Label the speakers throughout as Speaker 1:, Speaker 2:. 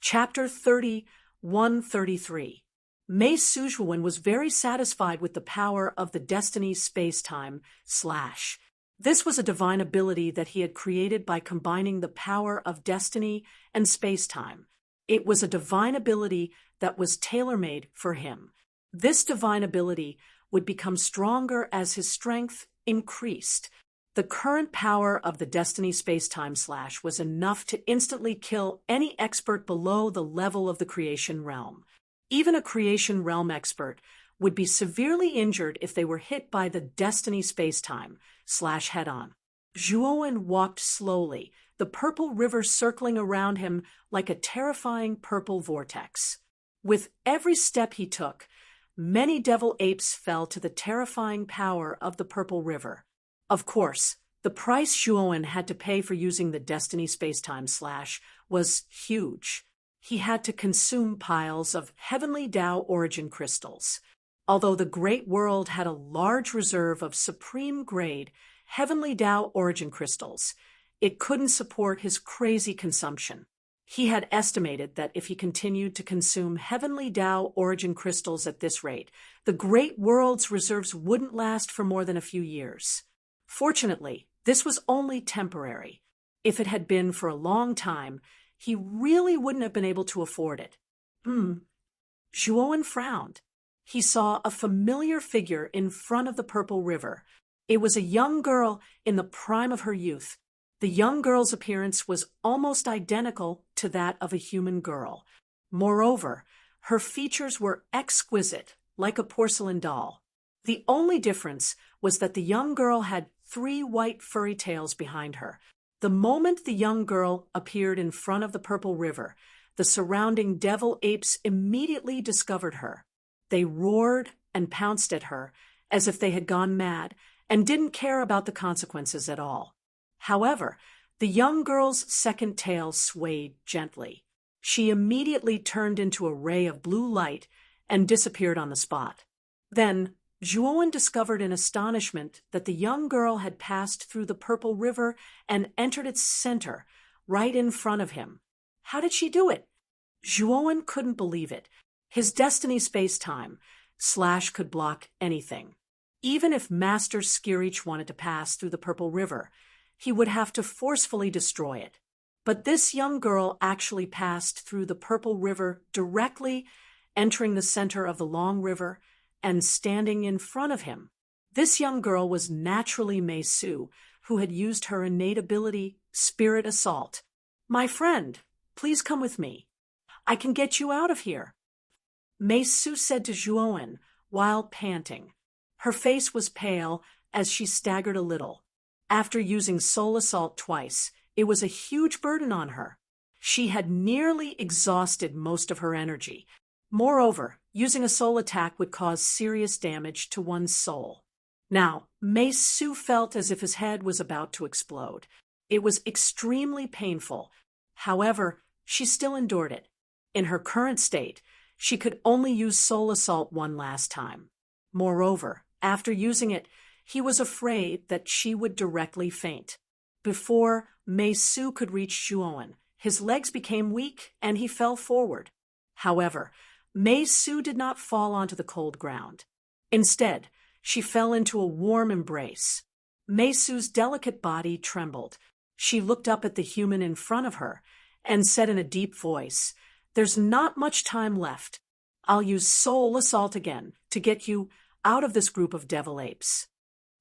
Speaker 1: Chapter 3133. Mei Sujuan was very satisfied with the power of the Destiny Space-Time / This was a divine ability that he had created by combining the power of destiny and space-time. It was a divine ability that was tailor-made for him. This divine ability would become stronger as his strength increased. The current power of the Destiny Space-Time / was enough to instantly kill any expert below the level of the Creation Realm. Even a Creation Realm expert would be severely injured if they were hit by the Destiny Space-Time / head-on. Zhuowen walked slowly, the purple river circling around him like a terrifying purple vortex. With every step he took, many devil apes fell to the terrifying power of the purple river. Of course, the price Zhuowen had to pay for using the Destiny Space-Time / was huge. He had to consume piles of Heavenly Tao origin crystals. Although the Great World had a large reserve of supreme-grade Heavenly Tao origin crystals, it couldn't support his crazy consumption. He had estimated that if he continued to consume Heavenly Tao origin crystals at this rate, the Great World's reserves wouldn't last for more than a few years. Fortunately, this was only temporary. If it had been for a long time, he really wouldn't have been able to afford it. Zhuowen frowned. He saw a familiar figure in front of the purple river. It was a young girl in the prime of her youth. The young girl's appearance was almost identical to that of a human girl. Moreover, her features were exquisite, like a porcelain doll. The only difference was that the young girl had 3 white furry tails behind her. The moment the young girl appeared in front of the purple river, the surrounding devil apes immediately discovered her. They roared and pounced at her as if they had gone mad and didn't care about the consequences at all. However, the young girl's second tail swayed gently. She immediately turned into a ray of blue light and disappeared on the spot. Then, Zhuowen discovered in astonishment that the young girl had passed through the purple river and entered its center, right in front of him. How did she do it? Zhuowen couldn't believe it. His Destiny Space-Time / could block anything. Even if Master Skirich wanted to pass through the purple river, he would have to forcefully destroy it. But this young girl actually passed through the purple river directly, entering the center of the long river and standing in front of him. This young girl was naturally Mei Su, who had used her innate ability, Spirit Assault. "My friend, please come with me. I can get you out of here," Mei Su said to Zhuowen while panting. Her face was pale as she staggered a little. After using Soul Assault twice, it was a huge burden on her. She had nearly exhausted most of her energy. Moreover, using a soul attack would cause serious damage to one's soul. Now, Mei Su felt as if his head was about to explode. It was extremely painful. However, she still endured it. In her current state, she could only use Soul Assault one last time. Moreover, after using it, he was afraid that she would directly faint. Before Mei Su could reach Zhuowen, his legs became weak and he fell forward. However, Mei Su did not fall onto the cold ground. Instead, she fell into a warm embrace. Mei Su's delicate body trembled. She looked up at the human in front of her and said in a deep voice, "There's not much time left. I'll use Soul Assault again to get you out of this group of devil apes."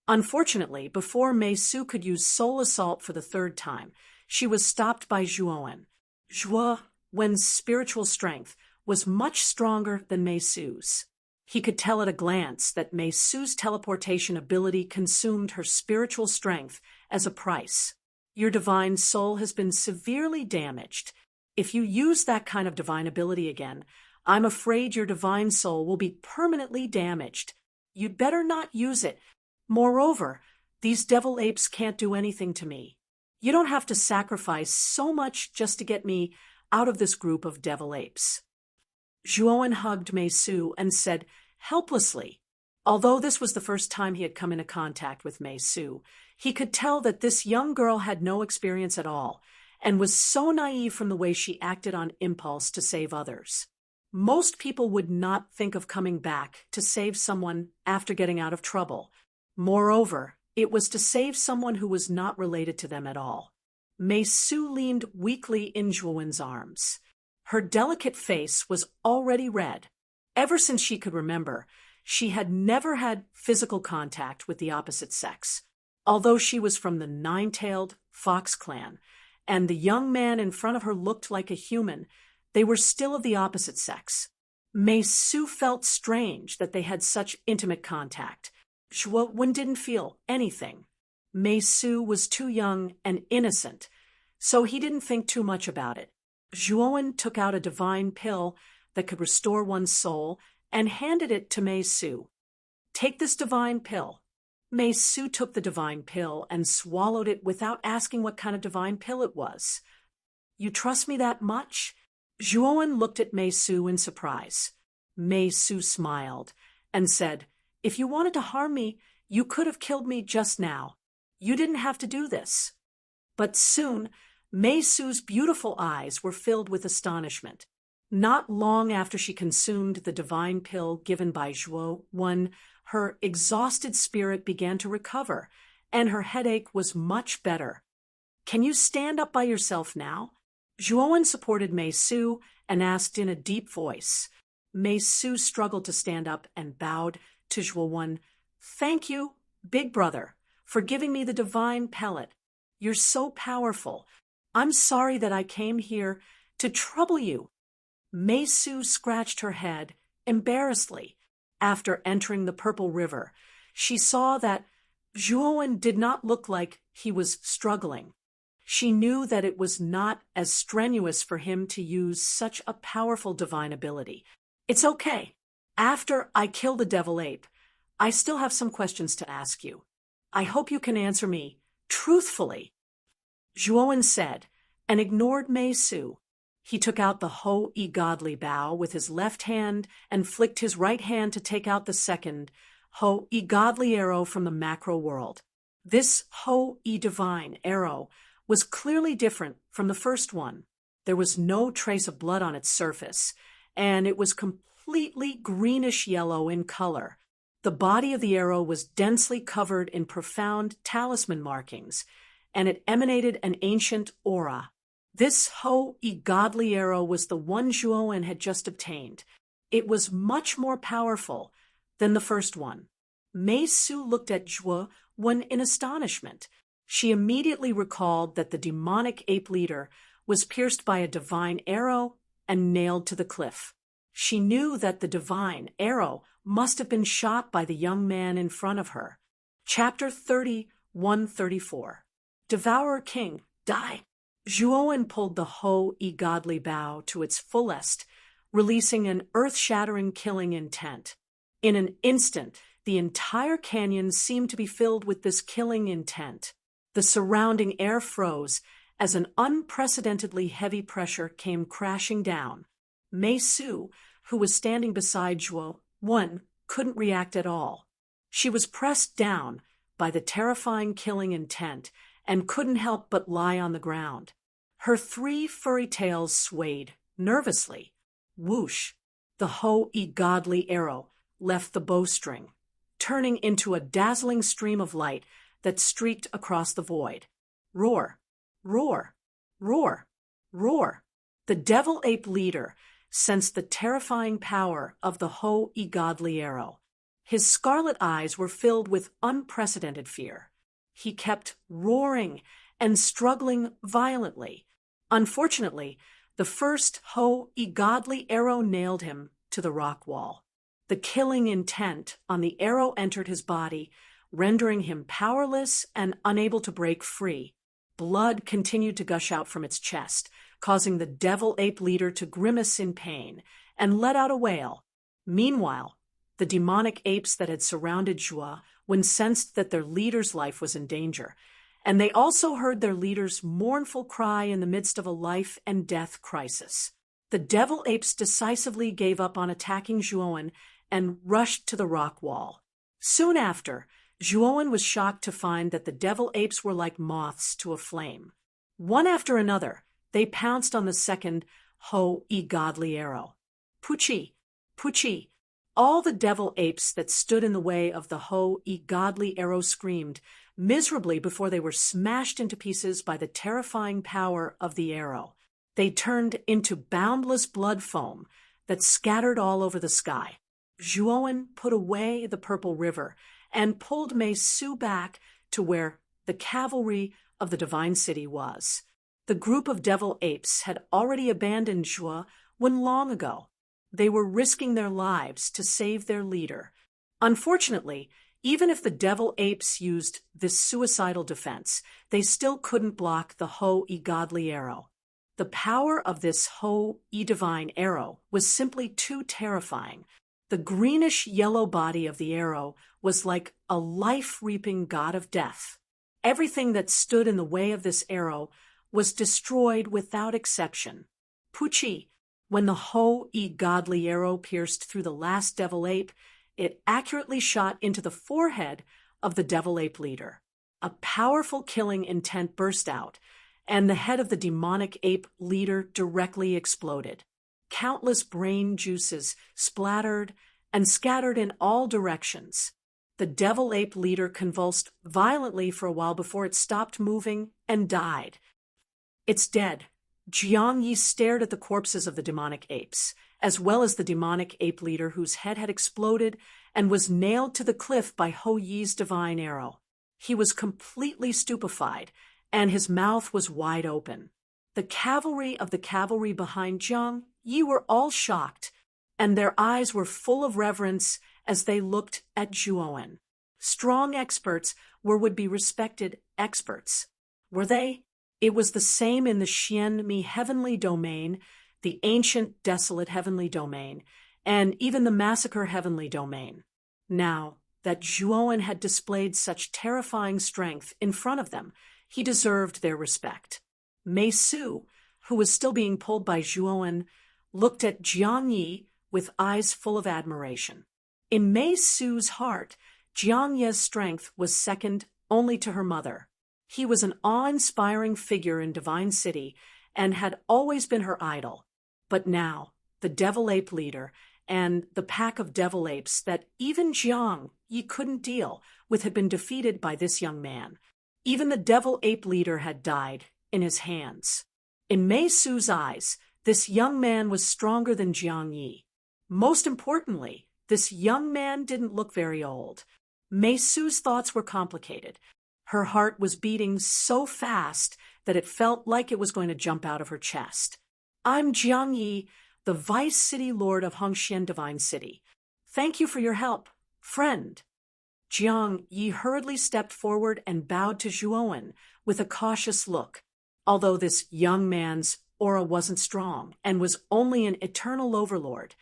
Speaker 1: Unfortunately, before Mei Su could use Soul Assault for the 3rd time, she was stopped by Zhuowen. Zhuowen's spiritual strength was much stronger than Mei Su's. He could tell at a glance that Mei Su's teleportation ability consumed her spiritual strength as a price. "Your divine soul has been severely damaged. If you use that kind of divine ability again, I'm afraid your divine soul will be permanently damaged. You'd better not use it. Moreover, these devil apes can't do anything to me. You don't have to sacrifice so much just to get me out of this group of devil apes." Zhuowen hugged Mei Su and said helplessly. Although this was the first time he had come into contact with Mei Su, he could tell that this young girl had no experience at all, and was so naive from the way she acted on impulse to save others. Most people would not think of coming back to save someone after getting out of trouble. Moreover, it was to save someone who was not related to them at all. Mei Su leaned weakly in Zhuowen's arms. Her delicate face was already red. Ever since she could remember, she had never had physical contact with the opposite sex. Although she was from the nine-tailed fox clan, and the young man in front of her looked like a human, they were still of the opposite sex. Mei Su felt strange that they had such intimate contact. Zhuowen didn't feel anything. Mei Su was too young and innocent, so he didn't think too much about it. Zhuowen took out a divine pill that could restore one's soul and handed it to Mei Su. "Take this divine pill." Mei Su took the divine pill and swallowed it without asking what kind of divine pill it was. "You trust me that much?" Zhuowen looked at Mei Su in surprise. Mei Su smiled and said, "If you wanted to harm me, you could have killed me just now. You didn't have to do this." But soon, Mei Su's beautiful eyes were filled with astonishment. Not long after she consumed the divine pill given by Zhuowen, her exhausted spirit began to recover, and her headache was much better. "Can you stand up by yourself now?" Zhuowen supported Mei Su and asked in a deep voice. Mei Su struggled to stand up and bowed to Zhuowen. "Thank you, big brother, for giving me the divine pellet. You're so powerful. I'm sorry that I came here to trouble you." Mei Su scratched her head embarrassedly. After entering the Purple River, she saw that Zhuowen did not look like he was struggling. She knew that it was not as strenuous for him to use such a powerful divine ability. "It's okay. After I kill the devil ape, I still have some questions to ask you. I hope you can answer me truthfully." Zhuowen said, and ignored Mei Su. He took out the Ho-E godly bow with his left hand and flicked his right hand to take out the second Ho-E godly arrow from the macro world. This Ho-E divine arrow was clearly different from the first one. There was no trace of blood on its surface, and it was completely greenish-yellow in color. The body of the arrow was densely covered in profound talisman markings, and it emanated an ancient aura. This Ho-E godly arrow was the one Zhuowen had just obtained. It was much more powerful than the first one. Mei Su looked at Zhuowen in astonishment. She immediately recalled that the demonic ape leader was pierced by a divine arrow and nailed to the cliff. She knew that the divine arrow must have been shot by the young man in front of her. Chapter 31-34. Devourer King, die! Zhuowen pulled the Ho-E godly bow to its fullest, releasing an earth-shattering killing intent. In an instant, the entire canyon seemed to be filled with this killing intent. The surrounding air froze as an unprecedentedly heavy pressure came crashing down. Mei Su, who was standing beside Zhuowen, couldn't react at all. She was pressed down by the terrifying killing intent and couldn't help but lie on the ground. Her 3 furry tails swayed nervously. Whoosh! The Ho-E godly arrow left the bowstring, turning into a dazzling stream of light that streaked across the void. Roar! Roar! Roar! Roar! The devil ape leader sensed the terrifying power of the Ho-E godly arrow. His scarlet eyes were filled with unprecedented fear. He kept roaring and struggling violently. Unfortunately, the first Ho-E godly arrow nailed him to the rock wall. The killing intent on the arrow entered his body, rendering him powerless and unable to break free. Blood continued to gush out from its chest, causing the devil ape leader to grimace in pain and let out a wail. Meanwhile, the demonic apes that had surrounded Zhuowen sensed that their leader's life was in danger, and they also heard their leader's mournful cry in the midst of a life and death crisis. The devil apes decisively gave up on attacking Zhuowen and rushed to the rock wall. Soon after, Zhuowen was shocked to find that the devil apes were like moths to a flame. One after another, they pounced on the second Ho-E godly arrow. Puchi, Puchi! All the devil apes that stood in the way of the Ho-E godly arrow screamed miserably before they were smashed into pieces by the terrifying power of the arrow. They turned into boundless blood foam that scattered all over the sky. Zhuowen put away the purple river and pulled Mei Su back to where the cavalry of the divine city was. The group of devil apes had already abandoned Zhuo Wen long ago. They were risking their lives to save their leader. Unfortunately, even if the devil apes used this suicidal defense, they still couldn't block the Ho-E godly arrow. The power of this Ho-E divine arrow was simply too terrifying. The greenish-yellow body of the arrow was like a life-reaping god of death. Everything that stood in the way of this arrow was destroyed without exception. Puchi, when the Ho-E godly arrow pierced through the last devil ape, it accurately shot into the forehead of the devil ape leader. A powerful killing intent burst out, and the head of the demonic ape leader directly exploded. Countless brain juices splattered and scattered in all directions. The devil ape leader convulsed violently for a while before it stopped moving and died. "It's dead." Jiang Yi stared at the corpses of the demonic apes, as well as the demonic ape leader whose head had exploded and was nailed to the cliff by Ho Yi's divine arrow. He was completely stupefied, and his mouth was wide open. The cavalry of the cavalry behind Jiang Yi were all shocked, and their eyes were full of reverence as they looked at Zhuowen. Strong experts would-be respected experts. Were they? It was the same in the Xianmi heavenly domain, the ancient desolate heavenly domain, and even the massacre heavenly domain. Now that Zhuowen had displayed such terrifying strength in front of them, he deserved their respect. Mei Su, who was still being pulled by Zhuowen, looked at Jiang Yi with eyes full of admiration. In Mei Su's heart, Jiang Yi's strength was second only to her mother. He was an awe-inspiring figure in Divine City and had always been her idol. But now, the devil ape leader and the pack of devil apes that even Jiang Yi couldn't deal with had been defeated by this young man. Even the devil ape leader had died in his hands. In Mei Su's eyes, this young man was stronger than Jiang Yi. Most importantly, this young man didn't look very old. Mei Su's thoughts were complicated. Her heart was beating so fast that it felt like it was going to jump out of her chest. "I'm Jiang Yi, the Vice City Lord of Hongxian Divine City. Thank you for your help, friend." Jiang Yi hurriedly stepped forward and bowed to Zhuowen with a cautious look. Although this young man's aura wasn't strong and was only an eternal overlord,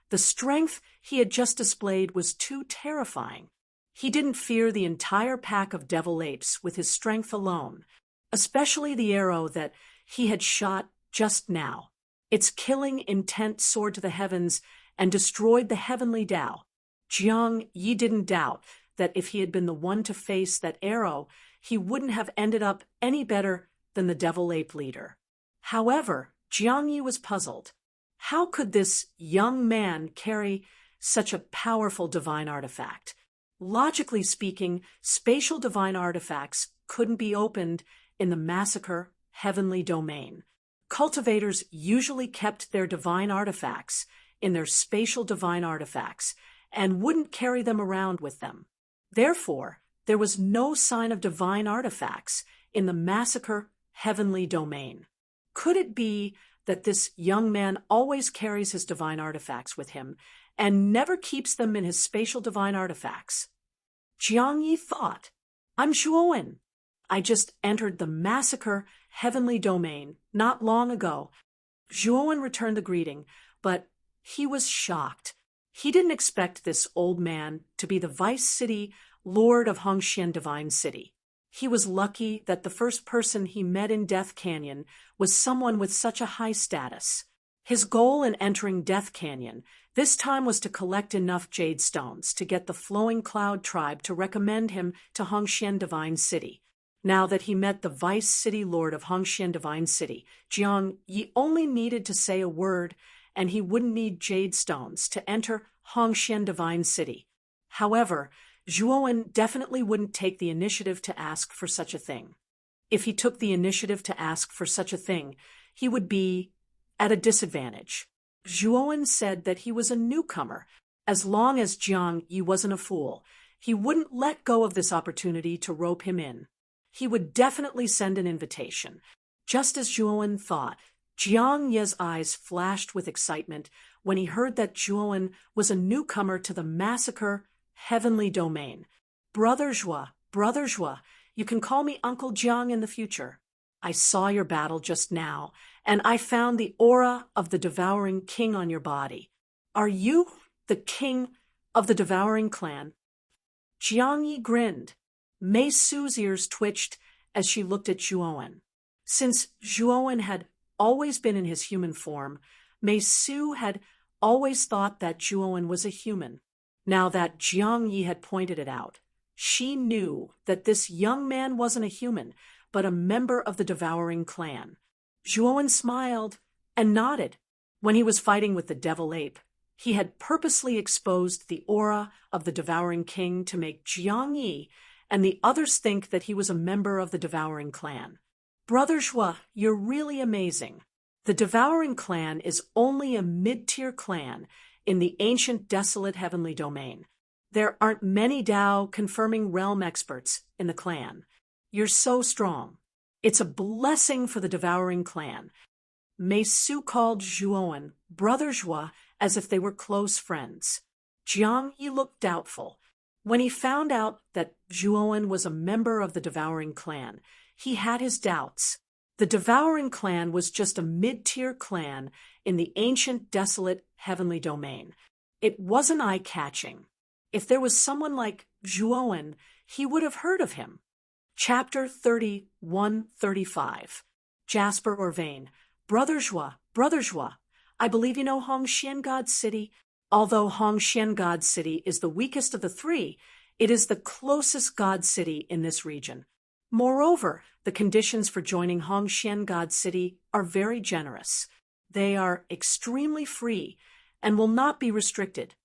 Speaker 1: the strength he had just displayed was too terrifying. He didn't fear the entire pack of devil apes with his strength alone, especially the arrow that he had shot just now. Its killing intent soared to the heavens and destroyed the heavenly Tao. Jiang Yi didn't doubt that if he had been the one to face that arrow, he wouldn't have ended up any better than the devil ape leader. However, Jiang Yi was puzzled. How could this young man carry such a powerful divine artifact? Logically speaking, spatial divine artifacts couldn't be opened in the massacre heavenly domain. Cultivators usually kept their divine artifacts in their spatial divine artifacts and wouldn't carry them around with them. Therefore, there was no sign of divine artifacts in the massacre heavenly domain. Could it be that this young man always carries his divine artifacts with him and never keeps them in his spatial divine artifacts? Jiang Yi thought, "I'm Zhuowen. I just entered the massacre heavenly domain not long ago." Zhuowen returned the greeting, but he was shocked. He didn't expect this old man to be the Vice City Lord of Hongxian Divine City. He was lucky that the first person he met in Death Canyon was someone with such a high status. His goal in entering Death Canyon this time was to collect enough jade stones to get the Flowing Cloud tribe to recommend him to Hongxian Divine City. Now that he met the vice city lord of Hongxian Divine City, Jiang Yi only needed to say a word, and he wouldn't need jade stones to enter Hongxian Divine City. However, Zhuowen definitely wouldn't take the initiative to ask for such a thing. If he took the initiative to ask for such a thing, he would be at a disadvantage. Zhuowen said that he was a newcomer. As long as Jiang Yi wasn't a fool, he wouldn't let go of this opportunity to rope him in. He would definitely send an invitation. Just as Zhuowen thought, Jiang Yi's eyes flashed with excitement when he heard that Zhuowen was a newcomer to the massacre heavenly domain. Brother Zhua, you can call me Uncle Jiang in the future. I saw your battle just now, and I found the aura of the devouring king on your body. Are you the king of the devouring clan? Jiang Yi grinned. Mei Su's ears twitched as she looked at Zhuowen. Since Zhuowen had always been in his human form, Mei Su had always thought that Zhuowen was a human. Now that Jiang Yi had pointed it out, she knew that this young man wasn't a human, but a member of the devouring clan. Zhuowen smiled and nodded. When he was fighting with the devil ape, he had purposely exposed the aura of the devouring king to make Jiang Yi and the others think that he was a member of the devouring clan. Brother Zhua, you're really amazing. The devouring clan is only a mid-tier clan in the ancient desolate heavenly domain. There aren't many Dao confirming realm experts in the clan. You're so strong. It's a blessing for the devouring clan. Mei Su called Zhuowen Brother Zhua as if they were close friends. Jiang Yi looked doubtful. When he found out that Zhuowen was a member of the devouring clan, he had his doubts. The devouring clan was just a mid-tier clan in the ancient desolate heavenly domain. It wasn't eye-catching. If there was someone like Zhuowen, he would have heard of him. Chapter 31-35. Jasper or Vane. Brother Zhua, I believe you know Hongxian God City. Although Hongxian God City is the weakest of the three, it is the closest God City in this region. Moreover, the conditions for joining Hongxian God City are very generous. They are extremely free and will not be restricted.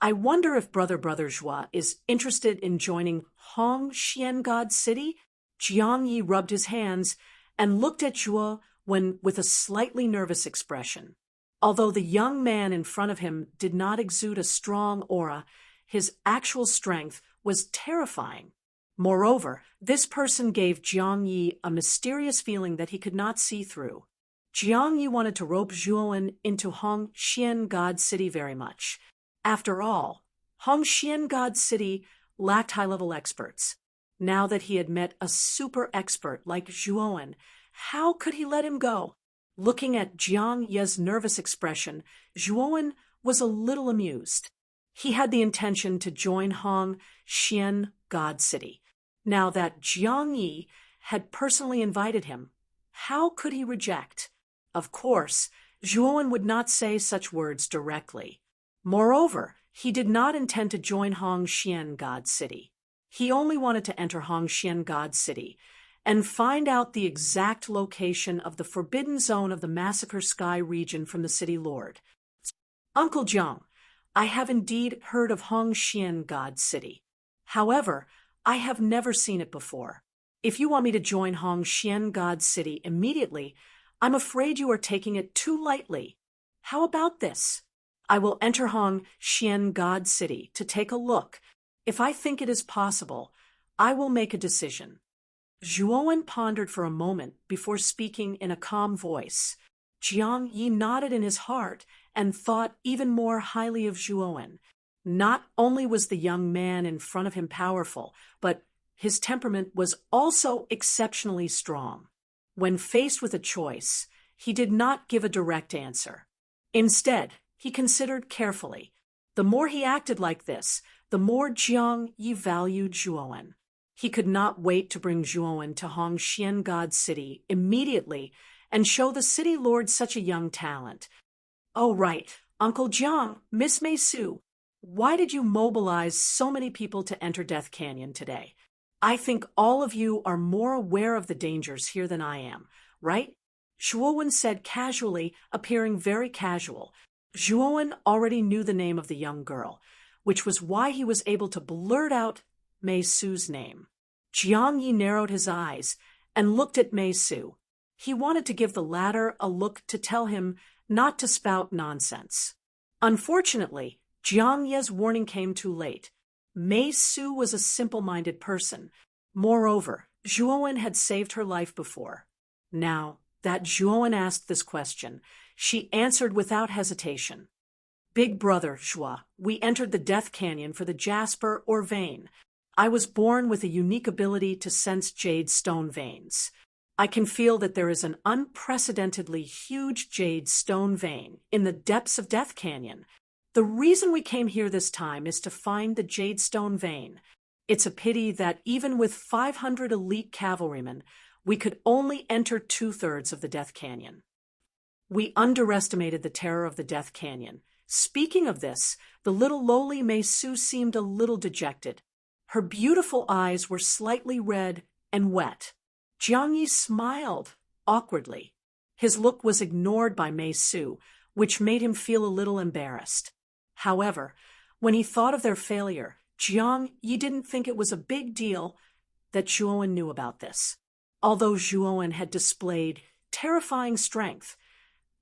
Speaker 1: I wonder if Brother Zhua is interested in joining Hongxian God City? Jiang Yi rubbed his hands and looked at Zhuo with a slightly nervous expression. Although the young man in front of him did not exude a strong aura, his actual strength was terrifying. Moreover, this person gave Jiang Yi a mysterious feeling that he could not see through. Jiang Yi wanted to rope Zhuowen into Hongxian God City very much. After all, Hongxian God City lacked high-level experts. Now that he had met a super expert like Zhuowen, how could he let him go? Looking at Jiang Yi's nervous expression, Zhuowen was a little amused. He had the intention to join Hongxian God City. Now that Jiang Yi had personally invited him, how could he reject? Of course, Zhuowen would not say such words directly. Moreover, he did not intend to join Hongxian God City. He only wanted to enter Hongxian God City and find out the exact location of the forbidden zone of the Massacre Sky region from the city lord. Uncle Jiang, I have indeed heard of Hongxian God City. However, I have never seen it before. If you want me to join Hongxian God City immediately, I'm afraid you are taking it too lightly. How about this? I will enter Hongxian God City to take a look. If I think it is possible, I will make a decision. Zhuowen pondered for a moment before speaking in a calm voice. Jiang Yi nodded in his heart and thought even more highly of Zhuowen. Not only was the young man in front of him powerful, but his temperament was also exceptionally strong. When faced with a choice, he did not give a direct answer. Instead, he considered carefully. The more he acted like this, the more Jiang Yi valued Zhuowen. He could not wait to bring Zhuowen to Hongxian God City immediately and show the city lord such a young talent. Oh, right, Uncle Jiang, Miss Mei Su, why did you mobilize so many people to enter Death Canyon today? I think all of you are more aware of the dangers here than I am, right? Zhuowen said casually, appearing very casual. Zhuowen already knew the name of the young girl, which was why he was able to blurt out Mei Su's name. Jiang Yi narrowed his eyes and looked at Mei Su. He wanted to give the latter a look to tell him not to spout nonsense. Unfortunately, Jiang Ye's warning came too late. Mei Su was a simple-minded person. Moreover, Zhuowen had saved her life before. Now that Zhuowen asked this question, she answered without hesitation. Big brother, Zhua, we entered the Death Canyon for the jasper or vein. I was born with a unique ability to sense jade stone veins. I can feel that there is an unprecedentedly huge jade stone vein in the depths of Death Canyon. The reason we came here this time is to find the jade stone vein. It's a pity that even with 500 elite cavalrymen, we could only enter 2/3 of the Death Canyon. We underestimated the terror of the Death Canyon. Speaking of this, the little lowly Mei Su seemed a little dejected. Her beautiful eyes were slightly red and wet. Jiang Yi smiled awkwardly. His look was ignored by Mei Su, which made him feel a little embarrassed. However, when he thought of their failure, Jiang Yi didn't think it was a big deal that Zhuowen knew about this. Although Zhuowen had displayed terrifying strength,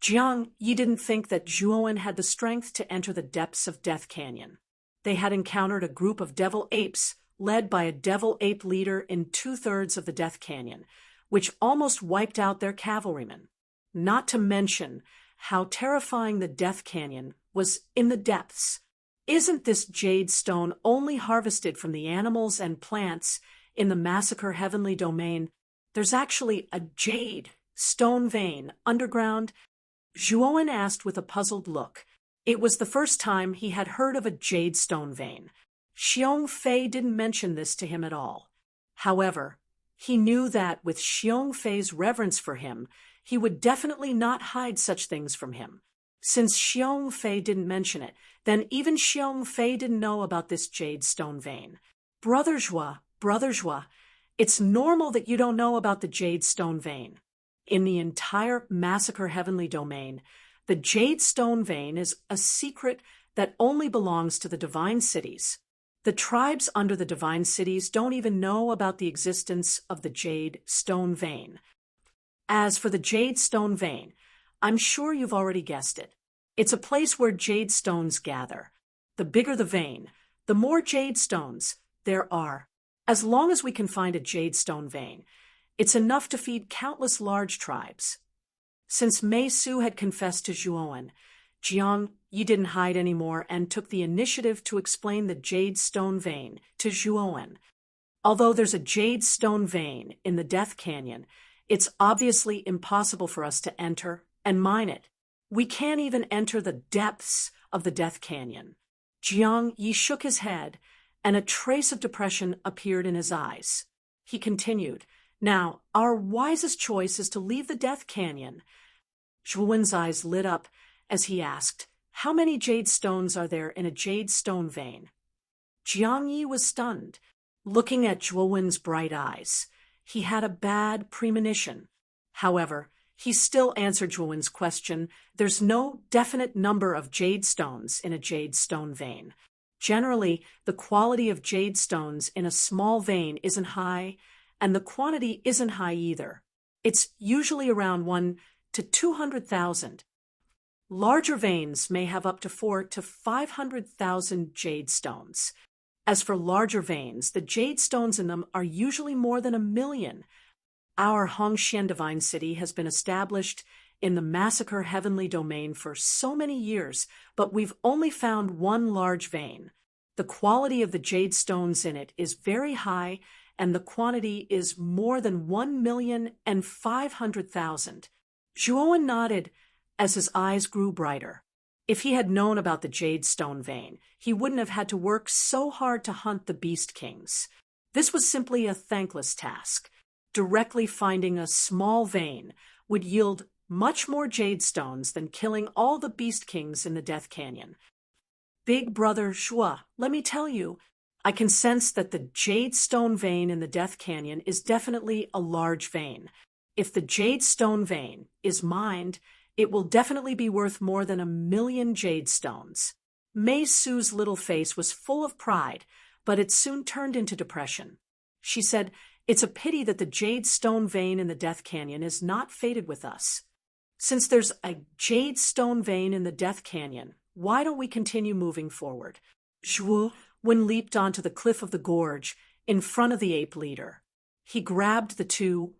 Speaker 1: Jiang Yi didn't think that Zhuowen had the strength to enter the depths of Death Canyon. They had encountered a group of devil apes led by a devil ape leader in 2/3 of the Death Canyon, which almost wiped out their cavalrymen. Not to mention how terrifying the Death Canyon was in the depths. Isn't this jade stone only harvested from the animals and plants in the Massacre Heavenly Domain? There's actually a jade stone vein underground. Zhuowen asked with a puzzled look. It was the first time he had heard of a jade stone vein. Xiong Fei didn't mention this to him at all. However, he knew that with Xiong Fei's reverence for him, he would definitely not hide such things from him. Since Xiong Fei didn't mention it, then even Xiong Fei didn't know about this jade stone vein. Brother Zhua, it's normal that you don't know about the jade stone vein. In the entire Massacre Heavenly Domain, the jade stone vein is a secret that only belongs to the divine cities. The tribes under the divine cities don't even know about the existence of the jade stone vein. As for the jade stone vein, I'm sure you've already guessed it. It's a place where jade stones gather. The bigger the vein, the more jade stones there are. As long as we can find a jade stone vein, it's enough to feed countless large tribes. Since Mei Su had confessed to Zhuowen, Jiang Yi didn't hide anymore and took the initiative to explain the jade stone vein to Zhuowen. Although there's a jade stone vein in the Death Canyon, it's obviously impossible for us to enter and mine it. We can't even enter the depths of the Death Canyon. Jiang Yi shook his head, and a trace of depression appeared in his eyes. He continued, "Now, our wisest choice is to leave the Death Canyon." Zhuowen's eyes lit up as he asked, "How many jade stones are there in a jade stone vein?" Jiang Yi was stunned, looking at Zhuowen's bright eyes. He had a bad premonition. However, he still answered Zhuowen's question. There's no definite number of jade stones in a jade stone vein. Generally, the quality of jade stones in a small vein isn't high, and the quantity isn't high either. It's usually around 1 to 200,000. Larger veins may have up to 400,000 to 500,000 jade stones. As for larger veins, the jade stones in them are usually more than 1,000,000. Our Hongxian Divine City has been established in the Massacre Heavenly Domain for so many years, but we've only found one large vein. The quality of the jade stones in it is very high, and the quantity is more than 1,500,000. Zhuowen nodded as his eyes grew brighter. If he had known about the jade stone vein, he wouldn't have had to work so hard to hunt the beast kings. This was simply a thankless task. Directly finding a small vein would yield much more jade stones than killing all the beast kings in the Death Canyon. Big brother Zhua, let me tell you, I can sense that the jade stone vein in the Death Canyon is definitely a large vein. If the jade stone vein is mined, it will definitely be worth more than 1,000,000 jade stones. Mei Su's little face was full of pride, but it soon turned into depression. She said, "It's a pity that the jade stone vein in the Death Canyon is not fated with us. Since there's a jade stone vein in the Death Canyon, why don't we continue moving forward?" Zhuo Wen leaped onto the cliff of the gorge in front of the ape leader. He grabbed the two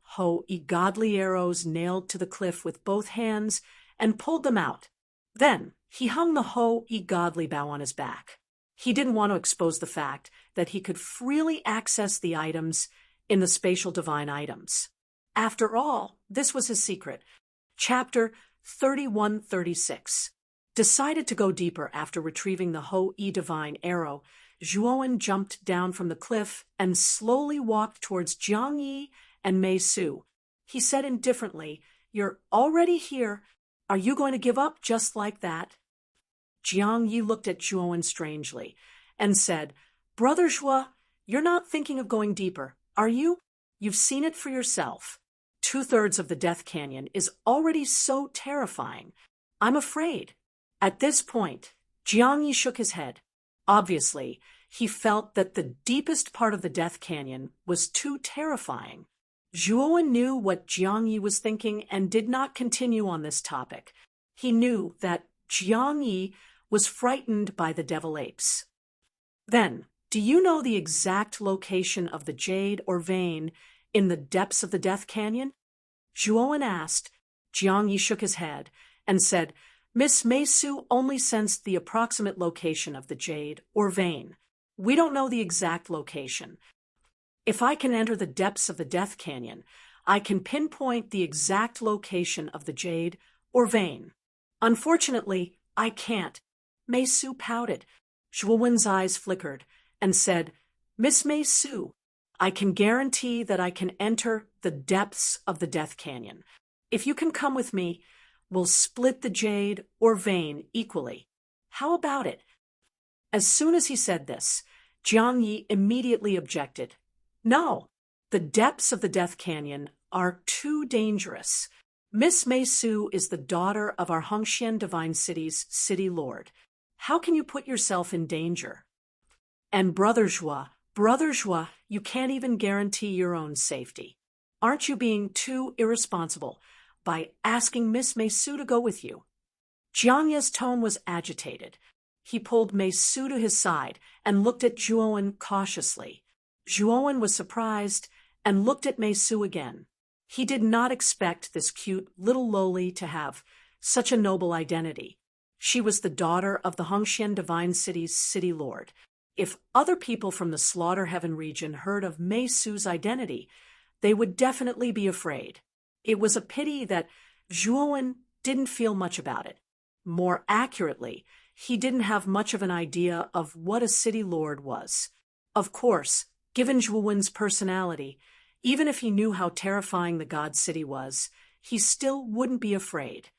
Speaker 1: godly arrows nailed to the cliff with both hands and pulled them out. Then he hung the godly bow on his back. He didn't want to expose the fact that he could freely access the items in the spatial divine items. After all, this was his secret. Chapter 3136. Decided to go deeper after retrieving the divine arrow, Zhuowen jumped down from the cliff and slowly walked towards Jiang Yi and Mei Su. He said indifferently, "You're already here. Are you going to give up just like that?" Jiang Yi looked at Zhuowen strangely and said, "Brother Zhuo, you're not thinking of going deeper, are you? You've seen it for yourself. 2/3 of the Death Canyon is already so terrifying. I'm afraid." At this point, Jiang Yi shook his head. Obviously, he felt that the deepest part of the Death Canyon was too terrifying. Zhuowen knew what Jiang Yi was thinking and did not continue on this topic. He knew that Jiang Yi was frightened by the devil apes. "Then, do you know the exact location of the jade or vein in the depths of the Death Canyon?" Zhuowen asked. Jiang Yi shook his head and said, "Miss Mei Su only sensed the approximate location of the jade or vein. We don't know the exact location. If I can enter the depths of the Death Canyon, I can pinpoint the exact location of the jade or vein. Unfortunately, I can't." Mei Su pouted. Zhuowen's eyes flickered and said, "Miss Mei Su, I can guarantee that I can enter the depths of the Death Canyon. If you can come with me, we'll split the jade or vein equally. How about it?" As soon as he said this, Jiang Yi immediately objected. "No, the depths of the Death Canyon are too dangerous. Miss Mei Su is the daughter of our Hongxian Divine City's city lord. How can you put yourself in danger? And Brother Zhuo, you can't even guarantee your own safety. Aren't you being too irresponsible by asking Miss Mei Su to go with you?" Jiang Yi's tone was agitated. He pulled Mei Su to his side and looked at Zhuowen cautiously. Zhuowen was surprised and looked at Mei Su again. He did not expect this cute little loli to have such a noble identity. She was the daughter of the Hongxian Divine City's city lord. If other people from the Slaughter Heaven region heard of Mei Su's identity, they would definitely be afraid. It was a pity that Zhuowen didn't feel much about it. More accurately, he didn't have much of an idea of what a city lord was. Of course, given Zhuowen's personality, even if he knew how terrifying the God City was, he still wouldn't be afraid.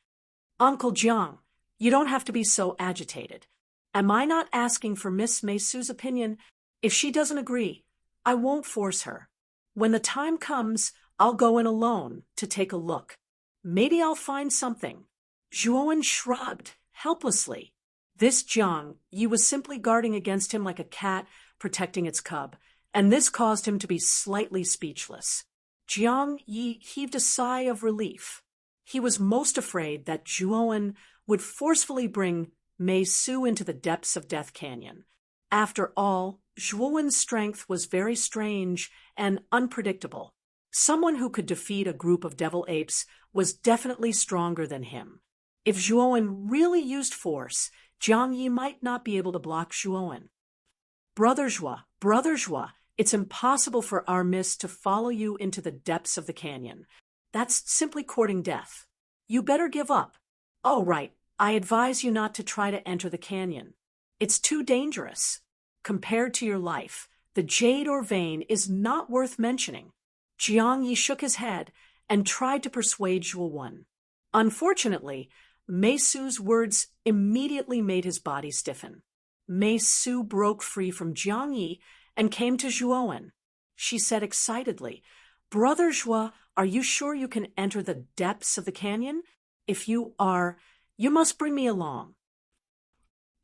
Speaker 1: "Uncle Jiang, you don't have to be so agitated. Am I not asking for Miss Mei Su's opinion? If she doesn't agree, I won't force her. When the time comes, I'll go in alone to take a look. Maybe I'll find something." Zhuowen shrugged helplessly. This Jiang Yi was simply guarding against him like a cat protecting its cub, and this caused him to be slightly speechless. Jiang Yi heaved a sigh of relief. He was most afraid that Zhuowen would forcefully bring Mei Su into the depths of Death Canyon. After all, Zhuowen's strength was very strange and unpredictable. Someone who could defeat a group of devil apes was definitely stronger than him. If Zhuowen really used force, Jiang Yi might not be able to block Zhuowen. Brother Zhuo, it's impossible for our miss to follow you into the depths of the canyon. That's simply courting death. You better give up." "Oh, right. I advise you not to try to enter the canyon. It's too dangerous. Compared to your life, the jade or vein is not worth mentioning." Jiang Yi shook his head and tried to persuade Zhuowen. Unfortunately, Mei Su's words immediately made his body stiffen. Mei Su broke free from Jiang Yi and came to Zhuowen. She said excitedly, "Brother Zhuo, are you sure you can enter the depths of the canyon? If you are, you must bring me along."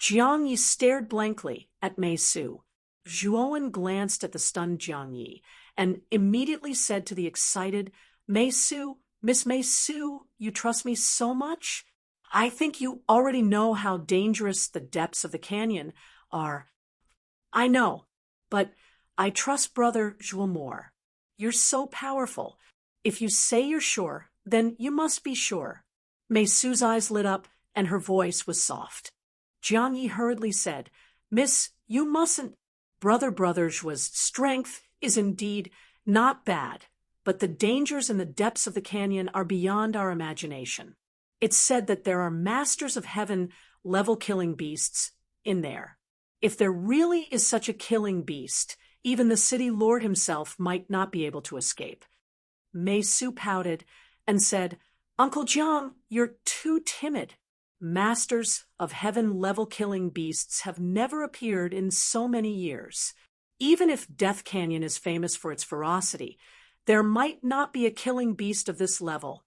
Speaker 1: Jiang Yi stared blankly at Mei Su. Zhuowen glanced at the stunned Jiang Yi and immediately said to the excited Mei Su, "Miss Mei Su, you trust me so much? I think you already know how dangerous the depths of the canyon are." "I know, but I trust Brother Zhuo more. You're so powerful. If you say you're sure, then you must be sure." Mei Su's eyes lit up and her voice was soft. Jiang Yi hurriedly said, "Miss, you mustn't." Brother Zhuo's strength is indeed not bad, but the dangers in the depths of the canyon are beyond our imagination. It's said that there are masters of heaven level killing beasts in there. If there really is such a killing beast, even the city lord himself might not be able to escape. Mei Su pouted and said, "Uncle Jiang, you're too timid. Masters of heaven level killing beasts have never appeared in so many years. Even if Death Canyon is famous for its ferocity, there might not be a killing beast of this level.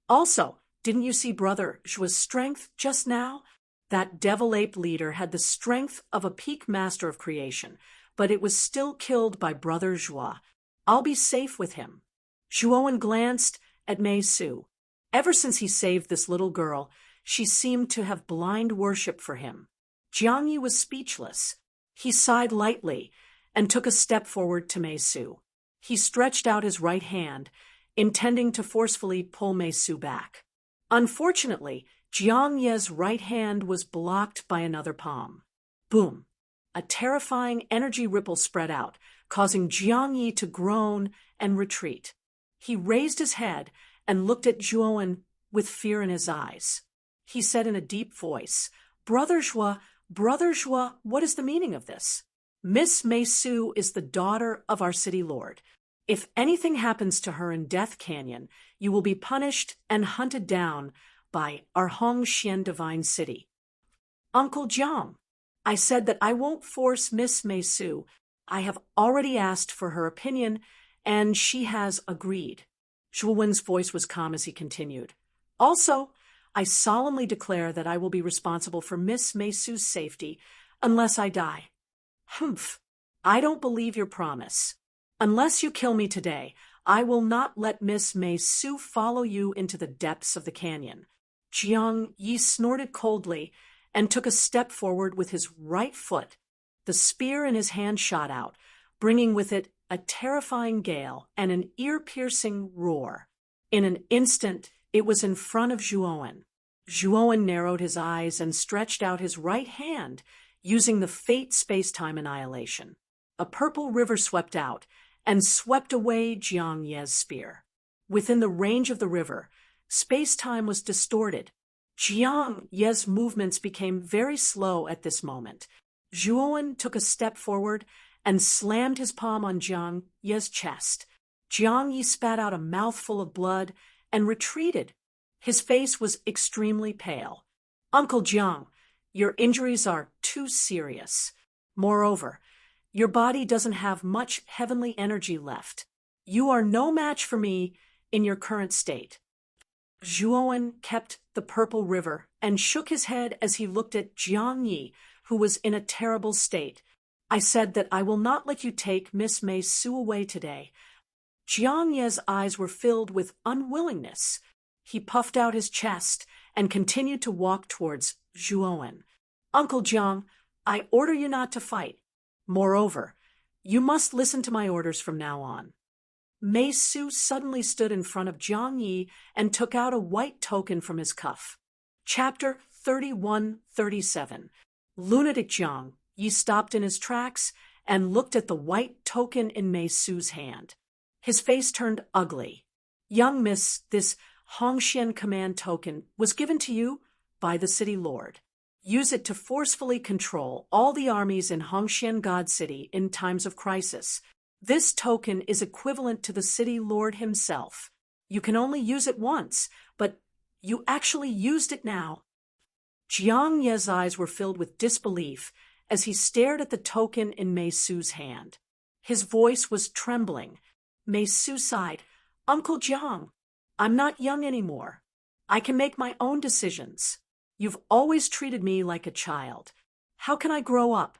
Speaker 1: Also, didn't you see Brother Zhuo's strength just now? That devil ape leader had the strength of a peak master of creation, but it was still killed by Brother Zhuo. I'll be safe with him." Zhuowen glanced at Mei Su. Ever since he saved this little girl, she seemed to have blind worship for him. Jiang Yi was speechless. He sighed lightly and took a step forward to Mei Su. He stretched out his right hand, intending to forcefully pull Mei Su back. Unfortunately, Jiang Yi's right hand was blocked by another palm. Boom! A terrifying energy ripple spread out, causing Jiang Yi to groan and retreat. He raised his head and looked at Zhuowen with fear in his eyes. He said in a deep voice, Brother Zhuo, what is the meaning of this? Miss Mei Su is the daughter of our city lord. If anything happens to her in Death Canyon, you will be punished and hunted down by our Hongxian divine city." "Uncle Jiang, I said that I won't force Miss Mei Su. I have already asked for her opinion, and she has agreed." Zhuowen's voice was calm as he continued. "Also, I solemnly declare that I will be responsible for Miss Mei Su's safety unless I die." "Humph! I don't believe your promise. Unless you kill me today, I will not let Miss Mei Su follow you into the depths of the canyon." Jiang Yi snorted coldly and took a step forward with his right foot. The spear in his hand shot out, bringing with it a terrifying gale and an ear-piercing roar. In an instant, it was in front of Zhuowen. Zhuowen narrowed his eyes and stretched out his right hand, using the fate space-time annihilation. A purple river swept out and swept away Jiang Yi's spear. Within the range of the river, space-time was distorted. Jiang Yi's movements became very slow at this moment. Zhuowen took a step forward and slammed his palm on Jiang Yi's chest. Jiang Yi spat out a mouthful of blood and retreated. His face was extremely pale. "Uncle Jiang, your injuries are too serious. Moreover, your body doesn't have much heavenly energy left. You are no match for me in your current state." Zhuowen kept the purple river and shook his head as he looked at Jiang Yi, who was in a terrible state. "I said that I will not let you take Miss Mei Su away today." Jiang Yi's eyes were filled with unwillingness. He puffed out his chest and continued to walk towards Zhuowen. "Uncle Jiang, I order you not to fight. Moreover, you must listen to my orders from now on." Mei Su suddenly stood in front of Jiang Yi and took out a white token from his cuff. Chapter 31-37. Lunatic Jiang Yi stopped in his tracks and looked at the white token in Mei Su's hand. His face turned ugly. "Young miss, this Hongxian command token was given to you by the city lord. Use it to forcefully control all the armies in Hongxian God City in times of crisis. This token is equivalent to the city lord himself. You can only use it once, but you actually used it now." Jiang Ye's eyes were filled with disbelief as he stared at the token in Mei Su's hand. His voice was trembling. Mei Su sighed. "Uncle Jiang, I'm not young anymore. I can make my own decisions. You've always treated me like a child. How can I grow up?"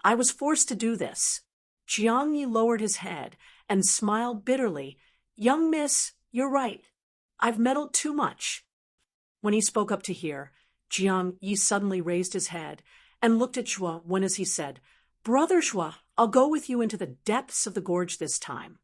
Speaker 1: "I was forced to do this." Jiang Yi lowered his head and smiled bitterly. "Young miss, you're right. I've meddled too much." When he spoke up to hear, Jiang Yi suddenly raised his head and looked at Zhuo Wen as he said, "Brother Zhuo, I'll go with you into the depths of the gorge this time."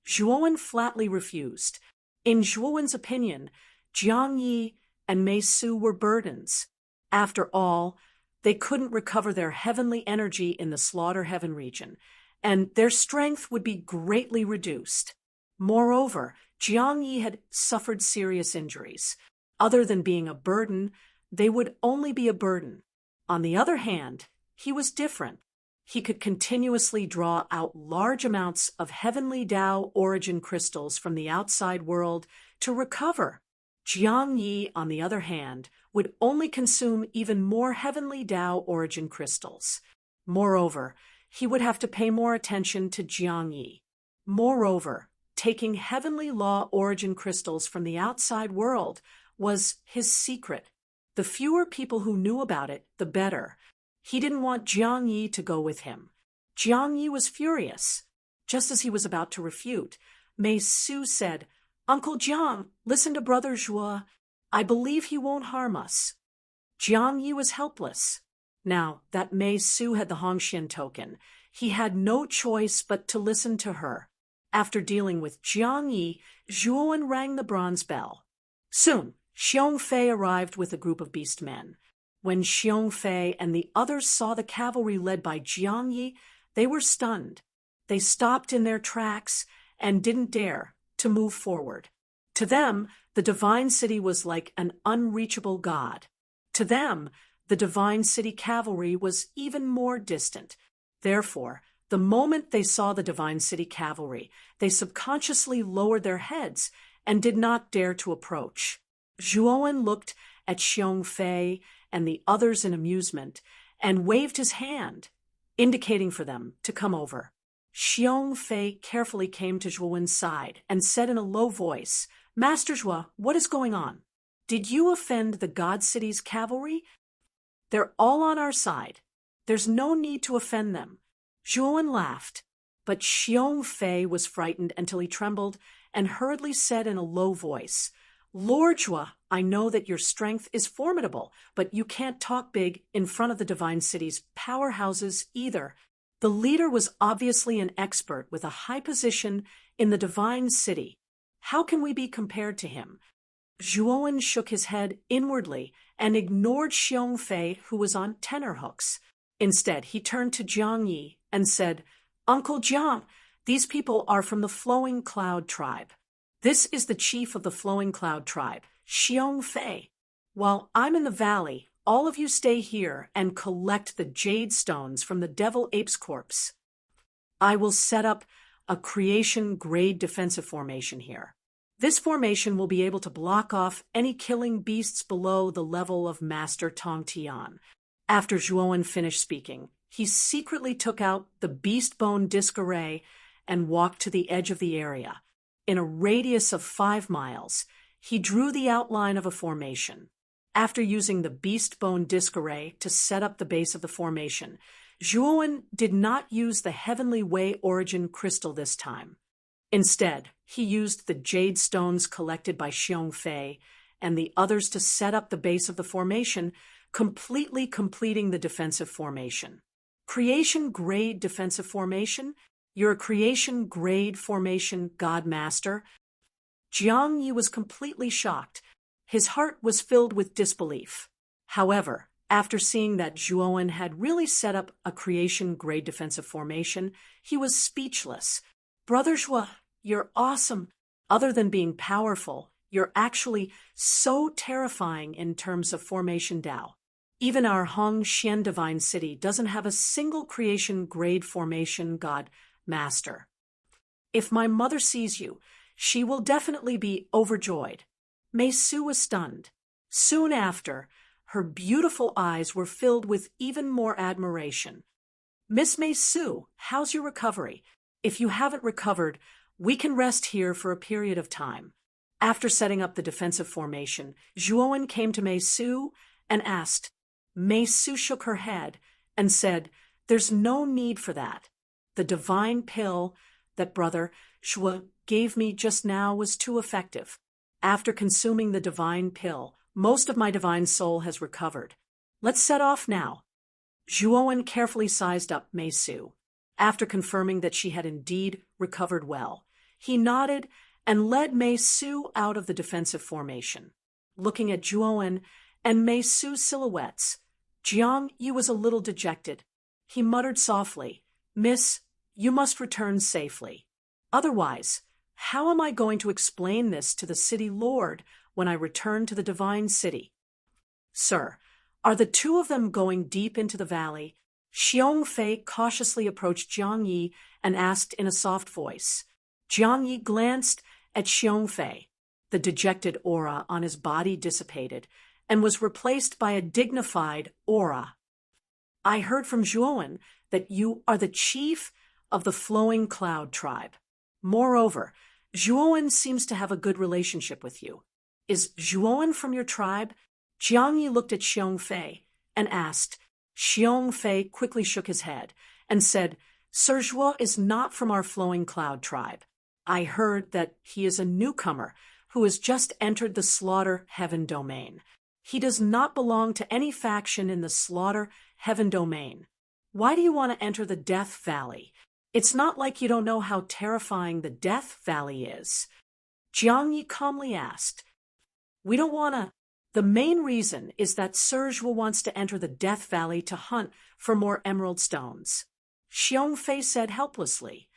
Speaker 1: Zhuo Wen flatly refused. In Zhuo Wen's opinion, Jiang Yi and Mei Su were burdens. After all, they couldn't recover their heavenly energy in the Slaughter Heaven region, and their strength would be greatly reduced. Moreover, Jiang Yi had suffered serious injuries. Other than being a burden, they would only be a burden. On the other hand, he was different. He could continuously draw out large amounts of heavenly Tao origin crystals from the outside world to recover. Jiang Yi, on the other hand, would only consume even more heavenly Tao origin crystals. Moreover, he would have to pay more attention to Jiang Yi. Moreover, taking heavenly law origin crystals from the outside world was his secret. The fewer people who knew about it, the better. He didn't want Jiang Yi to go with him. Jiang Yi was furious. Just as he was about to refute, Mei Su said, "Uncle Jiang, listen to Brother Zhuo. I believe he won't harm us." Jiang Yi was helpless. Now that Mei Su had the Hongxian token, he had no choice but to listen to her. After dealing with Jiang Yi, Zhuo Wen rang the bronze bell. Soon, Xiong Fei arrived with a group of beast men. When Xiong Fei and the others saw the cavalry led by Jiang Yi, they were stunned. They stopped in their tracks and didn't dare to move forward. To them, the divine city was like an unreachable god. To them, the divine city cavalry was even more distant. Therefore, the moment they saw the divine city cavalry, they subconsciously lowered their heads and did not dare to approach. Zhuo Wen looked at Xiong Fei and the others in amusement and waved his hand, indicating for them to come over. Xiong Fei carefully came to Zhuo Wen's side and said in a low voice, "Master Zhuo, what is going on? Did you offend the God City's cavalry? They're all on our side. There's no need to offend them." Zhuo Wen laughed, but Xiong Fei was frightened until he trembled and hurriedly said in a low voice, "Lord Zhuo, I know that your strength is formidable, but you can't talk big in front of the divine city's powerhouses either." The leader was obviously an expert with a high position in the divine city. How can we be compared to him? Zhuo Wen shook his head inwardly and ignored Xiong Fei, who was on tenterhooks. Instead, he turned to Jiang Yi and said, "Uncle Jiang, these people are from the Flowing Cloud tribe. This is the chief of the Flowing Cloud tribe, Xiong Fei. While I'm in the valley, all of you stay here and collect the jade stones from the devil ape's corpse. I will set up a creation-grade defensive formation here. This formation will be able to block off any killing beasts below the level of Master Tong Tian." After Zhuo Wen finished speaking, he secretly took out the beast bone disc array and walked to the edge of the area. In a radius of 5 miles, he drew the outline of a formation. After using the beast bone disc array to set up the base of the formation, Zhuo Wen did not use the Heavenly Way origin crystal this time. Instead, he used the jade stones collected by Xiong Fei and the others to set up the base of the formation, completely completing the defensive formation. Creation-grade defensive formation? You're a creation-grade formation, God Master? Jiang Yi was completely shocked. His heart was filled with disbelief. However, after seeing that Zhuo Wen had really set up a creation-grade defensive formation, he was speechless. "Brother Zhuo, you're awesome. Other than being powerful, you're actually so terrifying in terms of formation Tao. Even our Hongxian Divine City doesn't have a single creation-grade formation God Master. If my mother sees you, she will definitely be overjoyed." Mei Su was stunned. Soon after, Her beautiful eyes were filled with even more admiration. "Miss Mei Su, how's your recovery? If you haven't recovered, we can rest here for a period of time." After setting up the defensive formation, Zhuowen came to Mei Su and asked. Mei Su shook her head and said, "There's no need for that. The divine pill that Brother Zhuo gave me just now was too effective. After consuming the divine pill, most of my divine soul has recovered. Let's set off now." Zhuowen carefully sized up Mei Su. After confirming that she had indeed recovered well, he nodded and led Mei Su out of the defensive formation. Looking at Zhuowen and Mei Su's silhouettes, Jiang Yi was a little dejected. He muttered softly, "Miss, you must return safely. Otherwise, how am I going to explain this to the city lord when I return to the divine city?" "Sir, are the two of them going deep into the valley?" Xiong Fei cautiously approached Jiang Yi and asked in a soft voice. Jiang Yi glanced at Xiong Fei. The dejected aura on his body dissipated and was replaced by a dignified aura. "I heard from Zhuowen that you are the chief of the Flowing Cloud tribe. Moreover, Zhuowen seems to have a good relationship with you. Is Zhuowen from your tribe?" Jiang Yi looked at Xiong Fei and asked. Xiong Fei quickly shook his head and said, "Sir Zhuo is not from our Flowing Cloud tribe. I heard that he is a newcomer who has just entered the Slaughter Heaven domain. He does not belong to any faction in the Slaughter Heaven domain. Why do you want to enter the Death Valley? It's not like you don't know how terrifying the Death Valley is." Jiang Yi calmly asked. "We don't want to. The main reason is that Sir Zhuo wants to enter the Death Valley to hunt for more emerald stones." Xiong Fei said helplessly.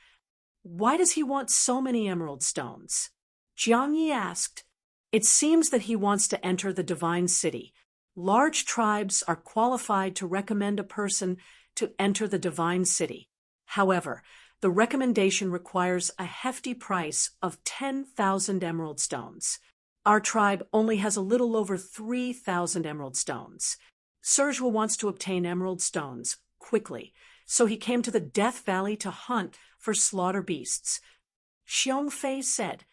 Speaker 1: "Why does he want so many emerald stones?" Jiang Yi asked. "It seems that he wants to enter the divine city. Large tribes are qualified to recommend a person to enter the divine city. However, the recommendation requires a hefty price of 10,000 emerald stones. Our tribe only has a little over 3,000 emerald stones. Sir Zhuo wants to obtain emerald stones quickly, so he came to the Death Valley to hunt for slaughter beasts." Xiong Fei said,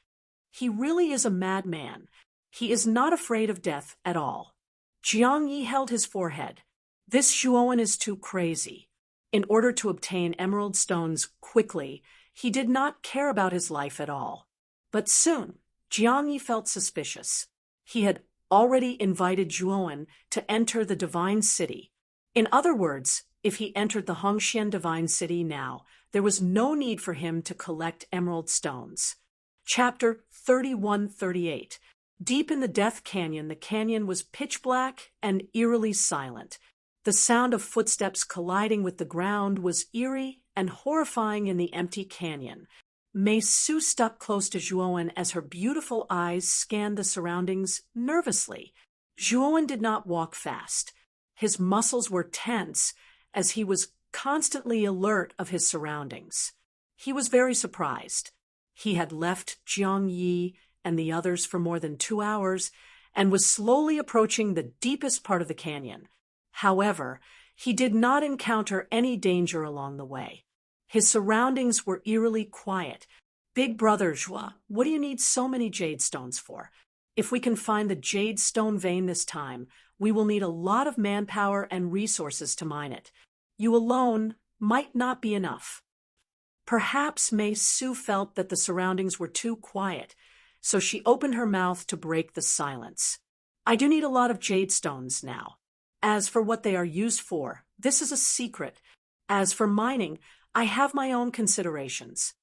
Speaker 1: "He really is a madman. He is not afraid of death at all." Jiang Yi held his forehead. "This Zhuowen is too crazy. In order to obtain emerald stones quickly, he did not care about his life at all." But soon, Jiang Yi felt suspicious. He had already invited Zhuowen to enter the divine city. In other words, if he entered the Hongxian divine city now, there was no need for him to collect emerald stones. Chapter 31-38. Deep in the Death Canyon, the canyon was pitch black and eerily silent. The sound of footsteps colliding with the ground was eerie and horrifying in the empty canyon. Mei Su stuck close to Zhuowen as her beautiful eyes scanned the surroundings nervously. Zhuowen did not walk fast. His muscles were tense as he was constantly alert of his surroundings. He was very surprised. He had left Jiang Yi and the others for more than 2 hours and was slowly approaching the deepest part of the canyon. However, he did not encounter any danger along the way. His surroundings were eerily quiet. "Big brother Zhuo, what do you need so many jade stones for? If we can find the jade stone vein this time, we will need a lot of manpower and resources to mine it. You alone might not be enough." Perhaps Mei Su felt that the surroundings were too quiet, so she opened her mouth to break the silence. "I do need a lot of jade stones now. As for what they are used for, this is a secret. As for mining, I have my own considerations."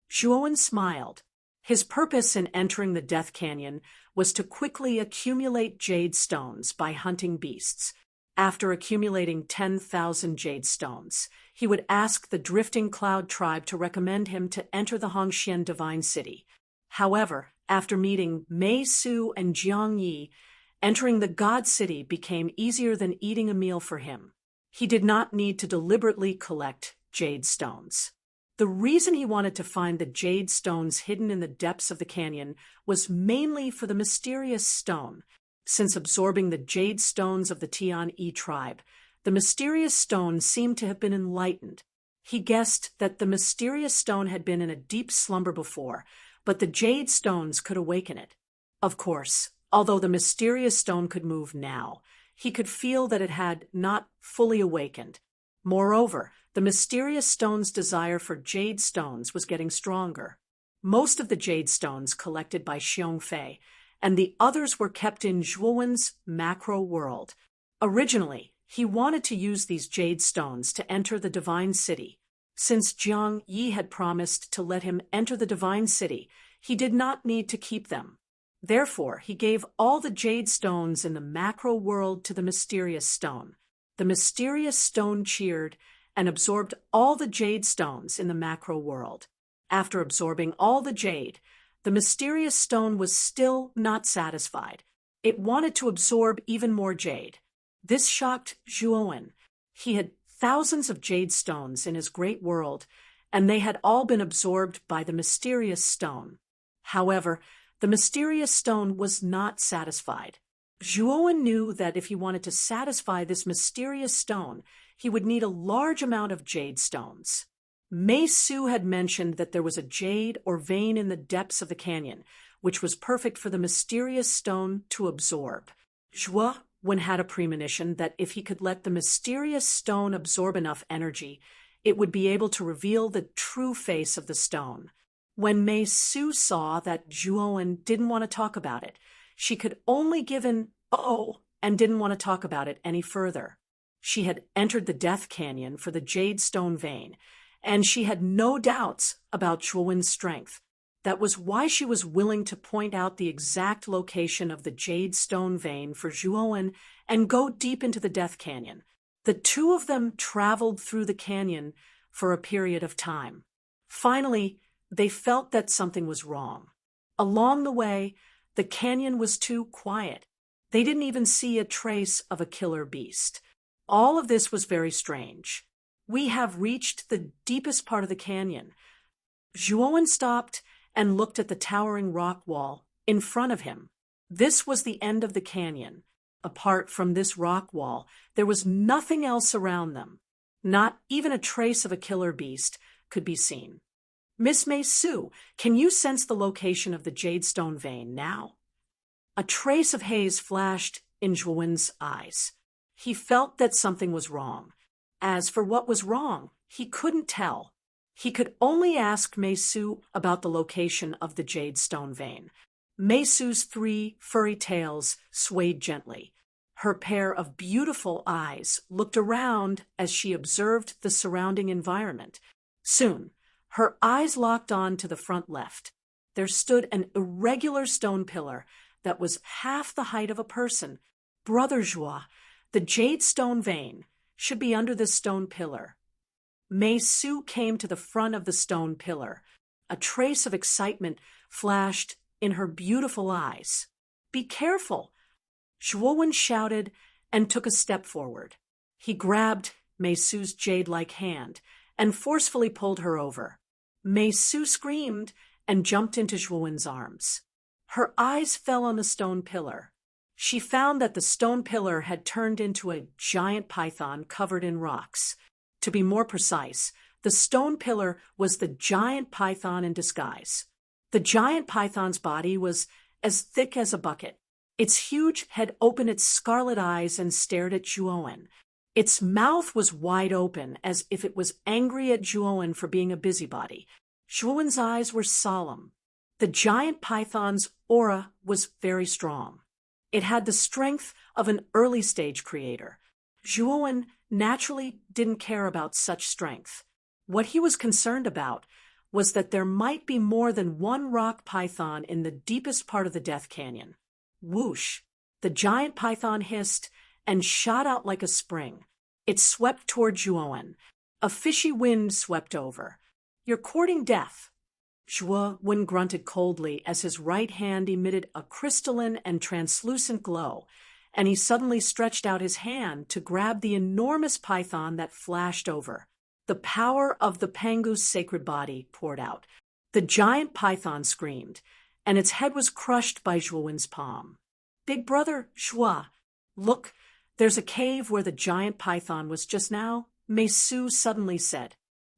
Speaker 1: Zhuowen smiled. His purpose in entering the Death Canyon was to quickly accumulate jade stones by hunting beasts. After accumulating 10,000 jade stones, he would ask the Drifting Cloud tribe to recommend him to enter the Hongxian Divine City. However, after meeting Mei Su and Jiang Yi, entering the God City became easier than eating a meal for him. He did not need to deliberately collect jade stones. The reason he wanted to find the jade stones hidden in the depths of the canyon was mainly for the mysterious stone. Since absorbing the jade stones of the Tian-E tribe, the mysterious stone seemed to have been enlightened. He guessed that the mysterious stone had been in a deep slumber before, but the jade stones could awaken it. Of course, although the mysterious stone could move now, he could feel that it had not fully awakened. Moreover, the mysterious stone's desire for jade stones was getting stronger. Most of the jade stones collected by Xiongfei, and the others were kept in Zhuowen's macro world. Originally, he wanted to use these jade stones to enter the Divine City. Since Jiang Yi had promised to let him enter the Divine City, he did not need to keep them. Therefore, he gave all the jade stones in the macro world to the mysterious stone. The mysterious stone cheered and absorbed all the jade stones in the macro world. After absorbing all the jade, the mysterious stone was still not satisfied. It wanted to absorb even more jade. This shocked Zhuowen. He had thousands of jade stones in his great world, and they had all been absorbed by the mysterious stone. However, the mysterious stone was not satisfied. Zhuowen knew that if he wanted to satisfy this mysterious stone, he would need a large amount of jade stones. Mei Su had mentioned that there was a jade or vein in the depths of the canyon, which was perfect for the mysterious stone to absorb. Zhuowen had a premonition that if he could let the mysterious stone absorb enough energy, it would be able to reveal the true face of the stone. When Mei Su saw that Zhuowen didn't want to talk about it, she could only give an "oh" and didn't want to talk about it any further. She had entered the Death Canyon for the jade stone vein, and she had no doubts about Zhuowen's strength. That was why she was willing to point out the exact location of the jade stone vein for Zhuowen and go deep into the Death Canyon. The two of them traveled through the canyon for a period of time. Finally, they felt that something was wrong. Along the way, the canyon was too quiet. They didn't even see a trace of a killer beast. All of this was very strange. We have reached the deepest part of the canyon. Zhuowen stopped and looked at the towering rock wall in front of him. This was the end of the canyon. Apart from this rock wall, there was nothing else around them. Not even a trace of a killer beast could be seen. Miss Mei Su, can you sense the location of the jade stone vein now? A trace of haze flashed in Zhuowen's eyes. He felt that something was wrong. As for what was wrong, he couldn't tell. He could only ask Mei Su about the location of the jade stone vein. Mei Su's 3 furry tails swayed gently. Her pair of beautiful eyes looked around as she observed the surrounding environment. Soon, her eyes locked on to the front left. There stood an irregular stone pillar that was half the height of a person. Brother Zhuo, the jade stone vein should be under this stone pillar. Mei Su came to the front of the stone pillar. A trace of excitement flashed in her beautiful eyes. Be careful! Zhuowen shouted and took a step forward. He grabbed Mei Su's jade-like hand and forcefully pulled her over. Mei Su screamed and jumped into Zhuowen's arms. Her eyes fell on the stone pillar. She found that the stone pillar had turned into a giant python covered in rocks. To be more precise, the stone pillar was the giant python in disguise. The giant python's body was as thick as a bucket. Its huge head opened its scarlet eyes and stared at Zhuowen. Its mouth was wide open, as if it was angry at Zhuowen for being a busybody. Zhuowen's eyes were solemn. The giant python's aura was very strong. It had the strength of an early-stage creator. Zhuowen naturally didn't care about such strength. What he was concerned about was that there might be more than one rock python in the deepest part of the Death Canyon. Whoosh! The giant python hissed and shot out like a spring. It swept toward Zhuowen. A fishy wind swept over. You're courting death. Zhuowen grunted coldly as his right hand emitted a crystalline and translucent glow, and he suddenly stretched out his hand to grab the enormous python that flashed over. The power of the Pangu's sacred body poured out. The giant python screamed, and its head was crushed by Zhuowen's palm. Big brother, Shua, look, there's a cave where the giant python was just now, Mesu suddenly said.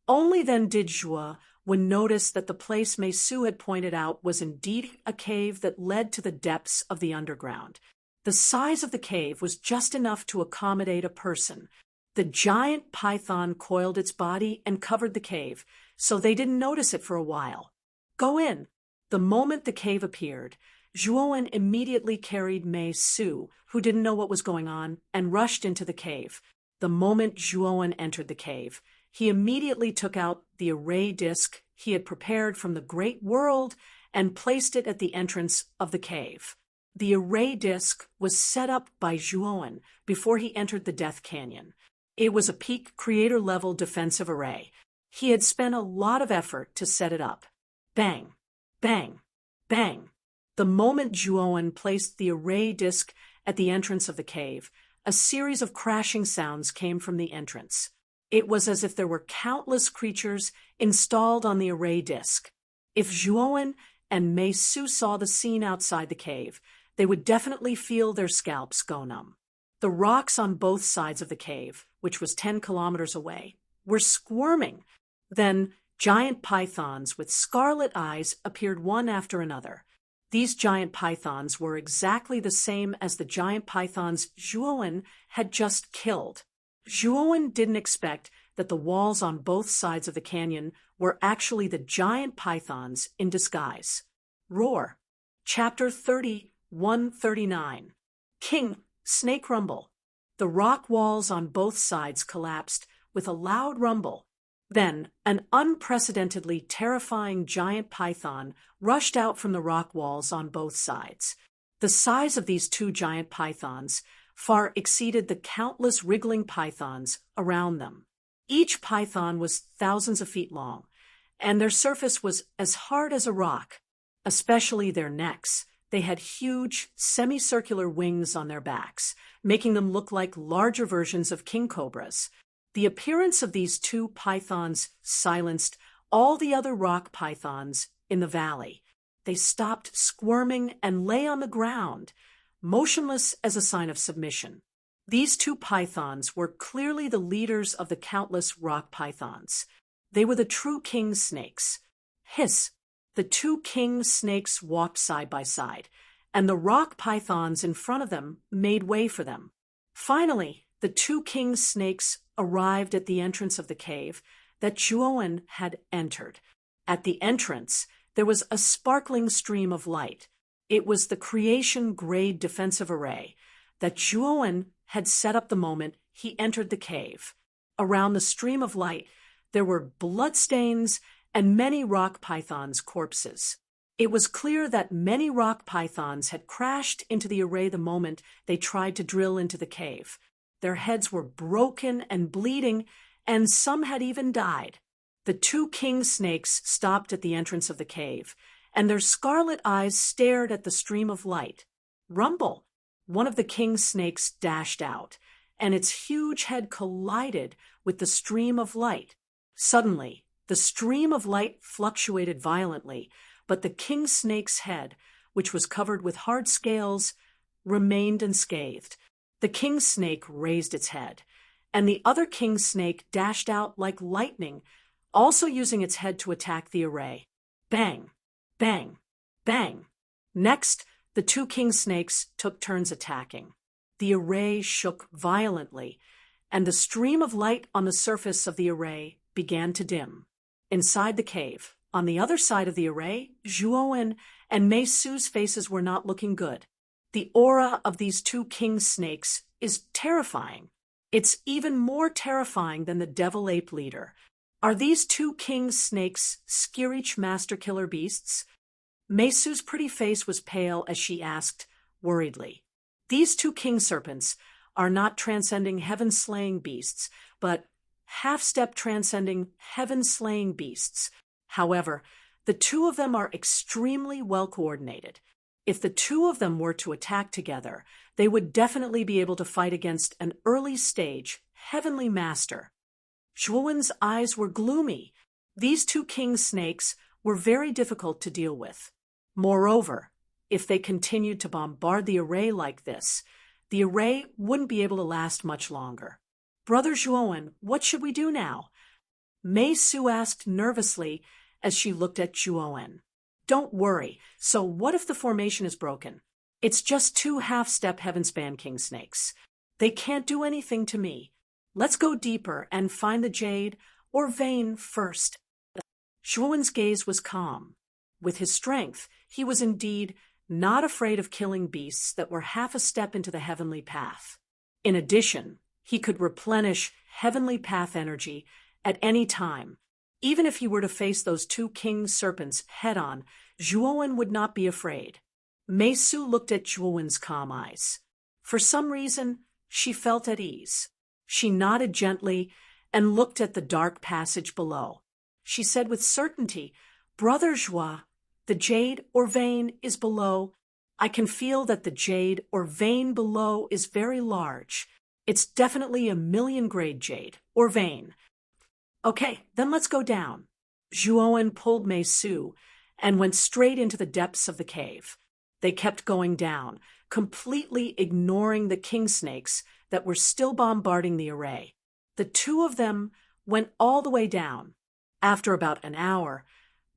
Speaker 1: Only then did Shua notice that the place Mesu had pointed out was indeed a cave that led to the depths of the underground. The size of the cave was just enough to accommodate a person. The giant python coiled its body and covered the cave, so they didn't notice it for a while. Go in. The moment the cave appeared, Zhuowen immediately carried Mei Su, who didn't know what was going on, and rushed into the cave. The moment Zhuowen entered the cave, he immediately took out the array disc he had prepared from the Great World and placed it at the entrance of the cave. The array disc was set up by Zhuowen before he entered the Death Canyon. It was a peak creator-level defensive array. He had spent a lot of effort to set it up. Bang, bang, bang. The moment Zhuowen placed the array disc at the entrance of the cave, a series of crashing sounds came from the entrance. It was as if there were countless creatures installed on the array disc. If Zhuowen and Mei Su saw the scene outside the cave, they would definitely feel their scalps go numb. The rocks on both sides of the cave, which was 10 kilometers away, were squirming. Then giant pythons with scarlet eyes appeared one after another. These giant pythons were exactly the same as the giant pythons Zhuowen had just killed. Zhuowen didn't expect that the walls on both sides of the canyon were actually the giant pythons in disguise. Roar. Chapter 31-39. King Snake Rumble. The rock walls on both sides collapsed with a loud rumble. Then, an unprecedentedly terrifying giant python rushed out from the rock walls on both sides. The size of these two giant pythons far exceeded the countless wriggling pythons around them. Each python was thousands of feet long, and their surface was as hard as a rock, especially their necks. They had huge, semicircular wings on their backs, making them look like larger versions of king cobras. The appearance of these two pythons silenced all the other rock pythons in the valley. They stopped squirming and lay on the ground, motionless as a sign of submission. These two pythons were clearly the leaders of the countless rock pythons. They were the true king snakes. Hiss! The two king snakes walked side by side, and the rock pythons in front of them made way for them. Finally, the two king snakes arrived at the entrance of the cave that Zhuowen had entered. At the entrance, there was a sparkling stream of light. It was the creation-grade defensive array that Zhuowen had set up the moment he entered the cave. Around the stream of light, there were bloodstains and many rock pythons' corpses. It was clear that many rock pythons had crashed into the array the moment they tried to drill into the cave. Their heads were broken and bleeding, and some had even died. The two king snakes stopped at the entrance of the cave, and their scarlet eyes stared at the stream of light. Rumble! One of the king snakes dashed out, and its huge head collided with the stream of light. Suddenly, the stream of light fluctuated violently, but the king snake's head, which was covered with hard scales, remained unscathed. The king snake raised its head, and the other king snake dashed out like lightning, also using its head to attack the array. Bang! Bang! Bang! Next, the two king snakes took turns attacking. The array shook violently, and the stream of light on the surface of the array began to dim. Inside the cave, on the other side of the array, Zhuowen and Mei Su's faces were not looking good. The aura of these two king snakes is terrifying. It's even more terrifying than the devil ape leader. Are these two king snakes Skirich master killer beasts? Mei Su's pretty face was pale as she asked, worriedly. These two king serpents are not transcending heaven-slaying beasts, but half-step transcending heaven-slaying beasts. However, the two of them are extremely well-coordinated. If the two of them were to attack together, they would definitely be able to fight against an early-stage, heavenly master. Zhuowen's eyes were gloomy. These two king snakes were very difficult to deal with. Moreover, if they continued to bombard the array like this, the array wouldn't be able to last much longer. Brother Zhuowen, what should we do now? Mei Su asked nervously as she looked at Zhuowen. Don't worry. So what if the formation is broken? It's just 2 half-step heavenspan king snakes. They can't do anything to me. Let's go deeper and find the jade or vein first. Zhuowen's gaze was calm. With his strength, he was indeed not afraid of killing beasts that were half a step into the heavenly path. In addition, he could replenish heavenly path energy at any time. Even if he were to face those 2 king serpents head-on, Zhuowen would not be afraid. Mei Su looked at Zhuowen's calm eyes. For some reason, she felt at ease. She nodded gently and looked at the dark passage below. She said with certainty, Brother Zhuo, the jade or vein is below. I can feel that the jade or vein below is very large. It's definitely a million-grade jade or vein. Okay, then let's go down. Zhuowen pulled Mei Su and went straight into the depths of the cave. They kept going down, completely ignoring the king snakes that were still bombarding the array. The 2 of them went all the way down. After about an hour,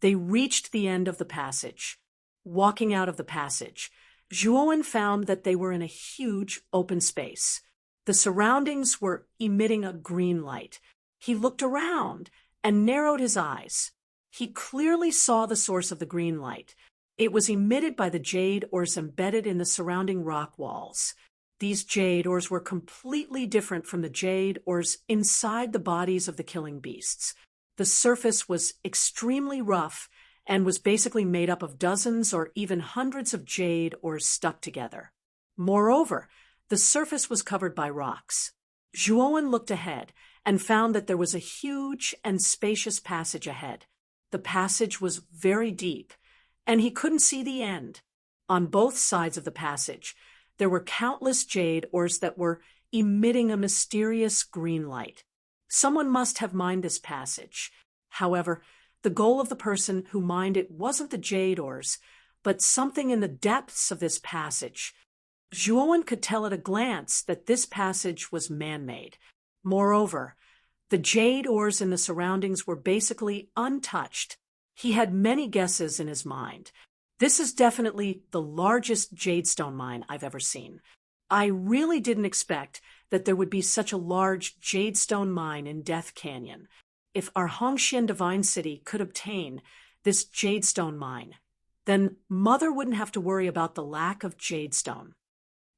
Speaker 1: they reached the end of the passage. Walking out of the passage, Zhuowen found that they were in a huge open space. The surroundings were emitting a green light. He looked around and narrowed his eyes. He clearly saw the source of the green light. It was emitted by the jade ores embedded in the surrounding rock walls. These jade ores were completely different from the jade ores inside the bodies of the killing beasts. The surface was extremely rough and was basically made up of dozens or even hundreds of jade ores stuck together. Moreover, the surface was covered by rocks. Zhuowen looked ahead and found that there was a huge and spacious passage ahead. The passage was very deep, and he couldn't see the end. On both sides of the passage, there were countless jade ores that were emitting a mysterious green light. Someone must have mined this passage. However, the goal of the person who mined it wasn't the jade ores, but something in the depths of this passage. Zhuowen could tell at a glance that this passage was man-made. Moreover, the jade ores in the surroundings were basically untouched. He had many guesses in his mind. This is definitely the largest jadestone mine I've ever seen. I really didn't expect that there would be such a large jadestone mine in Death Canyon. If our Hongxian Divine City could obtain this jadestone mine, then Mother wouldn't have to worry about the lack of jadestone.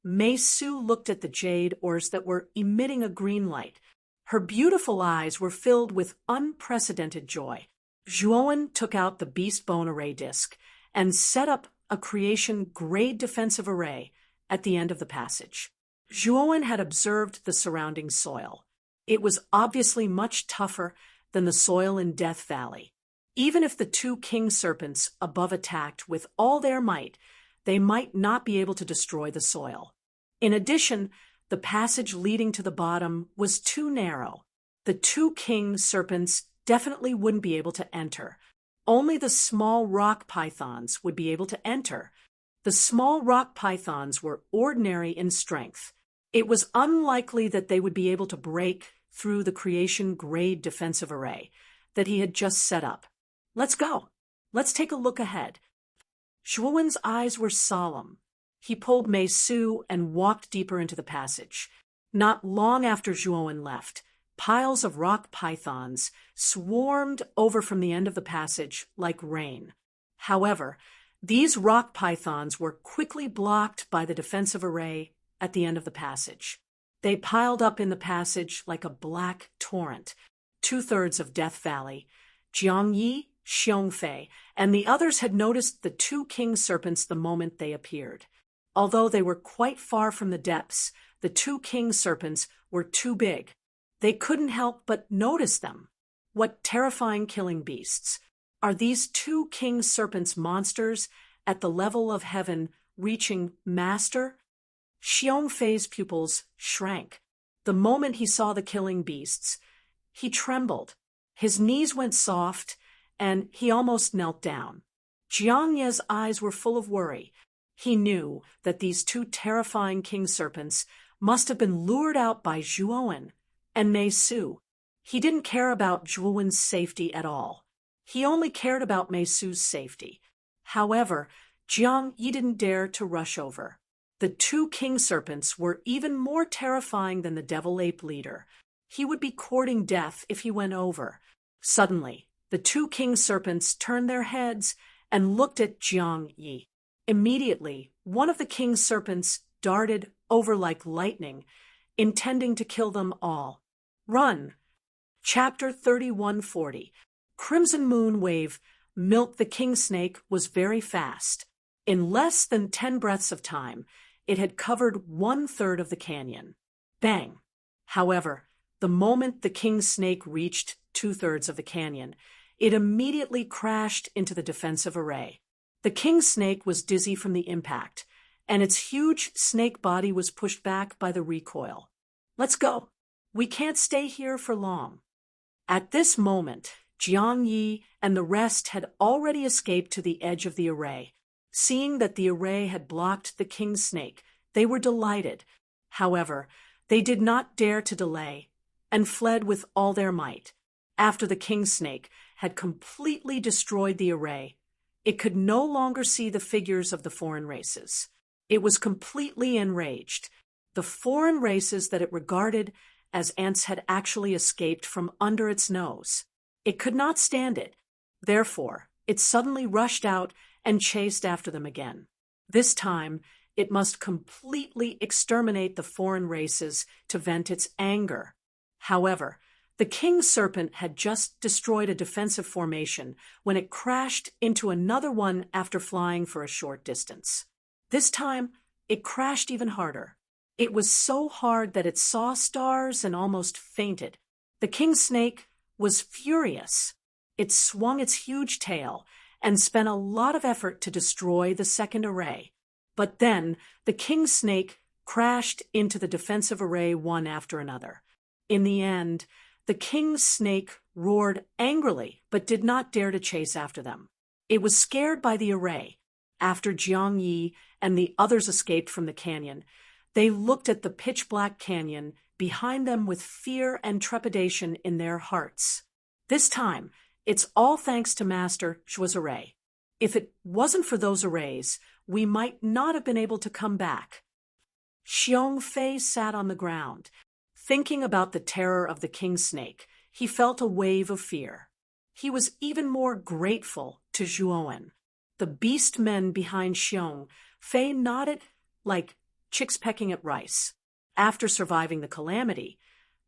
Speaker 1: Mei Su looked at the jade ores that were emitting a green light. Her beautiful eyes were filled with unprecedented joy. Zhuowen took out the beast bone array disc and set up a creation-grade defensive array at the end of the passage. Zhuowen had observed the surrounding soil. It was obviously much tougher than the soil in Death Valley. Even if the 2 king serpents above attacked with all their might, they might not be able to destroy the soil. In addition, the passage leading to the bottom was too narrow. The 2 king serpents definitely wouldn't be able to enter. Only the small rock pythons would be able to enter. The small rock pythons were ordinary in strength. It was unlikely that they would be able to break through the creation-grade defensive array that he had just set up. Let's go. Let's take a look ahead. Zhuowen's eyes were solemn. He pulled Mei Su and walked deeper into the passage. Not long after Zhuowen left, piles of rock pythons swarmed over from the end of the passage like rain. However, these rock pythons were quickly blocked by the defensive array at the end of the passage. They piled up in the passage like a black torrent. 2/3 of Death Valley, Jiangyi, Xiongfei, and the others had noticed the 2 king serpents the moment they appeared. Although they were quite far from the depths, the 2 king serpents were too big. They couldn't help but notice them. What terrifying killing beasts! Are these 2 king serpents monsters at the level of heaven reaching master? Xiongfei's pupils shrank. The moment he saw the killing beasts, he trembled. His knees went soft, and he almost knelt down. Jiang Ye's eyes were full of worry. He knew that these two terrifying king serpents must have been lured out by Zhuowen and Mei Su. He didn't care about Zhuowen's safety at all. He only cared about Mei Su's safety. However, Jiang Yi didn't dare to rush over. The two king serpents were even more terrifying than the devil ape leader. He would be courting death if he went over. Suddenly, the two king serpents turned their heads and looked at Jiang Yi. Immediately, one of the king serpents darted over like lightning, intending to kill them all. Run! Chapter 3140. Crimson Moon Wave. Milk the king snake was very fast. In less than 10 breaths of time, it had covered 1/3 of the canyon. Bang! However, the moment the king snake reached 2/3 of the canyon, it immediately crashed into the defensive array. The king snake was dizzy from the impact, and its huge snake body was pushed back by the recoil. Let's go! We can't stay here for long. At this moment, Jiang Yi and the rest had already escaped to the edge of the array. Seeing that the array had blocked the king snake, they were delighted. However, they did not dare to delay, and fled with all their might. After the king snake had completely destroyed the array, it could no longer see the figures of the foreign races. It was completely enraged. The foreign races that it regarded as ants had actually escaped from under its nose. It could not stand it. Therefore, it suddenly rushed out and chased after them again. This time, it must completely exterminate the foreign races to vent its anger. However, the king serpent had just destroyed a defensive formation when it crashed into another one after flying for a short distance. This time, it crashed even harder. It was so hard that it saw stars and almost fainted. The king snake was furious. It swung its huge tail and spent a lot of effort to destroy the second array. But then, the king snake crashed into the defensive array one after another. In the end, the king snake roared angrily but did not dare to chase after them. It was scared by the array. After Jiang Yi and the others escaped from the canyon, they looked at the pitch-black canyon behind them with fear and trepidation in their hearts. This time, it's all thanks to Master Zhuo's array. If it wasn't for those arrays, we might not have been able to come back. Xiong Fei sat on the ground. Thinking about the terror of the king snake, he felt a wave of fear. He was even more grateful to Zhuowen. The beast men behind Xiong Fei nodded like chicks pecking at rice. After surviving the calamity,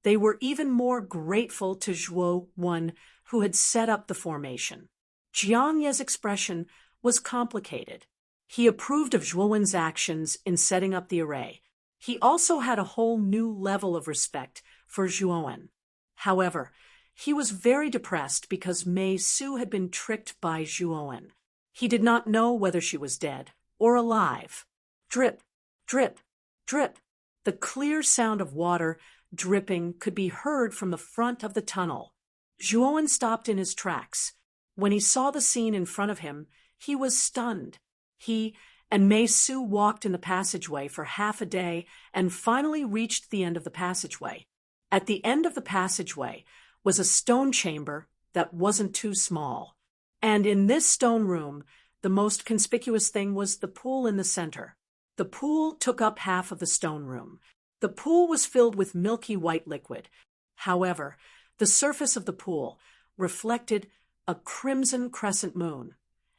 Speaker 1: they were even more grateful to Zhuowen, who had set up the formation. Jiang Ye's expression was complicated. He approved of Zhuowen's actions in setting up the array. He also had a whole new level of respect for Zhuowen. However, he was very depressed because Mei Su had been tricked by Zhuowen. He did not know whether she was dead or alive. Drip, drip, drip. The clear sound of water dripping could be heard from the front of the tunnel. Zhuowen stopped in his tracks. When he saw the scene in front of him, he was stunned. He and Mei Su walked in the passageway for half a day and finally reached the end of the passageway. At the end of the passageway was a stone chamber that wasn't too small. And in this stone room, the most conspicuous thing was the pool in the center. The pool took up half of the stone room. The pool was filled with milky white liquid. However, the surface of the pool reflected a crimson crescent moon,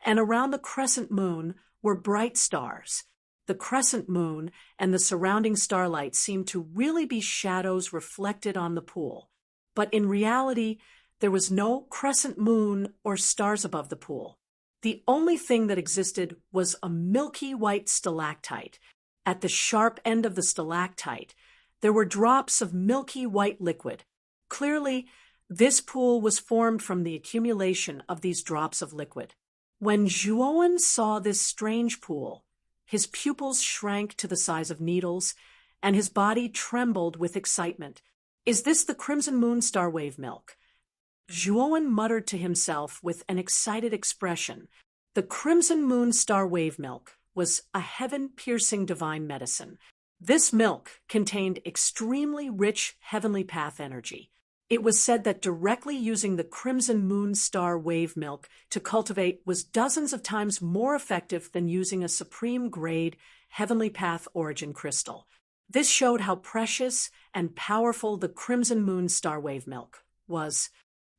Speaker 1: and around the crescent moon were bright stars. The crescent moon and the surrounding starlight seemed to really be shadows reflected on the pool. But in reality, there was no crescent moon or stars above the pool. The only thing that existed was a milky white stalactite. At the sharp end of the stalactite, there were drops of milky white liquid. Clearly, this pool was formed from the accumulation of these drops of liquid. When Zhuowen saw this strange pool, his pupils shrank to the size of needles, and his body trembled with excitement. "Is this the Crimson Moon Star Wave milk?" Zhuowen muttered to himself with an excited expression. The Crimson Moon Star Wave milk was a heaven-piercing divine medicine. This milk contained extremely rich heavenly path energy. It was said that directly using the Crimson Moon Star Wave milk to cultivate was dozens of times more effective than using a supreme-grade heavenly path origin crystal. This showed how precious and powerful the Crimson Moon Star Wave milk was.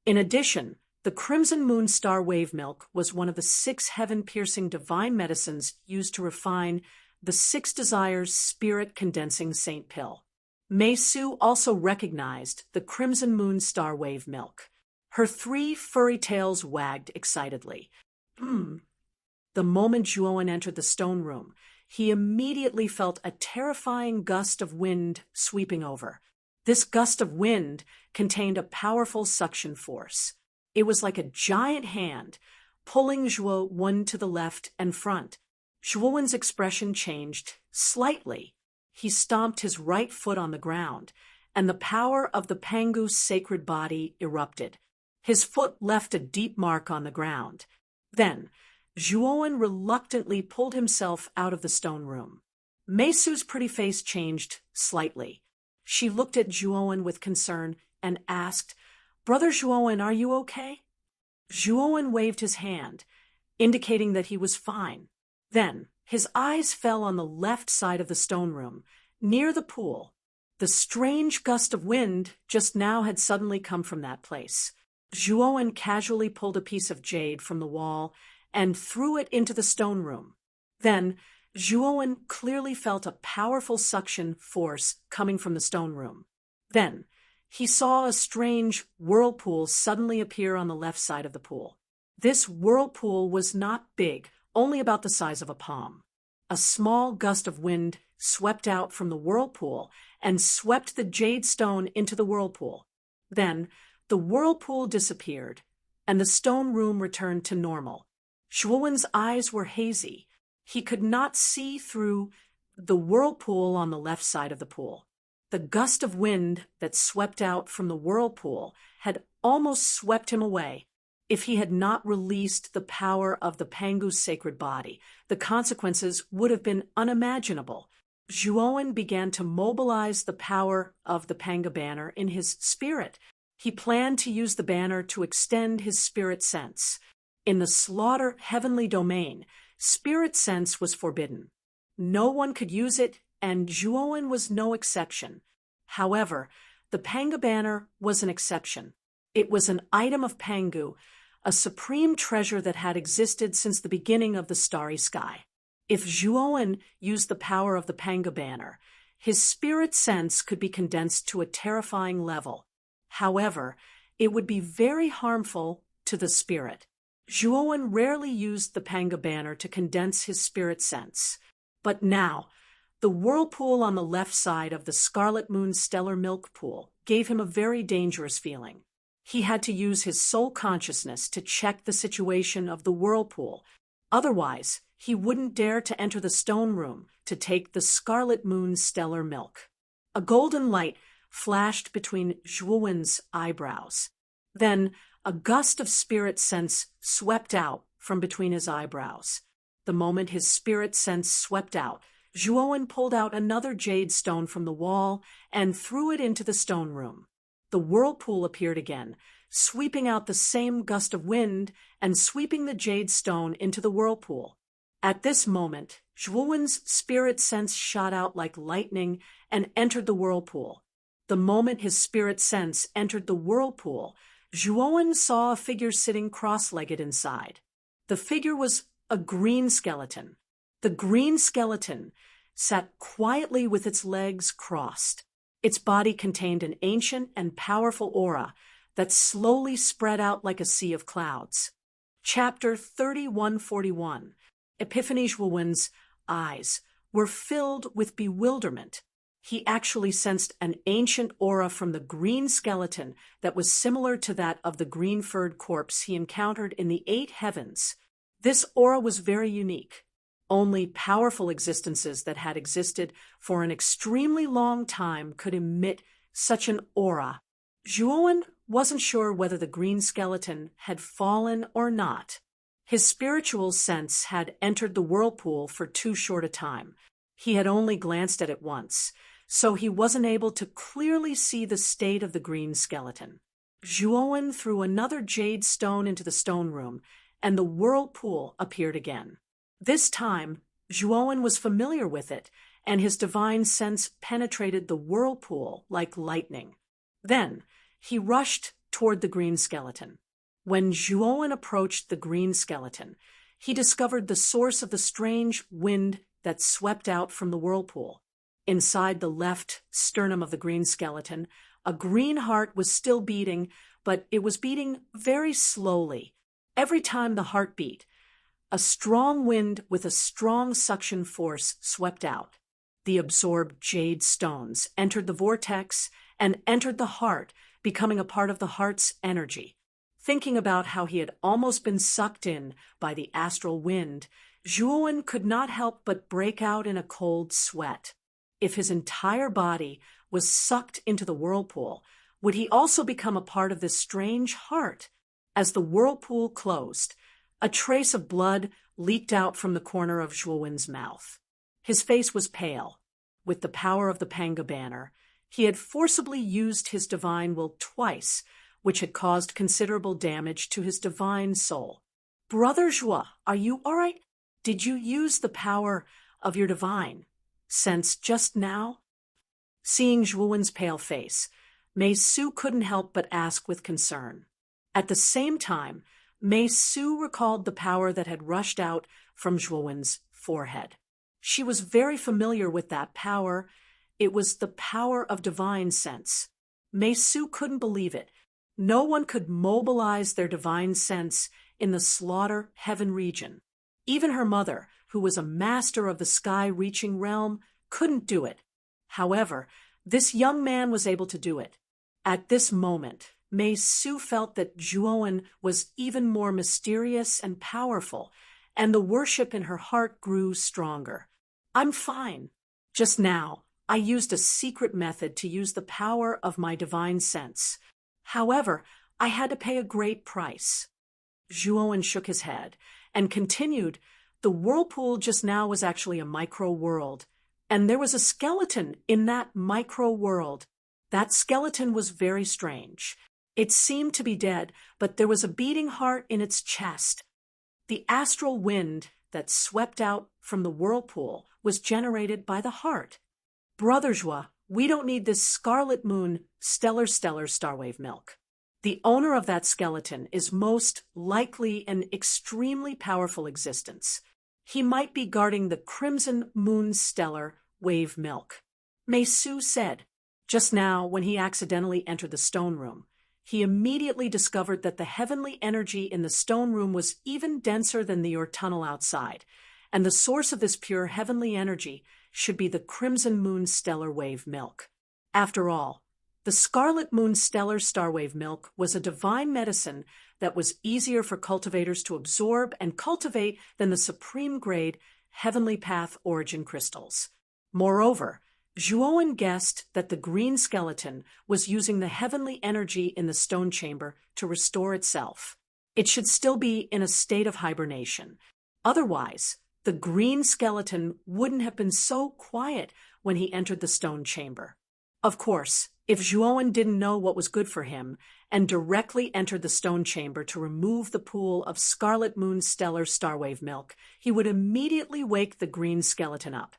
Speaker 1: In addition, the Crimson Moon Star Wave milk was one of the 6 heaven-piercing divine medicines used to refine the 6 Desires spirit-condensing saint pill. Mei-Su also recognized the Crimson Moon Star Wave milk. Her 3 furry tails wagged excitedly. The moment Zhuowen entered the stone room, he immediately felt a terrifying gust of wind sweeping over. This gust of wind contained a powerful suction force. It was like a giant hand, pulling Zhuowen to the left and front. Zhuowen's expression changed slightly. He stomped his right foot on the ground, and the power of the Pangu's sacred body erupted. His foot left a deep mark on the ground. Then, Zhuowen reluctantly pulled himself out of the stone room. Mei-Su's pretty face changed slightly. She looked at Zhuowen with concern and asked, "Brother Zhuowen, are you okay?" Zhuowen waved his hand, indicating that he was fine. Then, his eyes fell on the left side of the stone room, near the pool. The strange gust of wind just now had suddenly come from that place. Zhuowen casually pulled a piece of jade from the wall and threw it into the stone room. Then, Zhuowen clearly felt a powerful suction force coming from the stone room. Then, he saw a strange whirlpool suddenly appear on the left side of the pool. This whirlpool was not big, only about the size of a palm. A small gust of wind swept out from the whirlpool and swept the jade stone into the whirlpool. Then, the whirlpool disappeared, and the stone room returned to normal. Zhuowen's eyes were hazy. He could not see through the whirlpool on the left side of the pool. The gust of wind that swept out from the whirlpool had almost swept him away. If he had not released the power of the Pangu's sacred body, the consequences would have been unimaginable. Zhuowen began to mobilize the power of the Panga banner in his spirit. He planned to use the banner to extend his spirit sense. In the slaughter heavenly domain, spirit sense was forbidden. No one could use it, and Zhuowen was no exception. However, the Panga banner was an exception. It was an item of Pangu, a supreme treasure that had existed since the beginning of the starry sky. If Zhuowen used the power of the Panga banner, his spirit sense could be condensed to a terrifying level. However, it would be very harmful to the spirit. Zhuowen rarely used the Panga banner to condense his spirit sense. But now, the whirlpool on the left side of the Scarlet Moon Stellar Milk Pool gave him a very dangerous feeling. He had to use his soul consciousness to check the situation of the whirlpool. Otherwise, he wouldn't dare to enter the stone room to take the Scarlet Moon Stellar Milk. A golden light flashed between Zhuowen's eyebrows. Then, a gust of spirit sense swept out from between his eyebrows. The moment his spirit sense swept out, Zhuowen pulled out another jade stone from the wall and threw it into the stone room. The whirlpool appeared again, sweeping out the same gust of wind and sweeping the jade stone into the whirlpool. At this moment, Zhuowen's spirit sense shot out like lightning and entered the whirlpool. The moment his spirit sense entered the whirlpool, Zhuowen saw a figure sitting cross-legged inside. The figure was a green skeleton. The green skeleton sat quietly with its legs crossed. Its body contained an ancient and powerful aura that slowly spread out like a sea of clouds. Chapter 3141. Epiphany. Zhuowen's eyes were filled with bewilderment. He actually sensed an ancient aura from the green skeleton that was similar to that of the green-furred corpse he encountered in the 8 heavens. This aura was very unique. Only powerful existences that had existed for an extremely long time could emit such an aura. Zhuowen wasn't sure whether the green skeleton had fallen or not. His spiritual sense had entered the whirlpool for too short a time. He had only glanced at it once, so he wasn't able to clearly see the state of the green skeleton. Zhuowen threw another jade stone into the stone room, and the whirlpool appeared again. This time, Zhuowen was familiar with it, and his divine sense penetrated the whirlpool like lightning. Then, he rushed toward the green skeleton. When Zhuowen approached the green skeleton, he discovered the source of the strange wind that swept out from the whirlpool. Inside the left sternum of the green skeleton, a green heart was still beating, but it was beating very slowly. Every time the heart beat, a strong wind with a strong suction force swept out. The absorbed jade stones entered the vortex and entered the heart, becoming a part of the heart's energy. Thinking about how he had almost been sucked in by the astral wind, Zhuowen could not help but break out in a cold sweat. If his entire body was sucked into the whirlpool, would he also become a part of this strange heart? As the whirlpool closed, a trace of blood leaked out from the corner of Zhuowen's mouth. His face was pale. With the power of the Panga banner, he had forcibly used his divine will twice, which had caused considerable damage to his divine soul. Brother Zhuo, are you all right? Did you use the power of your divine sense just now? Seeing Zhuowen's pale face, Mei Su couldn't help but ask with concern. At the same time, Mei Su recalled the power that had rushed out from Zhuowen's forehead. She was very familiar with that power. It was the power of divine sense. Mei Su couldn't believe it. No one could mobilize their divine sense in the slaughter heaven region. Even her mother, who was a master of the sky-reaching realm, couldn't do it. However, this young man was able to do it. At this moment, Mei Su felt that Zhuowen was even more mysterious and powerful, and the worship in her heart grew stronger. I'm fine. Just now, I used a secret method to use the power of my divine sense. However, I had to pay a great price. Zhuowen shook his head and continued, the whirlpool just now was actually a micro-world, and there was a skeleton in that micro-world. That skeleton was very strange. It seemed to be dead, but there was a beating heart in its chest. The astral wind that swept out from the whirlpool was generated by the heart. Brother Zhuo, we don't need this Scarlet Moon stellar starwave milk. The owner of that skeleton is most likely an extremely powerful existence. He might be guarding the Crimson Moon stellar wave milk. Mei Su said. Just now, when he accidentally entered the stone room, he immediately discovered that the heavenly energy in the stone room was even denser than the Ur tunnel outside, and the source of this pure heavenly energy should be the Crimson Moon stellar wave milk. After all, the Scarlet Moon stellar starwave milk was a divine medicine that was easier for cultivators to absorb and cultivate than the supreme grade heavenly path origin crystals. Moreover, Zhuowen guessed that the green skeleton was using the heavenly energy in the stone chamber to restore itself. It should still be in a state of hibernation. Otherwise, the green skeleton wouldn't have been so quiet when he entered the stone chamber. Of course, if Zhuowen didn't know what was good for him and directly entered the stone chamber to remove the pool of Scarlet Moon stellar starwave milk, he would immediately wake the green skeleton up.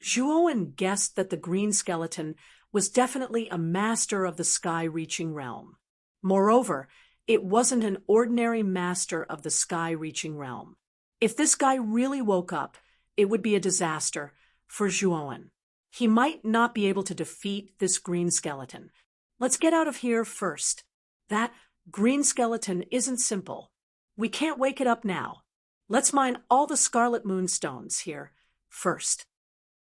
Speaker 1: Zhuowen guessed that the green skeleton was definitely a master of the sky-reaching realm. Moreover, it wasn't an ordinary master of the sky-reaching realm. If this guy really woke up, it would be a disaster for Zhuowen. He might not be able to defeat this green skeleton. Let's get out of here first. That green skeleton isn't simple. We can't wake it up now. Let's mine all the Scarlet Moon stones here first.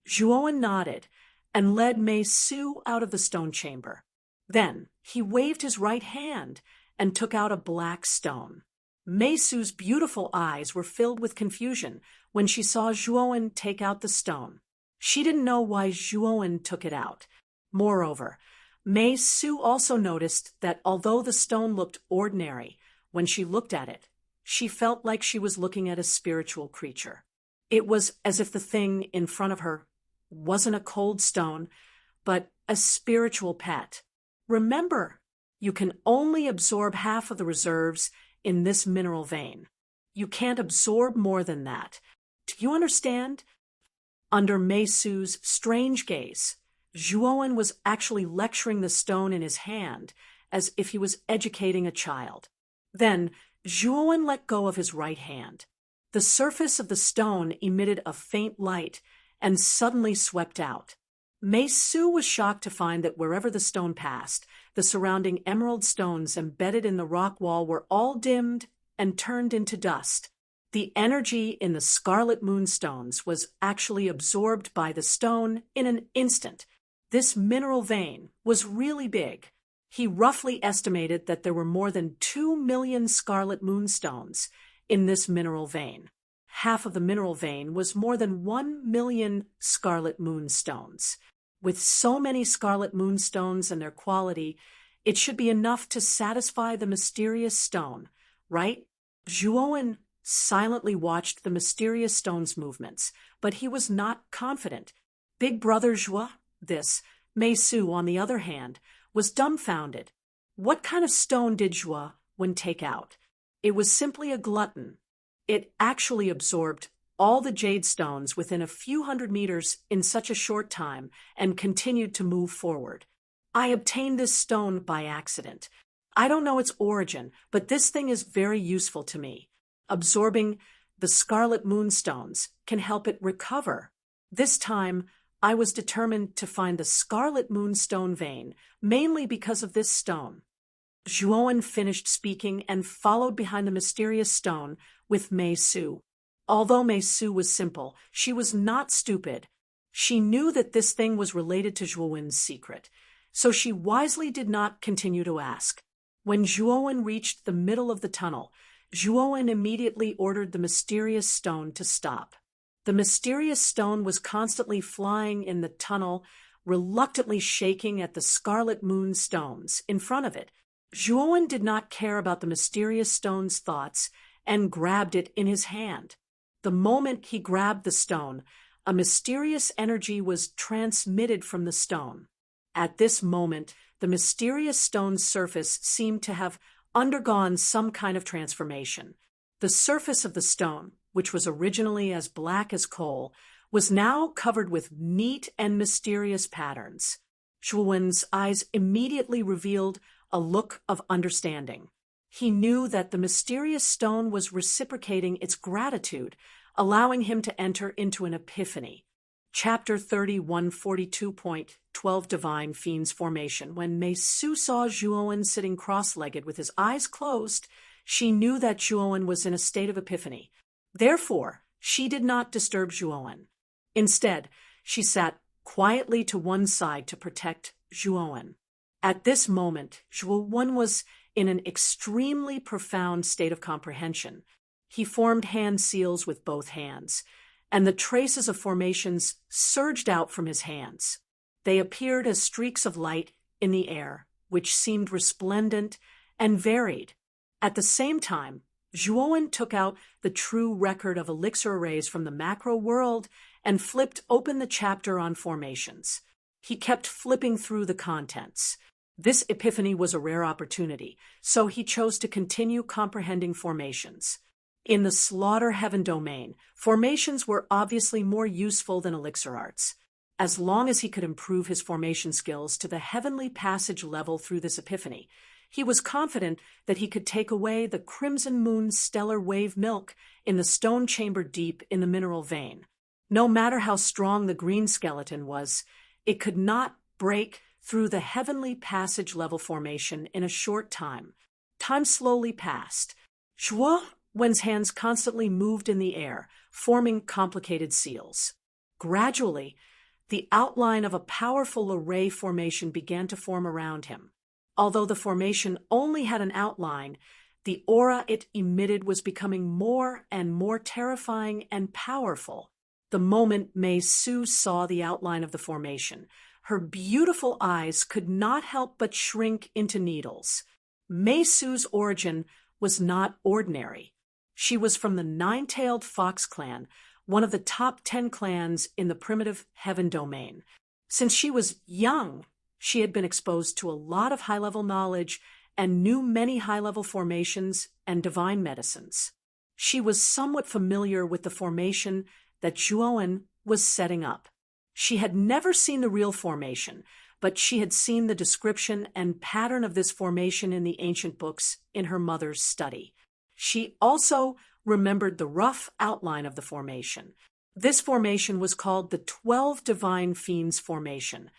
Speaker 1: Zhuowen nodded and led Mei Su out of the stone chamber. Then he waved his right hand and took out a black stone. Mei Su's beautiful eyes were filled with confusion when she saw Zhuowen take out the stone. She didn't know why Zhuowen took it out. Moreover, Mei Su also noticed that although the stone looked ordinary, when she looked at it, she felt like she was looking at a spiritual creature. It was as if the thing in front of her wasn't a cold stone, but a spiritual pet. Remember, you can only absorb half of the reserves in this mineral vein. You can't absorb more than that. Do you understand? Under Meisu's strange gaze, Zhuowen was actually lecturing the stone in his hand as if he was educating a child. Then, Zhuowen let go of his right hand. The surface of the stone emitted a faint light and suddenly swept out. Meisu was shocked to find that wherever the stone passed, the surrounding emerald stones embedded in the rock wall were all dimmed and turned into dust. The energy in the scarlet moonstones was actually absorbed by the stone in an instant. This mineral vein was really big. He roughly estimated that there were more than 2 million scarlet moonstones in this mineral vein. Half of the mineral vein was more than 1 million scarlet moonstones. With so many scarlet moonstones and their quality, it should be enough to satisfy the mysterious stone, right? Zhuowen silently watched the mysterious stone's movements, but he was not confident. Big Brother Zhuo, this, Meisu, on the other hand, was dumbfounded. What kind of stone did Zhuowen take out? It was simply a glutton. It actually absorbed all the jade stones within a few hundred meters in such a short time and continued to move forward. I obtained this stone by accident. I don't know its origin, but this thing is very useful to me. Absorbing the scarlet moonstones can help it recover. This time, I was determined to find the scarlet moonstone vein, mainly because of this stone. Zhuowen finished speaking and followed behind the mysterious stone with Meisu. Although Meisu was simple, she was not stupid. She knew that this thing was related to Zhuowen's secret, so she wisely did not continue to ask. When Zhuowen reached the middle of the tunnel, Zhuowen immediately ordered the mysterious stone to stop. The mysterious stone was constantly flying in the tunnel, reluctantly shaking at the scarlet moonstones in front of it. Zhuowen did not care about the mysterious stone's thoughts and grabbed it in his hand. The moment he grabbed the stone, a mysterious energy was transmitted from the stone. At this moment, the mysterious stone's surface seemed to have undergone some kind of transformation. The surface of the stone, which was originally as black as coal, was now covered with neat and mysterious patterns. Zhuowen's eyes immediately revealed a look of understanding. He knew that the mysterious stone was reciprocating its gratitude, allowing him to enter into an epiphany. Chapter 31:42.12 Divine Fiend's Formation. When Meisu saw Zhuowen sitting cross-legged with his eyes closed, she knew that Zhuowen was in a state of epiphany. Therefore, she did not disturb Zhuowen. Instead, she sat quietly to one side to protect Zhuowen. At this moment, Zhuowen was in an extremely profound state of comprehension. He formed hand seals with both hands, and the traces of formations surged out from his hands. They appeared as streaks of light in the air, which seemed resplendent and varied. At the same time, Zhuowen took out the true record of elixir arrays from the macro world and flipped open the chapter on formations. He kept flipping through the contents. This epiphany was a rare opportunity, so he chose to continue comprehending formations. In the Slaughter Heaven domain, formations were obviously more useful than elixir arts. As long as he could improve his formation skills to the heavenly passage level through this epiphany, he was confident that he could take away the crimson moon stellar wave milk in the stone chamber deep in the mineral vein. No matter how strong the green skeleton was, it could not break through the heavenly passage level formation in a short time. Time slowly passed. Zhuowen's hands constantly moved in the air, forming complicated seals. Gradually, the outline of a powerful array formation began to form around him. Although the formation only had an outline, the aura it emitted was becoming more and more terrifying and powerful. The moment Meisu saw the outline of the formation, her beautiful eyes could not help but shrink into needles. Meisu's origin was not ordinary. She was from the Nine-Tailed Fox clan, one of the top 10 clans in the primitive heaven domain. Since she was young, she had been exposed to a lot of high-level knowledge and knew many high-level formations and divine medicines. She was somewhat familiar with the formation that Zhuowen was setting up. She had never seen the real formation, but she had seen the description and pattern of this formation in the ancient books in her mother's study. She also remembered the rough outline of the formation. This formation was called the 12 Divine Fiends Formation,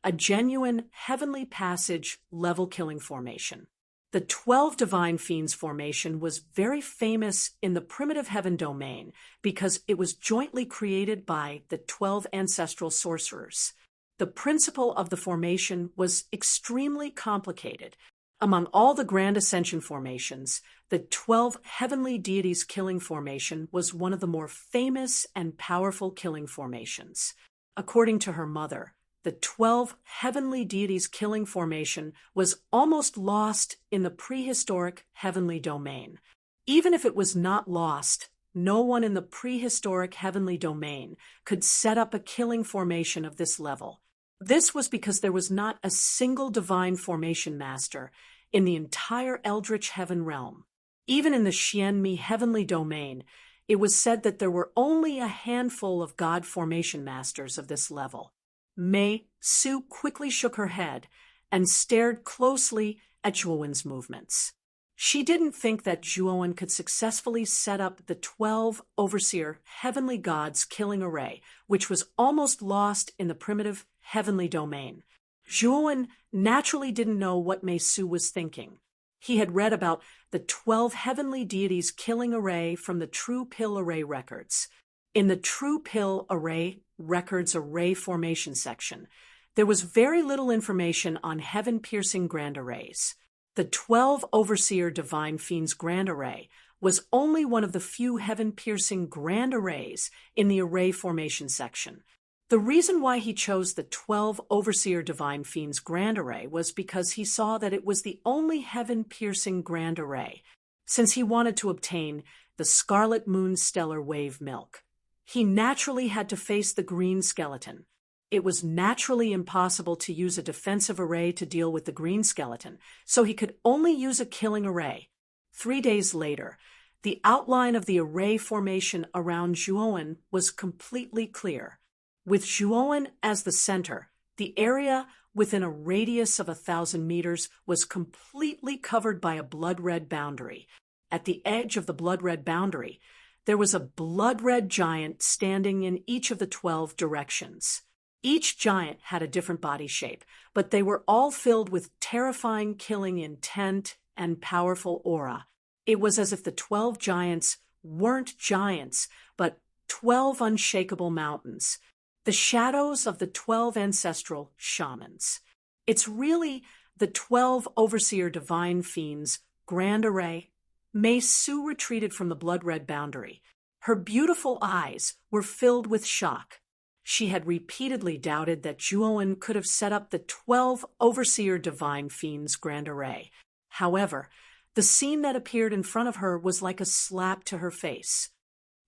Speaker 1: a genuine heavenly passage level killing formation. The 12 Divine Fiends Formation was very famous in the primitive heaven domain because it was jointly created by the 12 ancestral sorcerers. The principle of the formation was extremely complicated. Among all the Grand Ascension formations, the 12 Heavenly Deities Killing Formation was one of the more famous and powerful killing formations. According to her mother, the 12 Heavenly Deities Killing Formation was almost lost in the prehistoric heavenly domain. Even if it was not lost, no one in the prehistoric heavenly domain could set up a killing formation of this level. This was because there was not a single divine formation master in the entire Eldritch Heaven realm. Even in the Xianmi heavenly domain, it was said that there were only a handful of god formation masters of this level. Mei Su quickly shook her head and stared closely at Zhuowen's movements. She didn't think that Zhuowen could successfully set up the 12 Overseer Heavenly Gods killing array, which was almost lost in the primitive heavenly domain. Zhuowen naturally didn't know what Mei Su was thinking. He had read about the 12 heavenly deities killing array from the True Pill Array records. In the True Pill Array records array formation section, there was very little information on heaven-piercing grand arrays. The 12 Overseer Divine Fiends Grand Array was only one of the few heaven-piercing grand arrays in the array formation section. The reason why he chose the 12 Overseer Divine Fiends Grand Array was because he saw that it was the only heaven-piercing grand array, since he wanted to obtain the Scarlet Moon Stellar Wave Milk. He naturally had to face the green skeleton. It was naturally impossible to use a defensive array to deal with the green skeleton, so he could only use a killing array. 3 days later, the outline of the array formation around Zhuowen was completely clear. With Zhuowen as the center, the area within a radius of 1,000 meters was completely covered by a blood-red boundary. At the edge of the blood-red boundary, there was a blood-red giant standing in each of the 12 directions. Each giant had a different body shape, but they were all filled with terrifying killing intent and powerful aura. It was as if the 12 giants weren't giants, but 12 unshakable mountains. The shadows of the 12 ancestral shamans. It's really the 12 Overseer Divine Fiends Grand Array. Mei Su retreated from the blood-red boundary. Her beautiful eyes were filled with shock. She had repeatedly doubted that Zhuowen could have set up the 12 Overseer Divine Fiends Grand Array. However, the scene that appeared in front of her was like a slap to her face.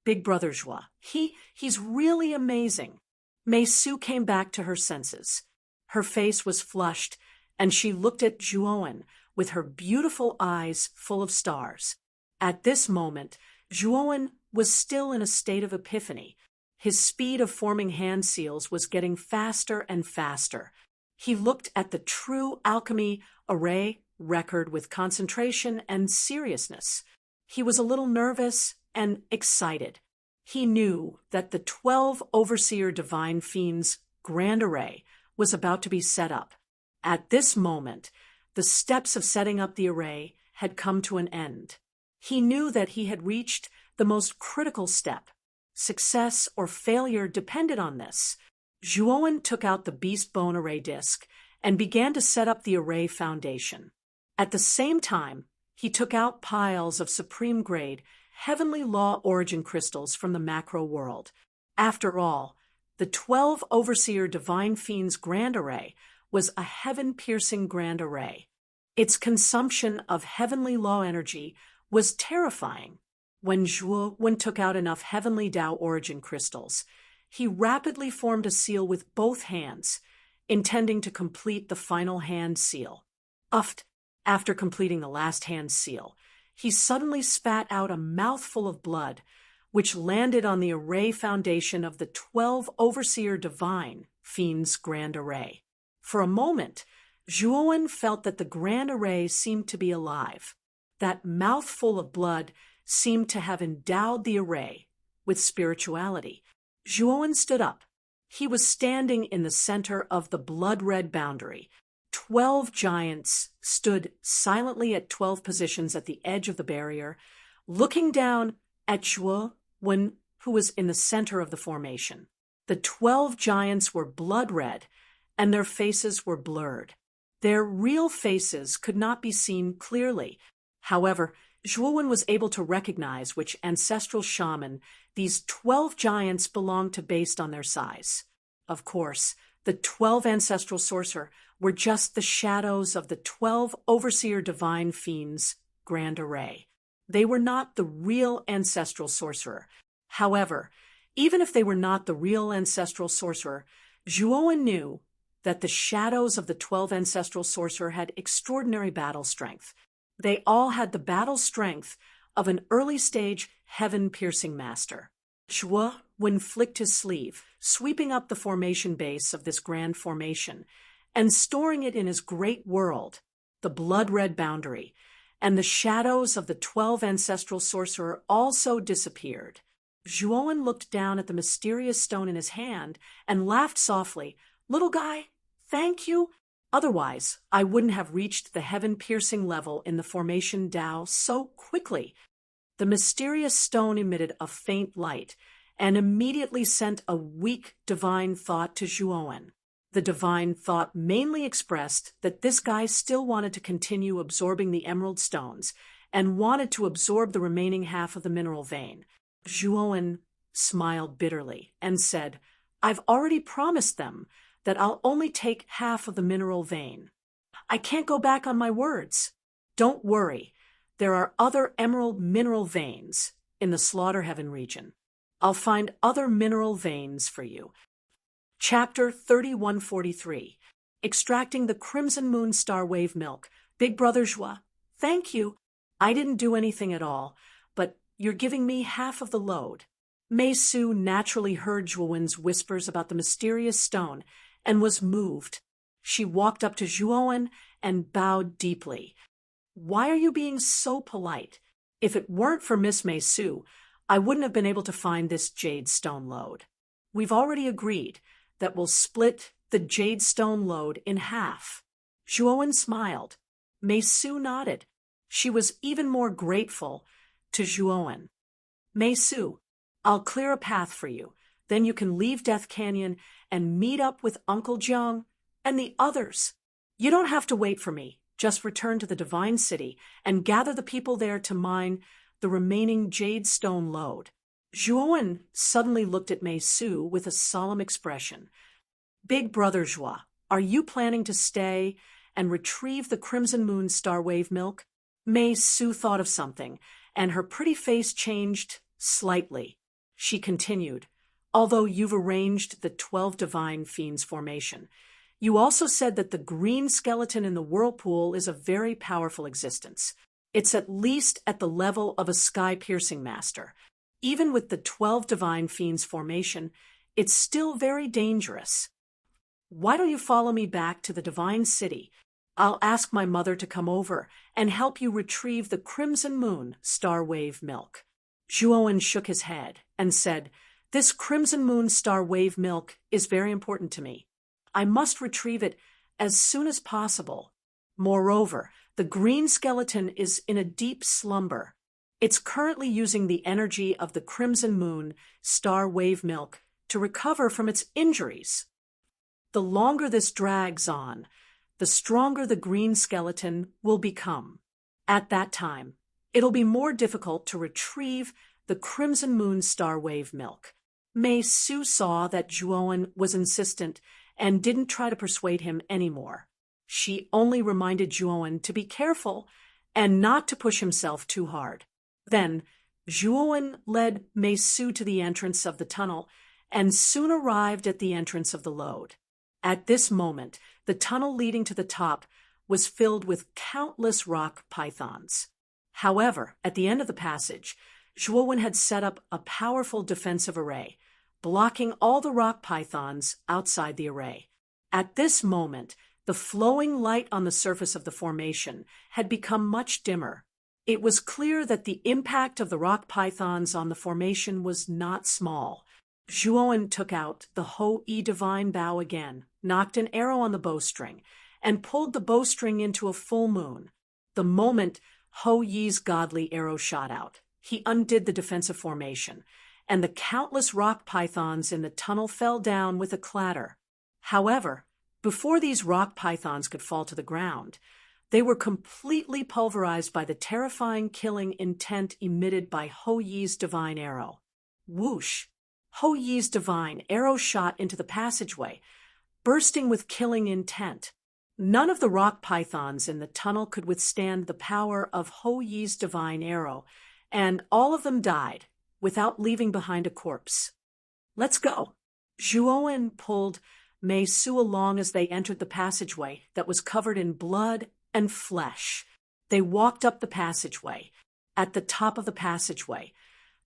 Speaker 1: Big Brother Zhua, he's really amazing. Mei Su came back to her senses. Her face was flushed, and she looked at Zhuowen with her beautiful eyes full of stars. At this moment, Zhuowen was still in a state of epiphany. His speed of forming hand seals was getting faster and faster. He looked at the True Alchemy Array record with concentration and seriousness. He was a little nervous and excited. He knew that the 12 Overseer Divine Fiends Grand Array was about to be set up. At this moment, the steps of setting up the array had come to an end. He knew that he had reached the most critical step. Success or failure depended on this. Zhuowen took out the Beast Bone Array disc and began to set up the array foundation. At the same time, he took out piles of supreme-grade Heavenly Law origin crystals from the macro world. After all, the 12 Overseer Divine Fiends Grand Array was a heaven-piercing grand array. Its consumption of Heavenly Law energy was terrifying. When Zhuo Wen took out enough heavenly Tao origin crystals, he rapidly formed a seal with both hands, intending to complete the final hand seal. After completing the last hand seal, he suddenly spat out a mouthful of blood, which landed on the array foundation of the 12 Overseer Divine Fiends Grand Array. For a moment, Zhuo felt that the Grand Array seemed to be alive. That mouthful of blood seemed to have endowed the array with spirituality. Zhuo stood up. He was standing in the center of the blood-red boundary. 12 giants stood silently at 12 positions at the edge of the barrier, looking down at Zhuo Wen, who was in the center of the formation. The 12 giants were blood-red, and their faces were blurred. Their real faces could not be seen clearly. However, Zhuo Wen was able to recognize which ancestral shaman these 12 giants belonged to based on their size. Of course, the 12 ancestral sorcerer were just the shadows of the 12 Overseer Divine Fiends Grand Array. They were not the real ancestral sorcerer. However, even if they were not the real ancestral sorcerer, Zhuo knew that the shadows of the 12 ancestral sorcerer had extraordinary battle strength. They all had the battle strength of an early-stage heaven-piercing master. Zhuo Wen flicked his sleeve, sweeping up the formation base of this grand formation, and storing it in his great world, the blood-red boundary, and the shadows of the 12 ancestral sorcerer also disappeared. Zhuo looked down at the mysterious stone in his hand and laughed softly. "Little guy, thank you. Otherwise, I wouldn't have reached the heaven-piercing level in the formation Tao so quickly." The mysterious stone emitted a faint light and immediately sent a weak divine thought to Zhuo. The divine thought mainly expressed that this guy still wanted to continue absorbing the emerald stones and wanted to absorb the remaining half of the mineral vein. Zhuo smiled bitterly and said, "I've already promised them that I'll only take half of the mineral vein. I can't go back on my words. Don't worry, there are other emerald mineral veins in the Slaughter Heaven region. I'll find other mineral veins for you." Chapter 3143. Extracting the Crimson Moon Star Wave Milk. Big Brother Zhuo, thank you. I didn't do anything at all, but you're giving me half of the load. Mei Su naturally heard Zhuowen's whispers about the mysterious stone and was moved. She walked up to Zhuo and bowed deeply. "Why are you being so polite? If it weren't for Miss Mei Su, I wouldn't have been able to find this jade stone load. We've already agreed that we'll split the jade stone load in half." Zhuo smiled. Mei Su nodded. She was even more grateful to Zhuo. "Mei Su, I'll clear a path for you. Then you can leave Death Canyon and meet up with Uncle Jiang and the others. You don't have to wait for me. Just return to the Divine City and gather the people there to mine the remaining jade stone load." Zhuo suddenly looked at Mei Su with a solemn expression. "Big Brother Zhuo, are you planning to stay and retrieve the Crimson Moon Star Wave Milk?" Mei Su thought of something, and her pretty face changed slightly. She continued, "Although you've arranged the 12 Divine Fiends formation, you also said that the green skeleton in the whirlpool is a very powerful existence. It's at least at the level of a sky-piercing master. Even with the 12 Divine Fiends formation, it's still very dangerous. Why don't you follow me back to the Divine City? I'll ask my mother to come over and help you retrieve the Crimson Moon Star Wave Milk." Zhuo shook his head and said, "This Crimson Moon Star Wave Milk is very important to me. I must retrieve it as soon as possible. Moreover, the green skeleton is in a deep slumber. It's currently using the energy of the Crimson Moon Star Wave Milk to recover from its injuries. The longer this drags on, the stronger the green skeleton will become. At that time, it'll be more difficult to retrieve the Crimson Moon Star Wave Milk." Mei Su saw that Zhuo was insistent and didn't try to persuade him anymore. She only reminded Zhuo to be careful and not to push himself too hard. Then, Zhuowen led Mei Su to the entrance of the tunnel and soon arrived at the entrance of the lode. At this moment, the tunnel leading to the top was filled with countless rock pythons. However, at the end of the passage, Zhuowen had set up a powerful defensive array, blocking all the rock pythons outside the array. At this moment, the flowing light on the surface of the formation had become much dimmer. It was clear that the impact of the rock pythons on the formation was not small. Zhuowen took out the Ho-Yi divine bow again, knocked an arrow on the bowstring, and pulled the bowstring into a full moon. The moment Ho-Yi's godly arrow shot out, he undid the defensive formation, and the countless rock pythons in the tunnel fell down with a clatter. However, before these rock pythons could fall to the ground, they were completely pulverized by the terrifying killing intent emitted by Ho-Yi's divine arrow. Whoosh! Ho-Yi's divine arrow shot into the passageway, bursting with killing intent. None of the rock pythons in the tunnel could withstand the power of Ho-Yi's divine arrow, and all of them died, without leaving behind a corpse. Let's go! Zhuowen pulled Mei Su along as they entered the passageway that was covered in blood and flesh. They walked up the passageway. At the top of the passageway,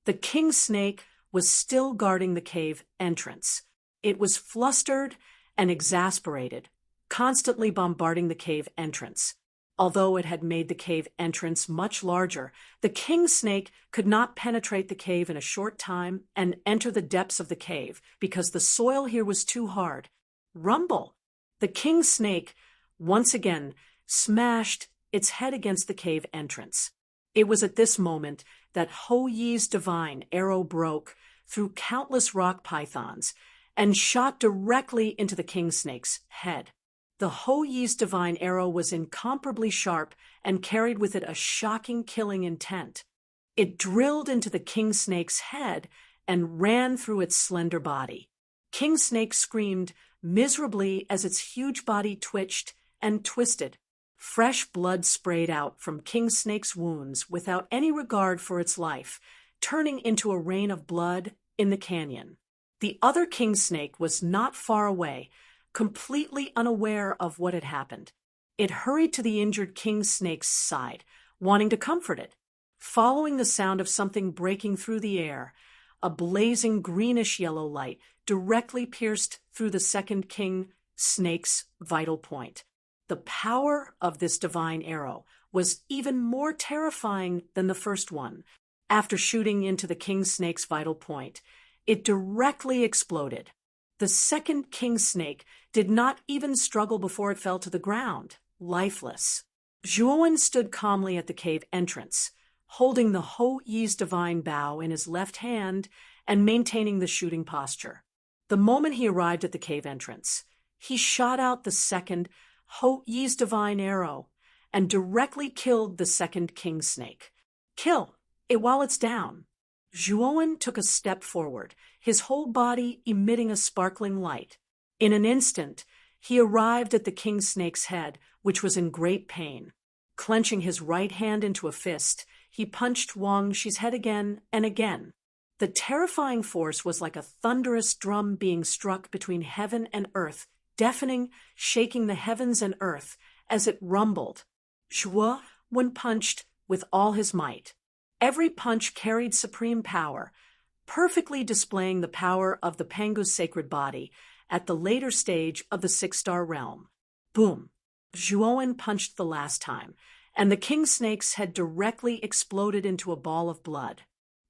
Speaker 1: the king snake was still guarding the cave entrance. It was flustered and exasperated, constantly bombarding the cave entrance. Although it had made the cave entrance much larger, the king snake could not penetrate the cave in a short time and enter the depths of the cave because the soil here was too hard. Rumble! The king snake once again smashed its head against the cave entrance. It was at this moment that Ho-Yi's divine arrow broke through countless rock pythons and shot directly into the king snake's head. The Ho-Yi's divine arrow was incomparably sharp and carried with it a shocking killing intent. It drilled into the king snake's head and ran through its slender body. King Snake screamed miserably as its huge body twitched and twisted. Fresh blood sprayed out from King Snake's wounds without any regard for its life, turning into a rain of blood in the canyon. The other king snake was not far away, completely unaware of what had happened. It hurried to the injured king snake's side, wanting to comfort it. Following the sound of something breaking through the air, a blazing greenish-yellow light directly pierced through the second king snake's vital point. The power of this divine arrow was even more terrifying than the first one. After shooting into the king snake's vital point, it directly exploded. The second king snake did not even struggle before it fell to the ground, lifeless. Zhuowen stood calmly at the cave entrance, holding the Ho-Yi's divine bow in his left hand and maintaining the shooting posture. The moment he arrived at the cave entrance, he shot out the second Ho-Yi's divine arrow and directly killed the second king snake. Kill it while it's down. Zhuowen took a step forward, his whole body emitting a sparkling light. In an instant, he arrived at the king snake's head, which was in great pain. Clenching his right hand into a fist, he punched Wang Shi's head again and again. The terrifying force was like a thunderous drum being struck between heaven and earth, deafening, shaking the heavens and earth as it rumbled. Zhuowen punched with all his might. Every punch carried supreme power, perfectly displaying the power of the Pangu's sacred body at the later stage of the six-star realm. Boom! Zhuowen punched the last time, and the king snake's head directly exploded into a ball of blood.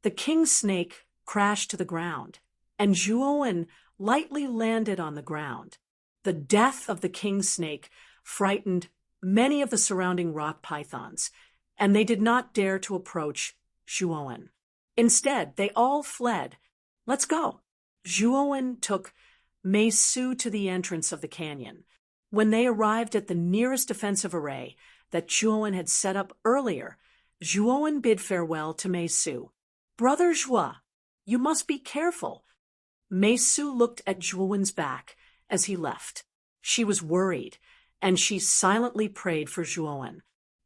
Speaker 1: The king snake crashed to the ground, and Zhuowen lightly landed on the ground. The death of the king snake frightened many of the surrounding rock pythons, and they did not dare to approach Zhuowen. Instead, they all fled. Let's go. Zhuowen took Mei Su to the entrance of the canyon. When they arrived at the nearest defensive array that Zhuowen had set up earlier, Zhuowen bid farewell to Mei Su. Brother Zhuo, you must be careful. Mei Su looked at Zhuowen's back as he left. She was worried, and she silently prayed for Zhuowen.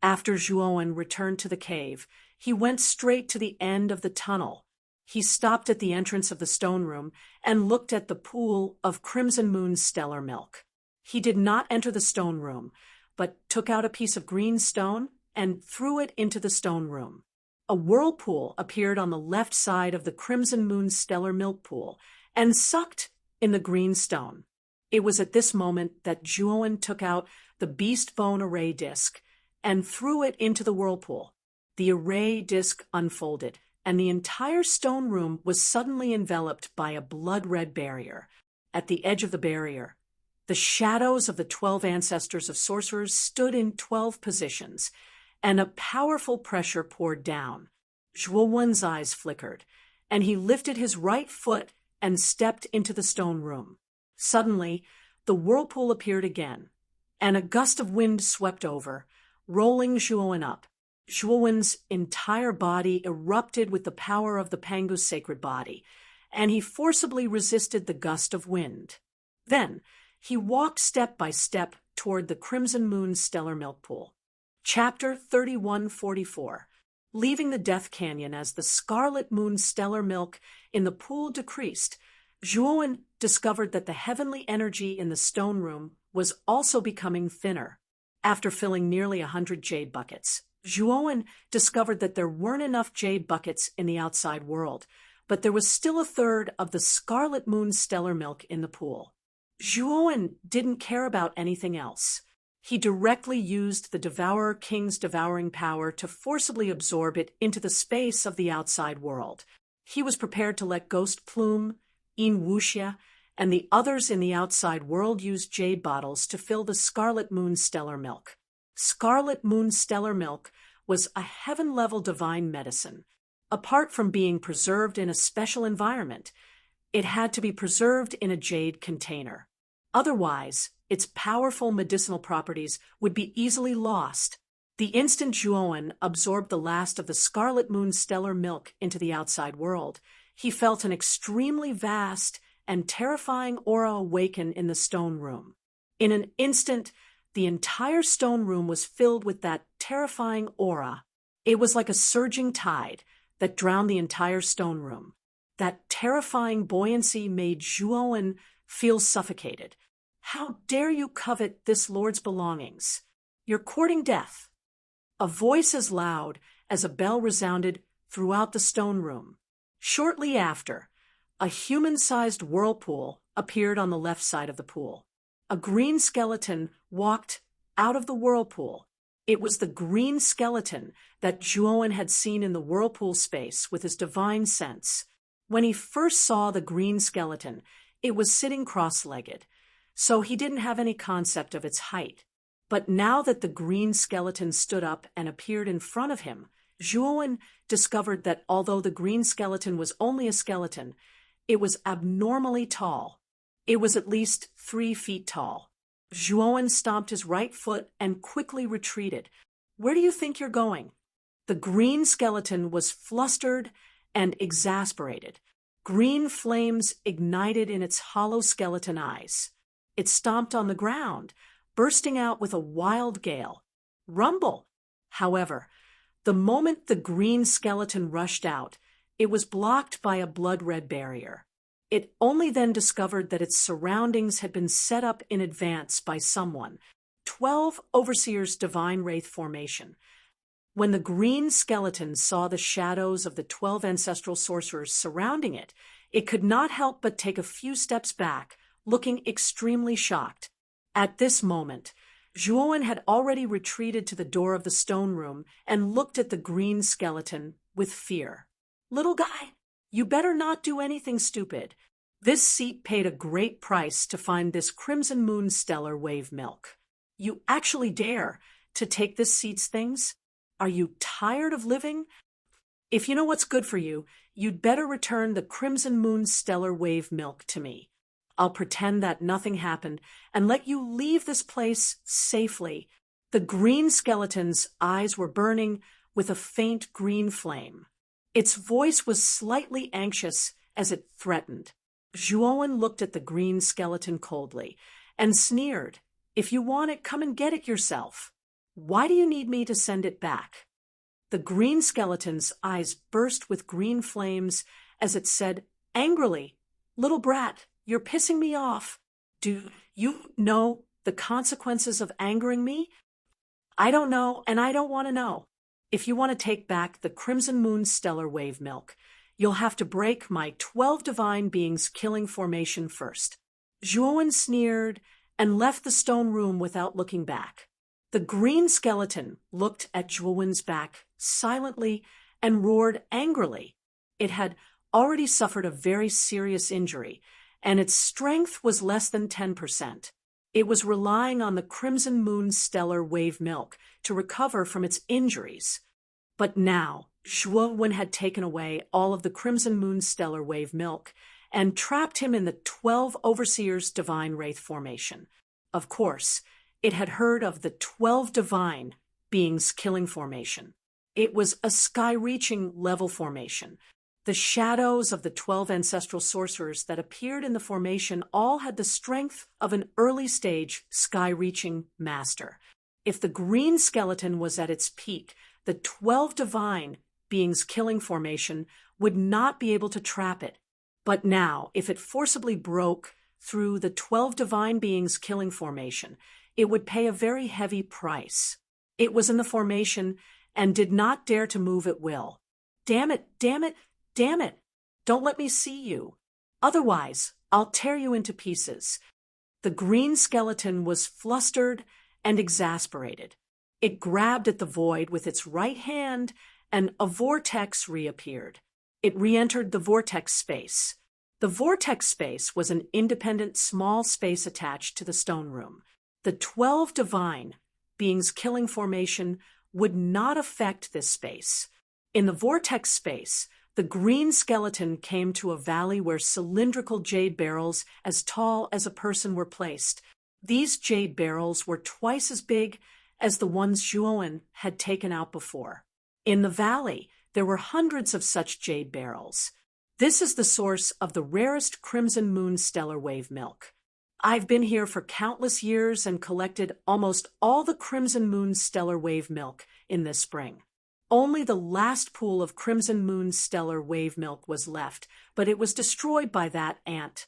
Speaker 1: After Zhuowen returned to the cave, he went straight to the end of the tunnel. He stopped at the entrance of the stone room and looked at the pool of Crimson Moon's stellar milk. He did not enter the stone room, but took out a piece of green stone and threw it into the stone room. A whirlpool appeared on the left side of the Crimson Moon's stellar milk pool and sucked in the green stone. It was at this moment that Zhuowen took out the beast bone array disc and threw it into the whirlpool. The array disc unfolded, and the entire stone room was suddenly enveloped by a blood-red barrier. At the edge of the barrier, the shadows of the 12 ancestors of sorcerers stood in 12 positions, and a powerful pressure poured down. Zhuowen's eyes flickered, and he lifted his right foot and stepped into the stone room. Suddenly, the whirlpool appeared again, and a gust of wind swept over, rolling Zhuowen up. Zhuowen's entire body erupted with the power of the Pangu's sacred body, and he forcibly resisted the gust of wind. Then, he walked step by step toward the Crimson Moon's stellar milk pool. Chapter 3144. Leaving the Death Canyon as the Scarlet Moon's stellar milk in the pool decreased, Zhuowen discovered that the heavenly energy in the stone room was also becoming thinner. After filling nearly 100 jade buckets, Zhuowen discovered that there weren't enough jade buckets in the outside world, but there was still a third of the Scarlet Moon's stellar milk in the pool. Zhuowen didn't care about anything else. He directly used the Devourer King's devouring power to forcibly absorb it into the space of the outside world. He was prepared to let Ghost Plume, Yin Wuxia, and the others in the outside world use jade bottles to fill the Scarlet Moon's stellar milk. Scarlet Moon's stellar milk was a heaven-level divine medicine. Apart from being preserved in a special environment, it had to be preserved in a jade container. Otherwise, its powerful medicinal properties would be easily lost. The instant Zhuowen absorbed the last of the Scarlet Moon's stellar milk into the outside world, he felt an extremely vast and terrifying aura awaken in the stone room. In an instant, the entire stone room was filled with that terrifying aura. It was like a surging tide that drowned the entire stone room. That terrifying buoyancy made Zhuowen feel suffocated. How dare you covet this lord's belongings? You're courting death. A voice as loud as a bell resounded throughout the stone room. Shortly after, a human-sized whirlpool appeared on the left side of the pool. A green skeleton walked out of the whirlpool. It was the green skeleton that Zhuowen had seen in the whirlpool space with his divine sense. When he first saw the green skeleton, it was sitting cross-legged, so he didn't have any concept of its height. But now that the green skeleton stood up and appeared in front of him, Zhuowen discovered that although the green skeleton was only a skeleton, it was abnormally tall. It was at least 3 feet tall. Zhuowen stomped his right foot and quickly retreated. Where do you think you're going? The green skeleton was flustered and exasperated. Green flames ignited in its hollow skeleton eyes. It stomped on the ground, bursting out with a wild gale. Rumble! However, the moment the green skeleton rushed out, it was blocked by a blood-red barrier. It only then discovered that its surroundings had been set up in advance by someone. 12 Overseer's Divine Wraith Formation. When the green skeleton saw the shadows of the 12 ancestral sorcerers surrounding it, it could not help but take a few steps back, looking extremely shocked. At this moment, Zhuowen had already retreated to the door of the stone room and looked at the green skeleton with fear. Little guy, you better not do anything stupid. This seat paid a great price to find this Crimson Moon stellar wave milk. You actually dare to take this seat's things? Are you tired of living? If you know what's good for you, you'd better return the Crimson Moon stellar wave milk to me. I'll pretend that nothing happened and let you leave this place safely. The green skeleton's eyes were burning with a faint green flame. Its voice was slightly anxious as it threatened. Zhuowen looked at the green skeleton coldly and sneered. If you want it, come and get it yourself. Why do you need me to send it back? The green skeleton's eyes burst with green flames as it said angrily, "Little brat, you're pissing me off. Do you know the consequences of angering me?" "I don't know, and I don't want to know. If you want to take back the Crimson Moon Stellar Wave Milk, you'll have to break my 12 divine beings killing formation first." Zhuowen sneered and left the stone room without looking back. The green skeleton looked at Zhuowen's back silently and roared angrily. It had already suffered a very serious injury, and its strength was less than 10%. It was relying on the Crimson Moon Stellar Wave Milk to recover from its injuries. But now, Zhuowen had taken away all of the Crimson Moon Stellar Wave Milk and trapped him in the 12 Overseers Divine Wraith formation. Of course, it had heard of the 12 divine beings killing formation. It was a sky-reaching level formation. The shadows of the 12 ancestral sorcerers that appeared in the formation all had the strength of an early-stage sky-reaching master. If the green skeleton was at its peak, the 12 divine beings killing formation would not be able to trap it. But now, if it forcibly broke through the 12 divine beings killing formation, it would pay a very heavy price. It was in the formation and did not dare to move at will. "Damn it, damn it, damn it! Don't let me see you. Otherwise, I'll tear you into pieces." The green skeleton was flustered and exasperated. It grabbed at the void with its right hand, and a vortex reappeared. It re-entered the vortex space. The vortex space was an independent small space attached to the stone room. The 12 divine beings killing formation would not affect this space. In the vortex space, the green skeleton came to a valley where cylindrical jade barrels as tall as a person were placed. These jade barrels were twice as big as the ones Zhuowen had taken out before. In the valley, there were hundreds of such jade barrels. "This is the source of the rarest Crimson Moon Stellar Wave Milk. I've been here for countless years and collected almost all the Crimson Moon Stellar Wave Milk in this spring. Only the last pool of Crimson Moon Stellar Wave Milk was left, but it was destroyed by that ant.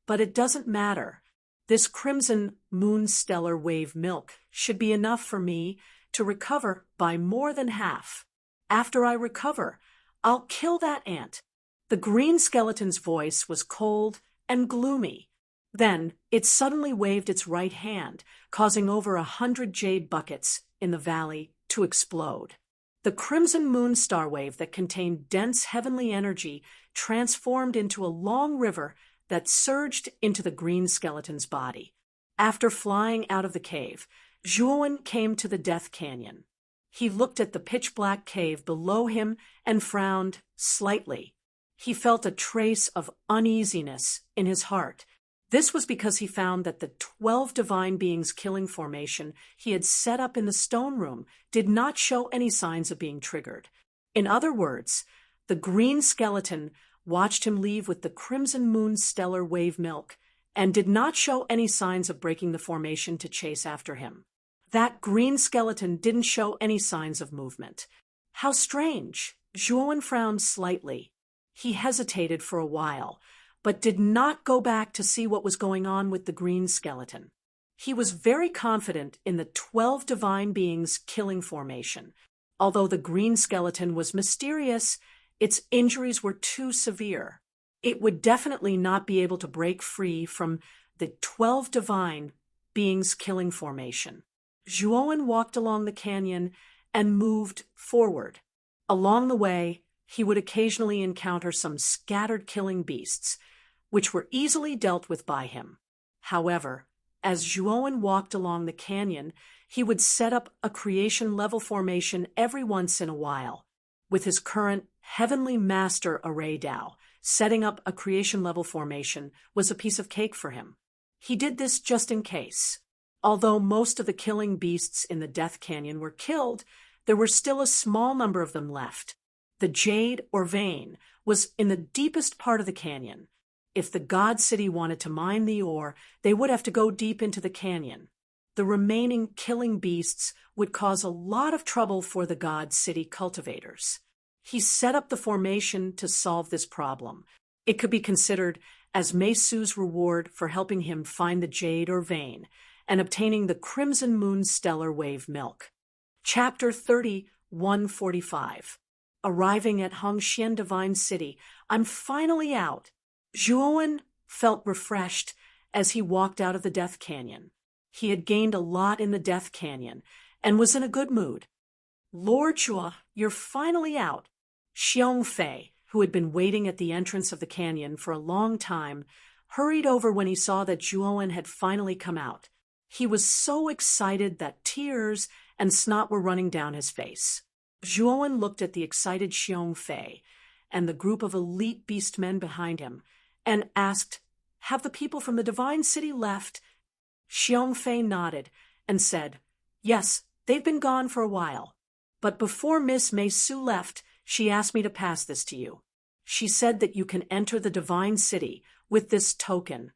Speaker 1: But it doesn't matter. This Crimson Moon Stellar Wave Milk should be enough for me to recover by more than half. After I recover, I'll kill that ant." The green skeleton's voice was cold and gloomy. Then it suddenly waved its right hand, causing over 100 jade buckets in the valley to explode. The Crimson Moon Star Wave that contained dense heavenly energy transformed into a long river that surged into the green skeleton's body. After flying out of the cave, Zhuowen came to the Death Canyon. He looked at the pitch-black cave below him and frowned slightly. He felt a trace of uneasiness in his heart. This was because he found that the 12 divine beings killing formation he had set up in the stone room did not show any signs of being triggered. In other words, the green skeleton watched him leave with the Crimson Moon Stellar Wave Milk and did not show any signs of breaking the formation to chase after him. That green skeleton didn't show any signs of movement. How strange! Zhuowen frowned slightly. He hesitated for a while, but did not go back to see what was going on with the green skeleton. He was very confident in the 12 divine beings killing formation. Although the green skeleton was mysterious, its injuries were too severe. It would definitely not be able to break free from the 12 divine beings killing formation. Zhuowen walked along the canyon and moved forward. Along the way, he would occasionally encounter some scattered killing beasts, which were easily dealt with by him. However, as Zhuowen walked along the canyon, he would set up a creation-level formation every once in a while. With his current Heavenly Master Array Dao, setting up a creation-level formation was a piece of cake for him. He did this just in case. Although most of the killing beasts in the Death Canyon were killed, there were still a small number of them left. The Jade or Vein was in the deepest part of the canyon. If the God City wanted to mine the ore, they would have to go deep into the canyon. The remaining killing beasts would cause a lot of trouble for the god city cultivators. He set up the formation to solve this problem. It could be considered as Meisu's reward for helping him find the jade or vein and obtaining the Crimson Moon stellar wave milk. Chapter 3145. Arriving at Hongxian Divine City, I'm finally out. Zhuowen felt refreshed as he walked out of the Death Canyon. He had gained a lot in the Death Canyon and was in a good mood. Lord Zhuo, you're finally out. Xiong Fei, who had been waiting at the entrance of the canyon for a long time, hurried over when he saw that Zhuowen had finally come out. He was so excited that tears and snot were running down his face. Zhuowen looked at the excited Xiong Fei and the group of elite beastmen behind him and asked, "Have the people from the Divine City left?" Xiong Fei nodded and said, "Yes, they've been gone for a while. But before Miss Meisu left, she asked me to pass this to you. She said that you can enter the Divine City with this token."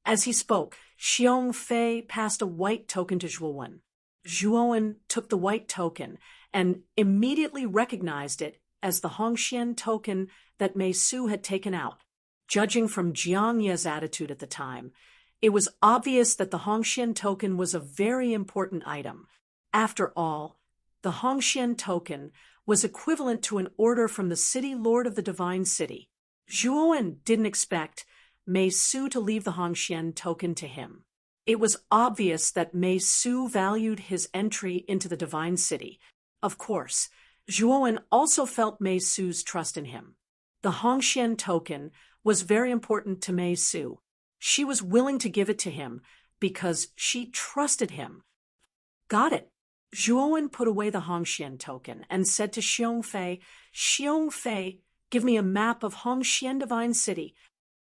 Speaker 1: As he spoke, Xiong Fei passed a white token to Zhuowen. Zhuowen took the white token and immediately recognized it as the Hongxian token that Meisu had taken out. Judging from Jiang Ye's attitude at the time, it was obvious that the Hongxian token was a very important item. After all, the Hongxian token was equivalent to an order from the city lord of the Divine City. Zhuowen didn't expect Meisu to leave the Hongxian token to him. It was obvious that Meisu valued his entry into the Divine City. Of course, Zhuowen also felt Meisu's trust in him. The Hongxian token was very important to Meisu. She was willing to give it to him because she trusted him. Got it. Zhuowen put away the Hongxian token and said to Xiong Fei, "Xiong Fei, give me a map of Hongxian Divine City."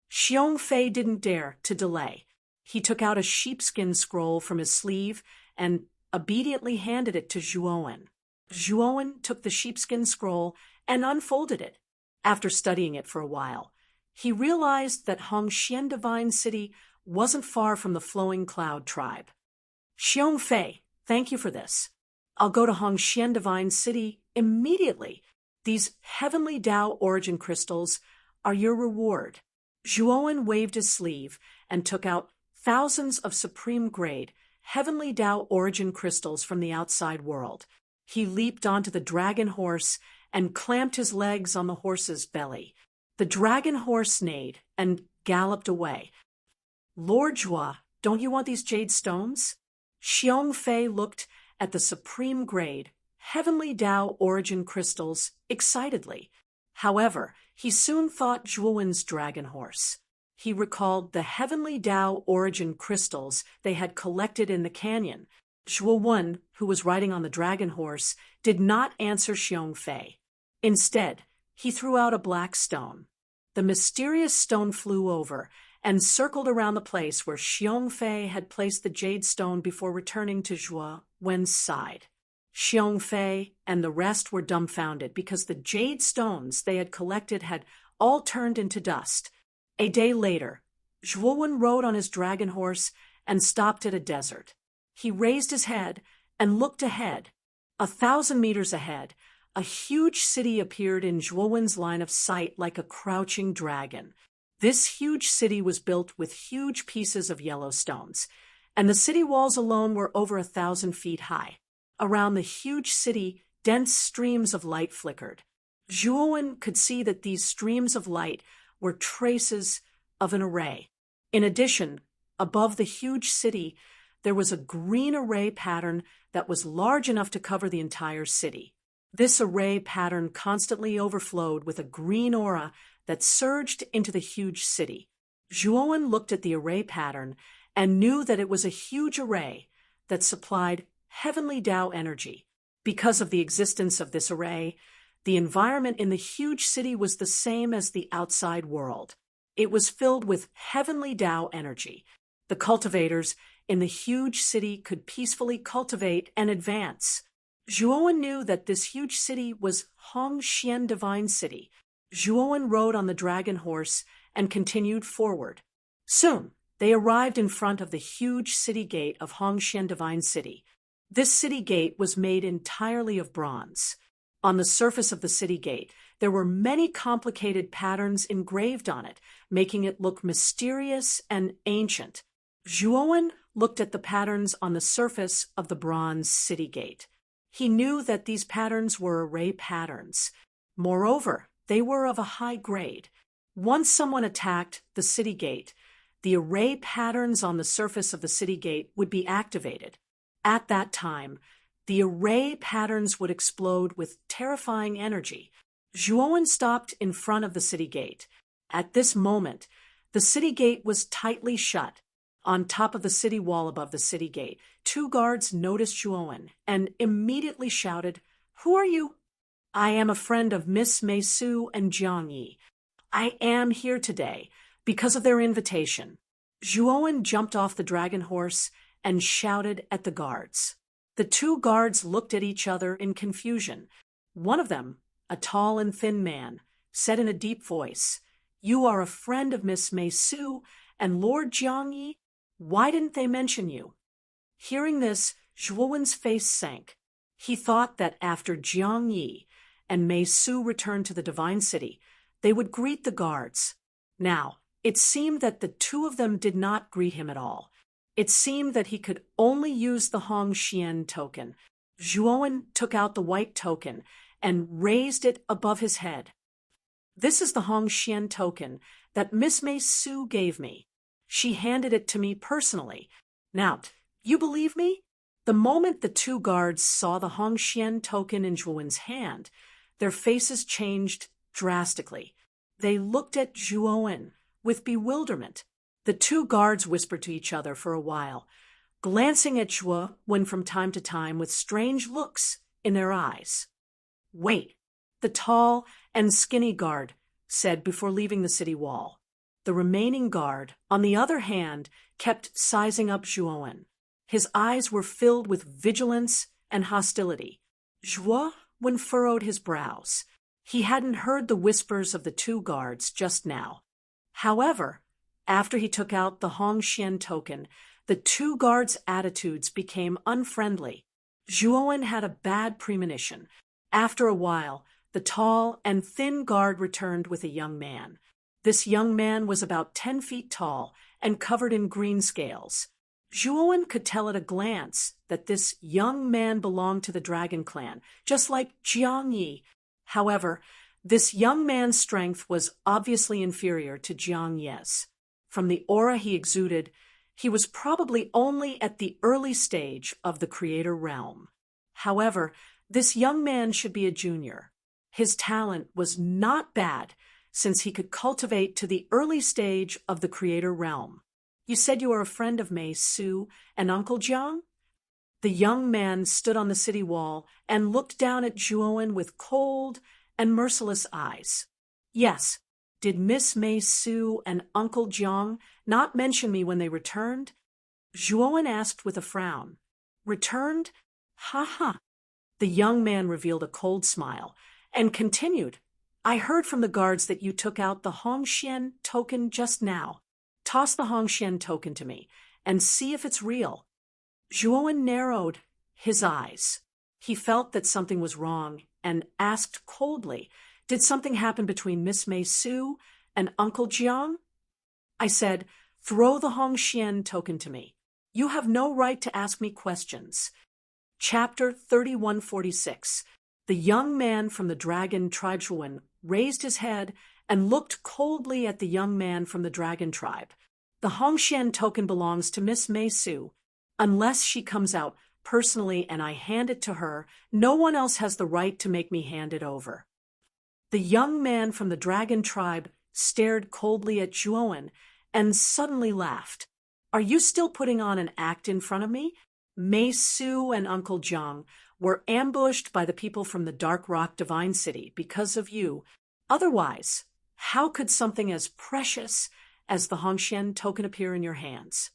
Speaker 1: Xiong Fei didn't dare to delay. He took out a sheepskin scroll from his sleeve and obediently handed it to Zhuowen. Zhuowen took the sheepskin scroll and unfolded it. After studying it for a while, he realized that Hongxian Divine City wasn't far from the Flowing Cloud tribe. "Xiong Fei, thank you for this. I'll go to Hongxian Divine City immediately. These heavenly Tao origin crystals are your reward." Zhuowen waved his sleeve and took out thousands of supreme-grade, heavenly Tao origin crystals from the outside world. He leaped onto the dragon horse and clamped his legs on the horse's belly. The dragon horse neighed and galloped away. "Lord Zhuo, don't you want these jade stones?" Xiong Fei looked at the supreme-grade, heavenly Tao origin crystals excitedly. However, he soon thought Zhuowen's dragon horse. He recalled the heavenly Tao origin crystals they had collected in the canyon. Zhuowen, who was riding on the dragon horse, did not answer Xiong Fei. Instead, he threw out a black stone. The mysterious stone flew over and circled around the place where Xiong Fei had placed the jade stone before returning to Zhuowen's side. Xiong Fei and the rest were dumbfounded because the jade stones they had collected had all turned into dust. A day later, Zhuowen rode on his dragon horse and stopped at a desert. He raised his head and looked ahead. 1,000 meters ahead, a huge city appeared in Zhuowen's line of sight like a crouching dragon. This huge city was built with huge pieces of yellow stones, and the city walls alone were over 1,000 feet high. Around the huge city, dense streams of light flickered. Zhuowen could see that these streams of light were traces of an array. In addition, above the huge city, there was a green array pattern that was large enough to cover the entire city. This array pattern constantly overflowed with a green aura that surged into the huge city. Zhuowen looked at the array pattern and knew that it was a huge array that supplied heavenly Tao energy. Because of the existence of this array, the environment in the huge city was the same as the outside world. It was filled with heavenly Tao energy. The cultivators in the huge city could peacefully cultivate and advance. Zhuowen knew that this huge city was Hongxian Divine City. Zhuowen rode on the dragon horse and continued forward. Soon, They arrived in front of the huge city gate of Hongxian Divine City. This city gate was made entirely of bronze. On the surface of the city gate, there were many complicated patterns engraved on it, making it look mysterious and ancient. Zhuowen looked at the patterns on the surface of the bronze city gate. He knew that these patterns were array patterns. Moreover, they were of a high grade. Once someone attacked the city gate, the array patterns on the surface of the city gate would be activated. At that time, the array patterns would explode with terrifying energy. Zhuowen stopped in front of the city gate. At this moment, the city gate was tightly shut. On top of the city wall above the city gate, 2 guards noticed Zhuowen and immediately shouted, "Who are you?" "I am a friend of Miss Mei Su and Jiang Yi. I am here today because of their invitation." Zhuowen jumped off the dragon horse and shouted at the guards. The 2 guards looked at each other in confusion. One of them, a tall and thin man, said in a deep voice, "You are a friend of Miss Mei Su and Lord Jiang Yi? Why didn't they mention you?" Hearing this, Zhuowen's face sank. He thought that after Jiang Yi and Mei Su returned to the Divine City, they would greet the guards. Now, it seemed that the 2 of them did not greet him at all. It seemed that he could only use the Hongxian token. Zhuowen took out the white token and raised it above his head. "This is the Hongxian token that Miss Mei Su gave me. She handed it to me personally. Now, you believe me?" The moment the 2 guards saw the Hongxian token in Zhuowen's hand, their faces changed drastically. They looked at Zhuowen with bewilderment. The 2 guards whispered to each other for a while, glancing at Zhuowen from time to time with strange looks in their eyes. "Wait," the tall and skinny guard said before leaving the city wall. The remaining guard, on the other hand, kept sizing up Zhuowen. His eyes were filled with vigilance and hostility. Zhuowen furrowed his brows. He hadn't heard the whispers of the 2 guards just now. However, after he took out the Hongxian token, the 2 guards' attitudes became unfriendly. Zhuowen had a bad premonition. After a while, the tall and thin guard returned with a young man. This young man was about 10 feet tall and covered in green scales. Zhuowen could tell at a glance that this young man belonged to the Dragon Clan, just like Jiang Yi. However, this young man's strength was obviously inferior to Jiang Yi's. From the aura he exuded, he was probably only at the early stage of the Creator Realm. However, this young man should be a junior. His talent was not bad, since he could cultivate to the early stage of the Creator Realm. "You said you are a friend of Mei Su and Uncle Jiang?" The young man stood on the city wall and looked down at Zhuowen with cold and merciless eyes. "Yes. Did Miss Mei Su and Uncle Jiang not mention me when they returned?" Zhuowen asked with a frown. "Returned? Ha ha." The young man revealed a cold smile and continued, "I heard from the guards that you took out the Hongxian token just now. Toss the Hongxian token to me and see if it's real." Zhuowen narrowed his eyes. He felt that something was wrong and asked coldly, "Did something happen between Miss Mei Su and Uncle Jiang?" I said, "Throw the Hongxian token to me. You have no right to ask me questions." Chapter 3146. The young man from the Dragon Tribe Zhuowen raised his head and looked coldly at the young man from the Dragon Tribe. "The Hongxian token belongs to Miss Mei Su. Unless she comes out personally and I hand it to her, no one else has the right to make me hand it over." The young man from the Dragon Tribe stared coldly at Zhuowen and suddenly laughed. "Are you still putting on an act in front of me? Mei Su and Uncle Jiang were ambushed by the people from the Dark Rock Divine City because of you. Otherwise, how could something as precious as the Hongxian token appear in your hands?"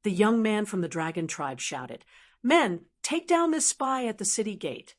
Speaker 1: The young man from the Dragon Tribe shouted, "Men, take down this spy at the city gate."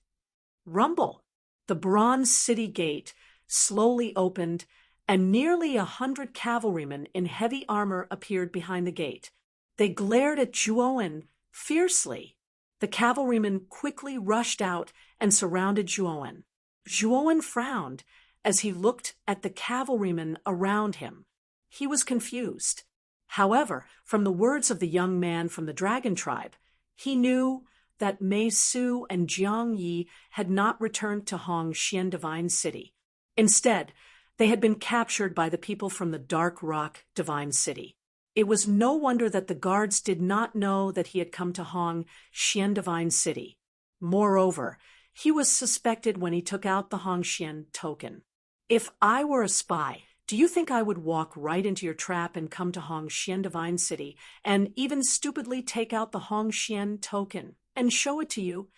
Speaker 1: Rumble! The bronze city gate slowly opened, and nearly 100 cavalrymen in heavy armor appeared behind the gate. They glared at Zhuowen fiercely. The cavalrymen quickly rushed out and surrounded Zhuowen. Zhuowen frowned as he looked at the cavalrymen around him. He was confused. However, from the words of the young man from the dragon tribe, he knew that Mei Su and Jiang Yi had not returned to Hongxian Divine City. Instead, they had been captured by the people from the Dark Rock Divine City. It was no wonder that the guards did not know that he had come to Hongxian Divine City. Moreover, he was suspected when he took out the Hongxian token. If I were a spy, do you think I would walk right into your trap and come to Hongxian Divine City and even stupidly take out the Hongxian token and show it to you?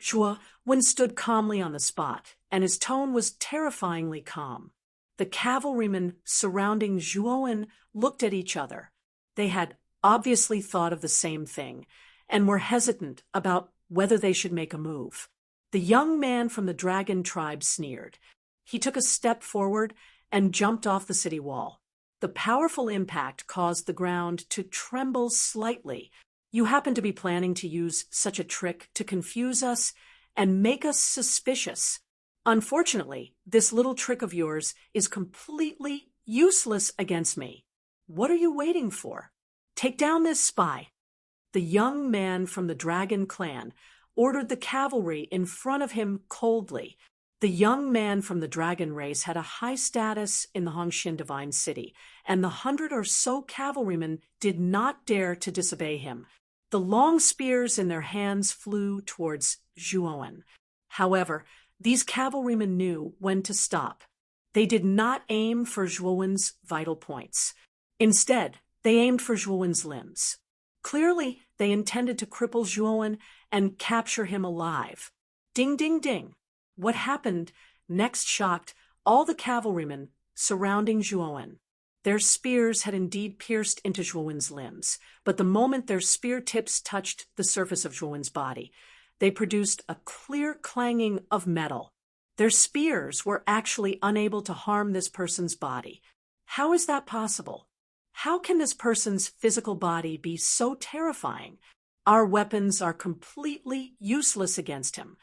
Speaker 1: Zhuowen stood calmly on the spot, and his tone was terrifyingly calm. The cavalrymen surrounding Zhuowen looked at each other. They had obviously thought of the same thing and were hesitant about whether they should make a move. The young man from the dragon tribe sneered. He took a step forward and jumped off the city wall. The powerful impact caused the ground to tremble slightly. You happen to be planning to use such a trick to confuse us and make us suspicious. Unfortunately, this little trick of yours is completely useless against me. What are you waiting for? Take down this spy. The young man from the dragon clan ordered the cavalry in front of him coldly. The young man from the dragon race had a high status in the Hongxian Divine City, and the 100 or so cavalrymen did not dare to disobey him. The long spears in their hands flew towards Zhuowen. However, these cavalrymen knew when to stop. They did not aim for Zhuowen's vital points. Instead, they aimed for Zhuowen's limbs. Clearly, they intended to cripple Zhuowen and capture him alive. Ding, ding, ding. What happened next shocked all the cavalrymen surrounding Zhuowen. Their spears had indeed pierced into Zhuowen's limbs, but the moment their spear tips touched the surface of Zhuowen's body, they produced a clear clanging of metal. Their spears were actually unable to harm this person's body. How is that possible? How can this person's physical body be so terrifying? Our weapons are completely useless against him.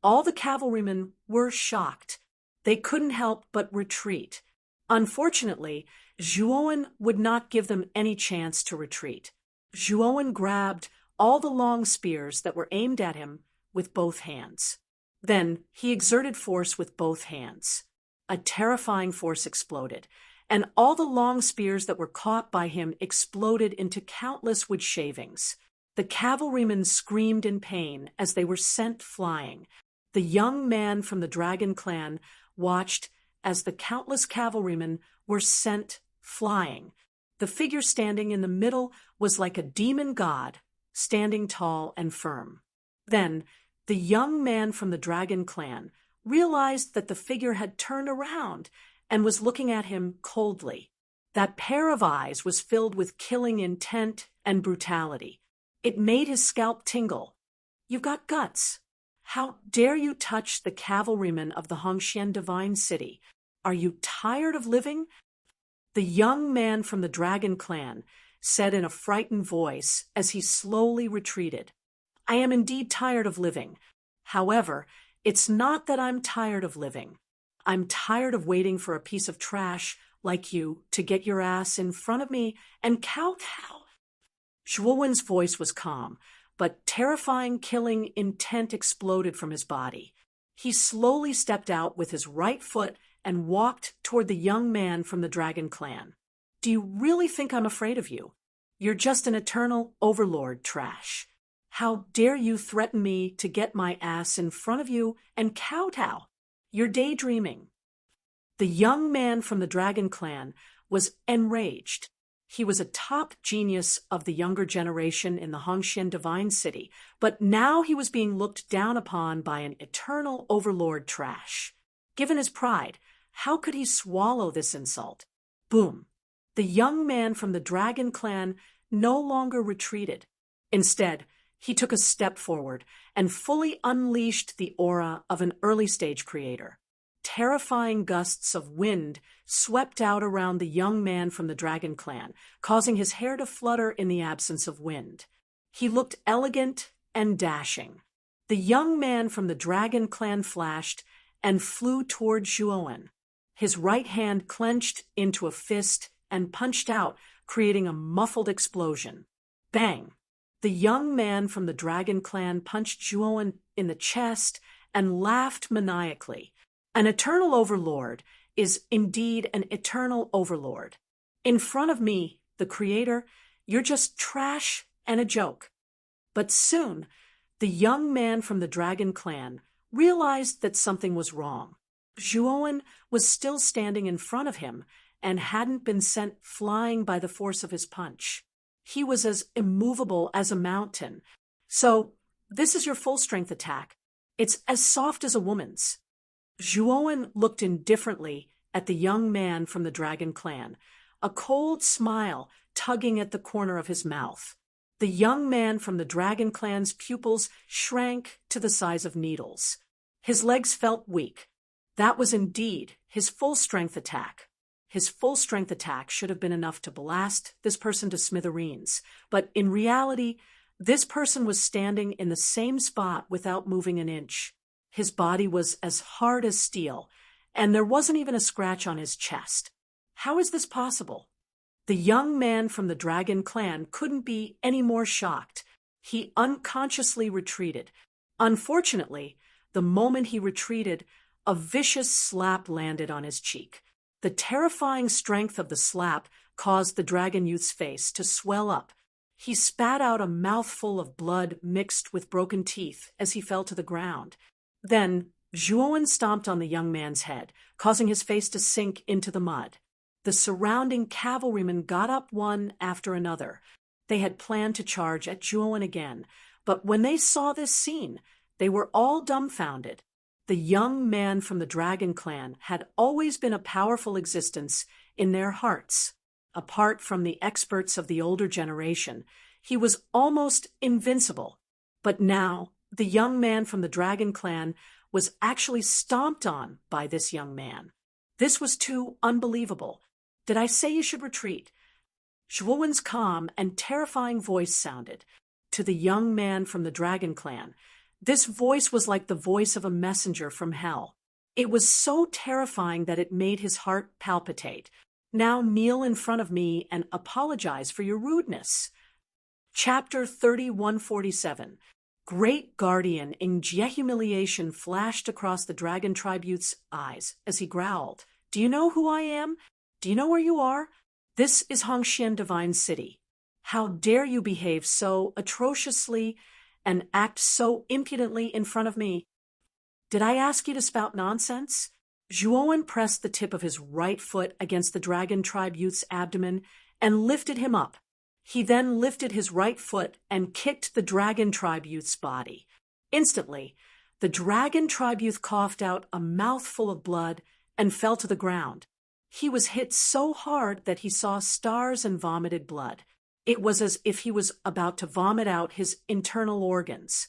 Speaker 1: All the cavalrymen were shocked. They couldn't help but retreat. Unfortunately, Zhuowen would not give them any chance to retreat. Zhuowen grabbed all the long spears that were aimed at him with both hands. Then he exerted force with both hands. A terrifying force exploded, and all the long spears that were caught by him exploded into countless wood shavings. The cavalrymen screamed in pain as they were sent flying. The young man from the dragon clan watched as the countless cavalrymen were sent flying. The figure standing in the middle was like a demon god, standing tall and firm. Then, the young man from the dragon clan realized that the figure had turned around and was looking at him coldly. That pair of eyes was filled with killing intent and brutality. It made his scalp tingle. "You've got guts. How dare you touch the cavalrymen of the Hongxian Divine City? Are you tired of living?" The young man from the dragon clan said in a frightened voice as he slowly retreated. "I am indeed tired of living. However, it's not that I'm tired of living. I'm tired of waiting for a piece of trash like you to get your ass in front of me and kowtow." Zhuowen's voice was calm, but terrifying killing intent exploded from his body. He slowly stepped out with his right foot and walked toward the young man from the dragon clan. "Do you really think I'm afraid of you? You're just an eternal overlord trash. How dare you threaten me to get my ass in front of you and kowtow? You're daydreaming." The young man from the dragon clan was enraged. He was a top genius of the younger generation in the Hongxian Divine City, but now he was being looked down upon by an eternal overlord trash. Given his pride, how could he swallow this insult? Boom! The young man from the dragon clan no longer retreated. Instead, he took a step forward and fully unleashed the aura of an early-stage creator. terrifying gusts of wind swept out around the young man from the dragon clan, causing his hair to flutter in the absence of wind. He looked elegant and dashing. The young man from the dragon clan flashed and flew toward Zhuowen. His right hand clenched into a fist and punched out, creating a muffled explosion. Bang! The young man from the dragon clan punched Zhuowen in the chest and laughed maniacally. An eternal overlord is indeed an eternal overlord. In front of me, the creator, you're just trash and a joke. But soon, the young man from the dragon clan realized that something was wrong. Zhuowen was still standing in front of him and hadn't been sent flying by the force of his punch. He was as immovable as a mountain. So, this is your full-strength attack. It's as soft as a woman's. Zhuowen looked indifferently at the young man from the dragon clan, a cold smile tugging at the corner of his mouth. The young man from the dragon clan's pupils shrank to the size of needles. His legs felt weak. That was indeed his full-strength attack. His full-strength attack should have been enough to blast this person to smithereens, but in reality, this person was standing in the same spot without moving an inch. His body was as hard as steel, and there wasn't even a scratch on his chest. How is this possible? The young man from the dragon clan couldn't be any more shocked. He unconsciously retreated. Unfortunately, the moment he retreated, a vicious slap landed on his cheek. The terrifying strength of the slap caused the dragon youth's face to swell up. He spat out a mouthful of blood mixed with broken teeth as he fell to the ground. Then, Zhuowen stomped on the young man's head, causing his face to sink into the mud. The surrounding cavalrymen got up one after another. They had planned to charge at Zhuowen again, but when they saw this scene, they were all dumbfounded. The young man from the dragon clan had always been a powerful existence in their hearts. Apart from the experts of the older generation, he was almost invincible. But now, the young man from the dragon clan was actually stomped on by this young man. This was too unbelievable. Did I say you should retreat? Zhuowen's calm and terrifying voice sounded. To the young man from the dragon clan, this voice was like the voice of a messenger from hell. It was so terrifying that it made his heart palpitate. Now kneel in front of me and apologize for your rudeness. Chapter 3147. Great Guardian in humiliation flashed across the dragon tribe youth's eyes as he growled. Do you know who I am? Do you know where you are? This is Hongxian Divine City. How dare you behave so atrociously and act so impudently in front of me? Did I ask you to spout nonsense? Zhuowen pressed the tip of his right foot against the dragon tribe youth's abdomen and lifted him up. He then lifted his right foot and kicked the dragon tribe youth's body. Instantly, the dragon tribe youth coughed out a mouthful of blood and fell to the ground. He was hit so hard that he saw stars and vomited blood. It was as if he was about to vomit out his internal organs.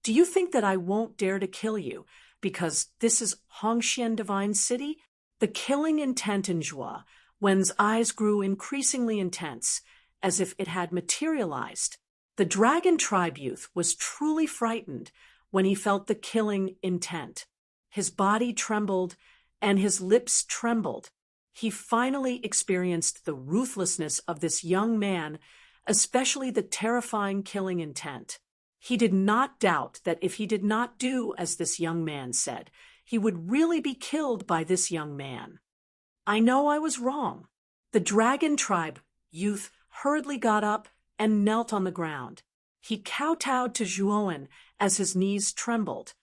Speaker 1: Do you think that I won't dare to kill you because this is Hongxian Divine City? The killing intent in Zhua, Wen's eyes grew increasingly intense, as if it had materialized. The dragon tribe youth was truly frightened when he felt the killing intent. His body trembled and his lips trembled. He finally experienced the ruthlessness of this young man, especially the terrifying killing intent. He did not doubt that if he did not do as this young man said, he would really be killed by this young man. I know I was wrong. The dragon tribe youth hurriedly got up and knelt on the ground. He kowtowed to Zhuowen as his knees trembled.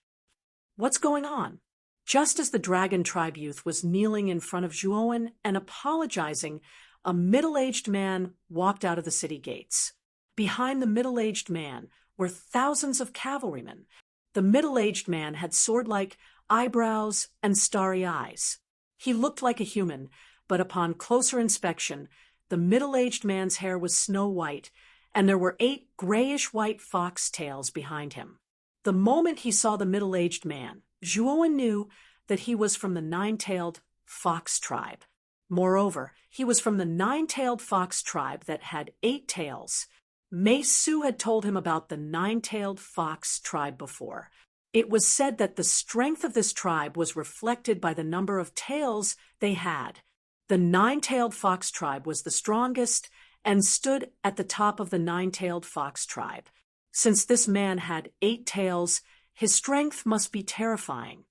Speaker 1: What's going on? Just as the dragon tribe youth was kneeling in front of Zhuowen and apologizing, a middle-aged man walked out of the city gates. Behind the middle-aged man were thousands of cavalrymen. The middle-aged man had sword-like eyebrows and starry eyes. He looked like a human, but upon closer inspection, the middle-aged man's hair was snow-white, and there were 8 grayish-white fox tails behind him. The moment he saw the middle-aged man, Zhuowen knew that he was from the nine-tailed fox tribe. Moreover, he was from the nine-tailed fox tribe that had 8 tails. Mei Su had told him about the nine-tailed fox tribe before. It was said that the strength of this tribe was reflected by the number of tails they had. The nine-tailed fox tribe was the strongest and stood at the top of the nine-tailed fox tribe. Since this man had 8 tails, his strength must be terrifying.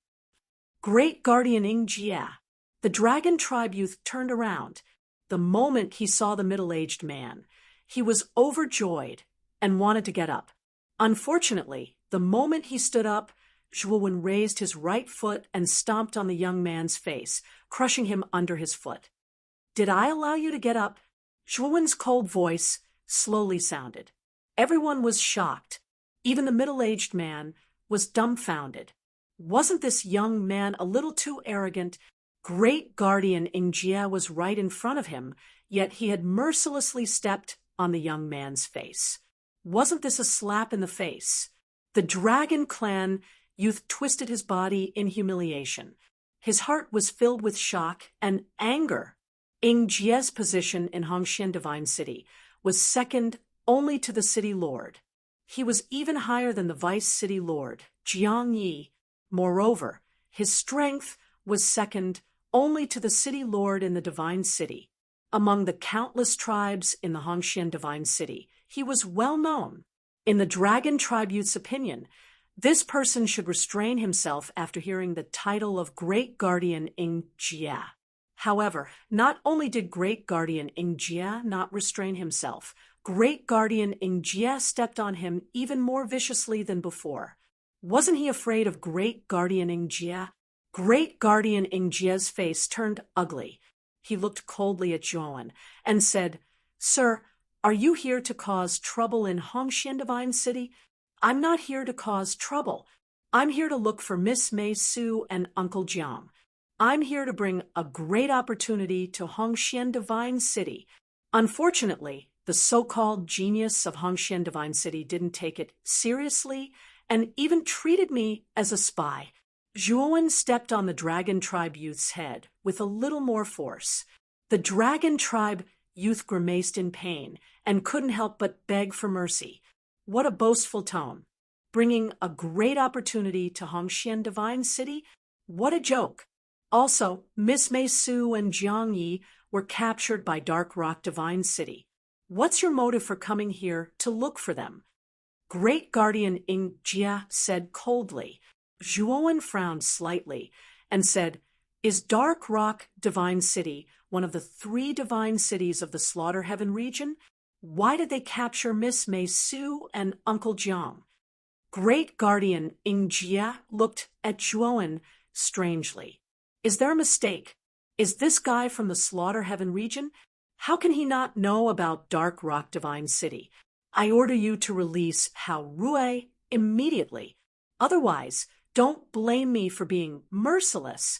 Speaker 1: Great Guardian Ingjia. The dragon tribe youth turned around. The moment he saw the middle-aged man, he was overjoyed and wanted to get up. Unfortunately, the moment he stood up, Zhuowen raised his right foot and stomped on the young man's face, crushing him under his foot. "Did I allow you to get up?" Zhuowen's cold voice slowly sounded. Everyone was shocked. Even the middle-aged man was dumbfounded. Wasn't this young man a little too arrogant? Great Guardian Ingjia was right in front of him, yet he had mercilessly stepped on the young man's face. Wasn't this a slap in the face? The Dragon Clan youth twisted his body in humiliation. His heart was filled with shock and anger. Ingjia's position in Hongxian Divine City was second only to the city lord. He was even higher than the vice city lord, Jiang Yi. Moreover, his strength was second only to the city lord in the Divine City. Among the countless tribes in the Hongxian Divine City, he was well known. In the Dragon Tribe youth's opinion, this person should restrain himself after hearing the title of Great Guardian Ingjia. However, not only did Great Guardian Ingjia not restrain himself, Great Guardian Ingjia stepped on him even more viciously than before. Wasn't he afraid of Great Guardian Ingjia? Great Guardian Ingjia's face turned ugly. He looked coldly at Zhuowen and said, "Sir, are you here to cause trouble in Hongxian Divine City?" "I'm not here to cause trouble. I'm here to look for Miss Mei Su and Uncle Jiang. I'm here to bring a great opportunity to Hongxian Divine City." Unfortunately, the so-called genius of Hongxian Divine City didn't take it seriously and even treated me as a spy. Zhuowen stepped on the Dragon Tribe youth's head with a little more force. The Dragon Tribe youth grimaced in pain and couldn't help but beg for mercy. What a boastful tone. Bringing a great opportunity to Hongxian Divine City? What a joke. Also, Miss Mei Su and Jiang Yi were captured by Dark Rock Divine City. What's your motive for coming here to look for them? Great Guardian Ingjia said coldly. Zhuowen frowned slightly and said, "Is Dark Rock Divine City one of the 3 divine cities of the Slaughter Heaven region? Why did they capture Miss Mei Su and Uncle Jiang?" Great Guardian Ingjia looked at Zhuowen strangely. "Is there a mistake? Is this guy from the Slaughter Heaven region? How can he not know about Dark Rock Divine City? I order you to release Hao Rue immediately. Otherwise, don't blame me for being merciless."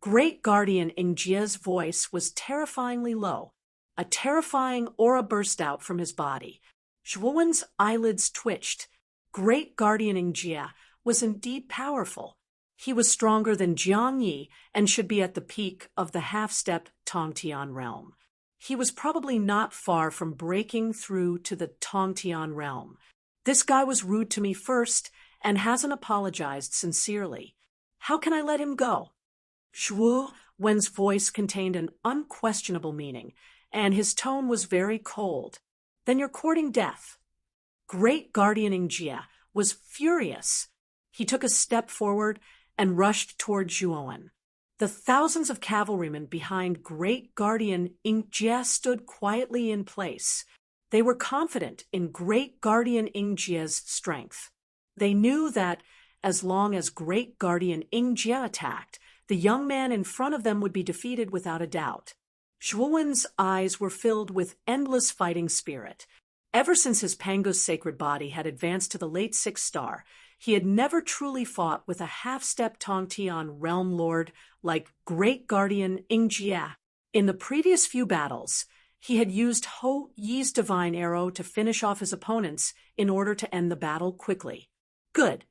Speaker 1: Great Guardian Ingjia's voice was terrifyingly low. A terrifying aura burst out from his body. Zhuowen's eyelids twitched. Great Guardian Ingjia was indeed powerful. He was stronger than Jiang Yi and should be at the peak of the half-step Tongtian realm. He was probably not far from breaking through to the Tongtian realm. This guy was rude to me first and hasn't apologized sincerely. How can I let him go? Zhuowen's voice contained an unquestionable meaning, and his tone was very cold. "Then you're courting death." Great Guardian Ingjia was furious. He took a step forward and rushed toward Zhuowen. The thousands of cavalrymen behind Great Guardian Ingjia stood quietly in place. They were confident in Great Guardian Ingjia's strength. They knew that as long as Great Guardian Ingjia attacked, the young man in front of them would be defeated without a doubt. Zhuowen's eyes were filled with endless fighting spirit. Ever since his Pango's sacred body had advanced to the late 6th star, he had never truly fought with a half-step Tongtian realm lord like Great Guardian Ingjia. In the previous few battles, he had used Ho Yi's divine arrow to finish off his opponents in order to end the battle quickly. Good.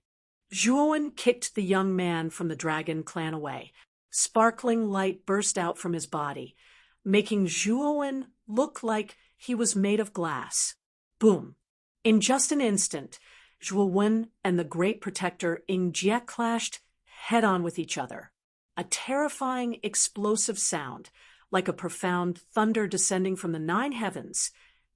Speaker 1: Zhuowen kicked the young man from the dragon clan away. Sparkling light burst out from his body, making Zhuowen look like he was made of glass. Boom! In just an instant, Zhuowen and the great protector Yingjie clashed head-on with each other. A terrifying, explosive sound, like a profound thunder descending from the 9 heavens,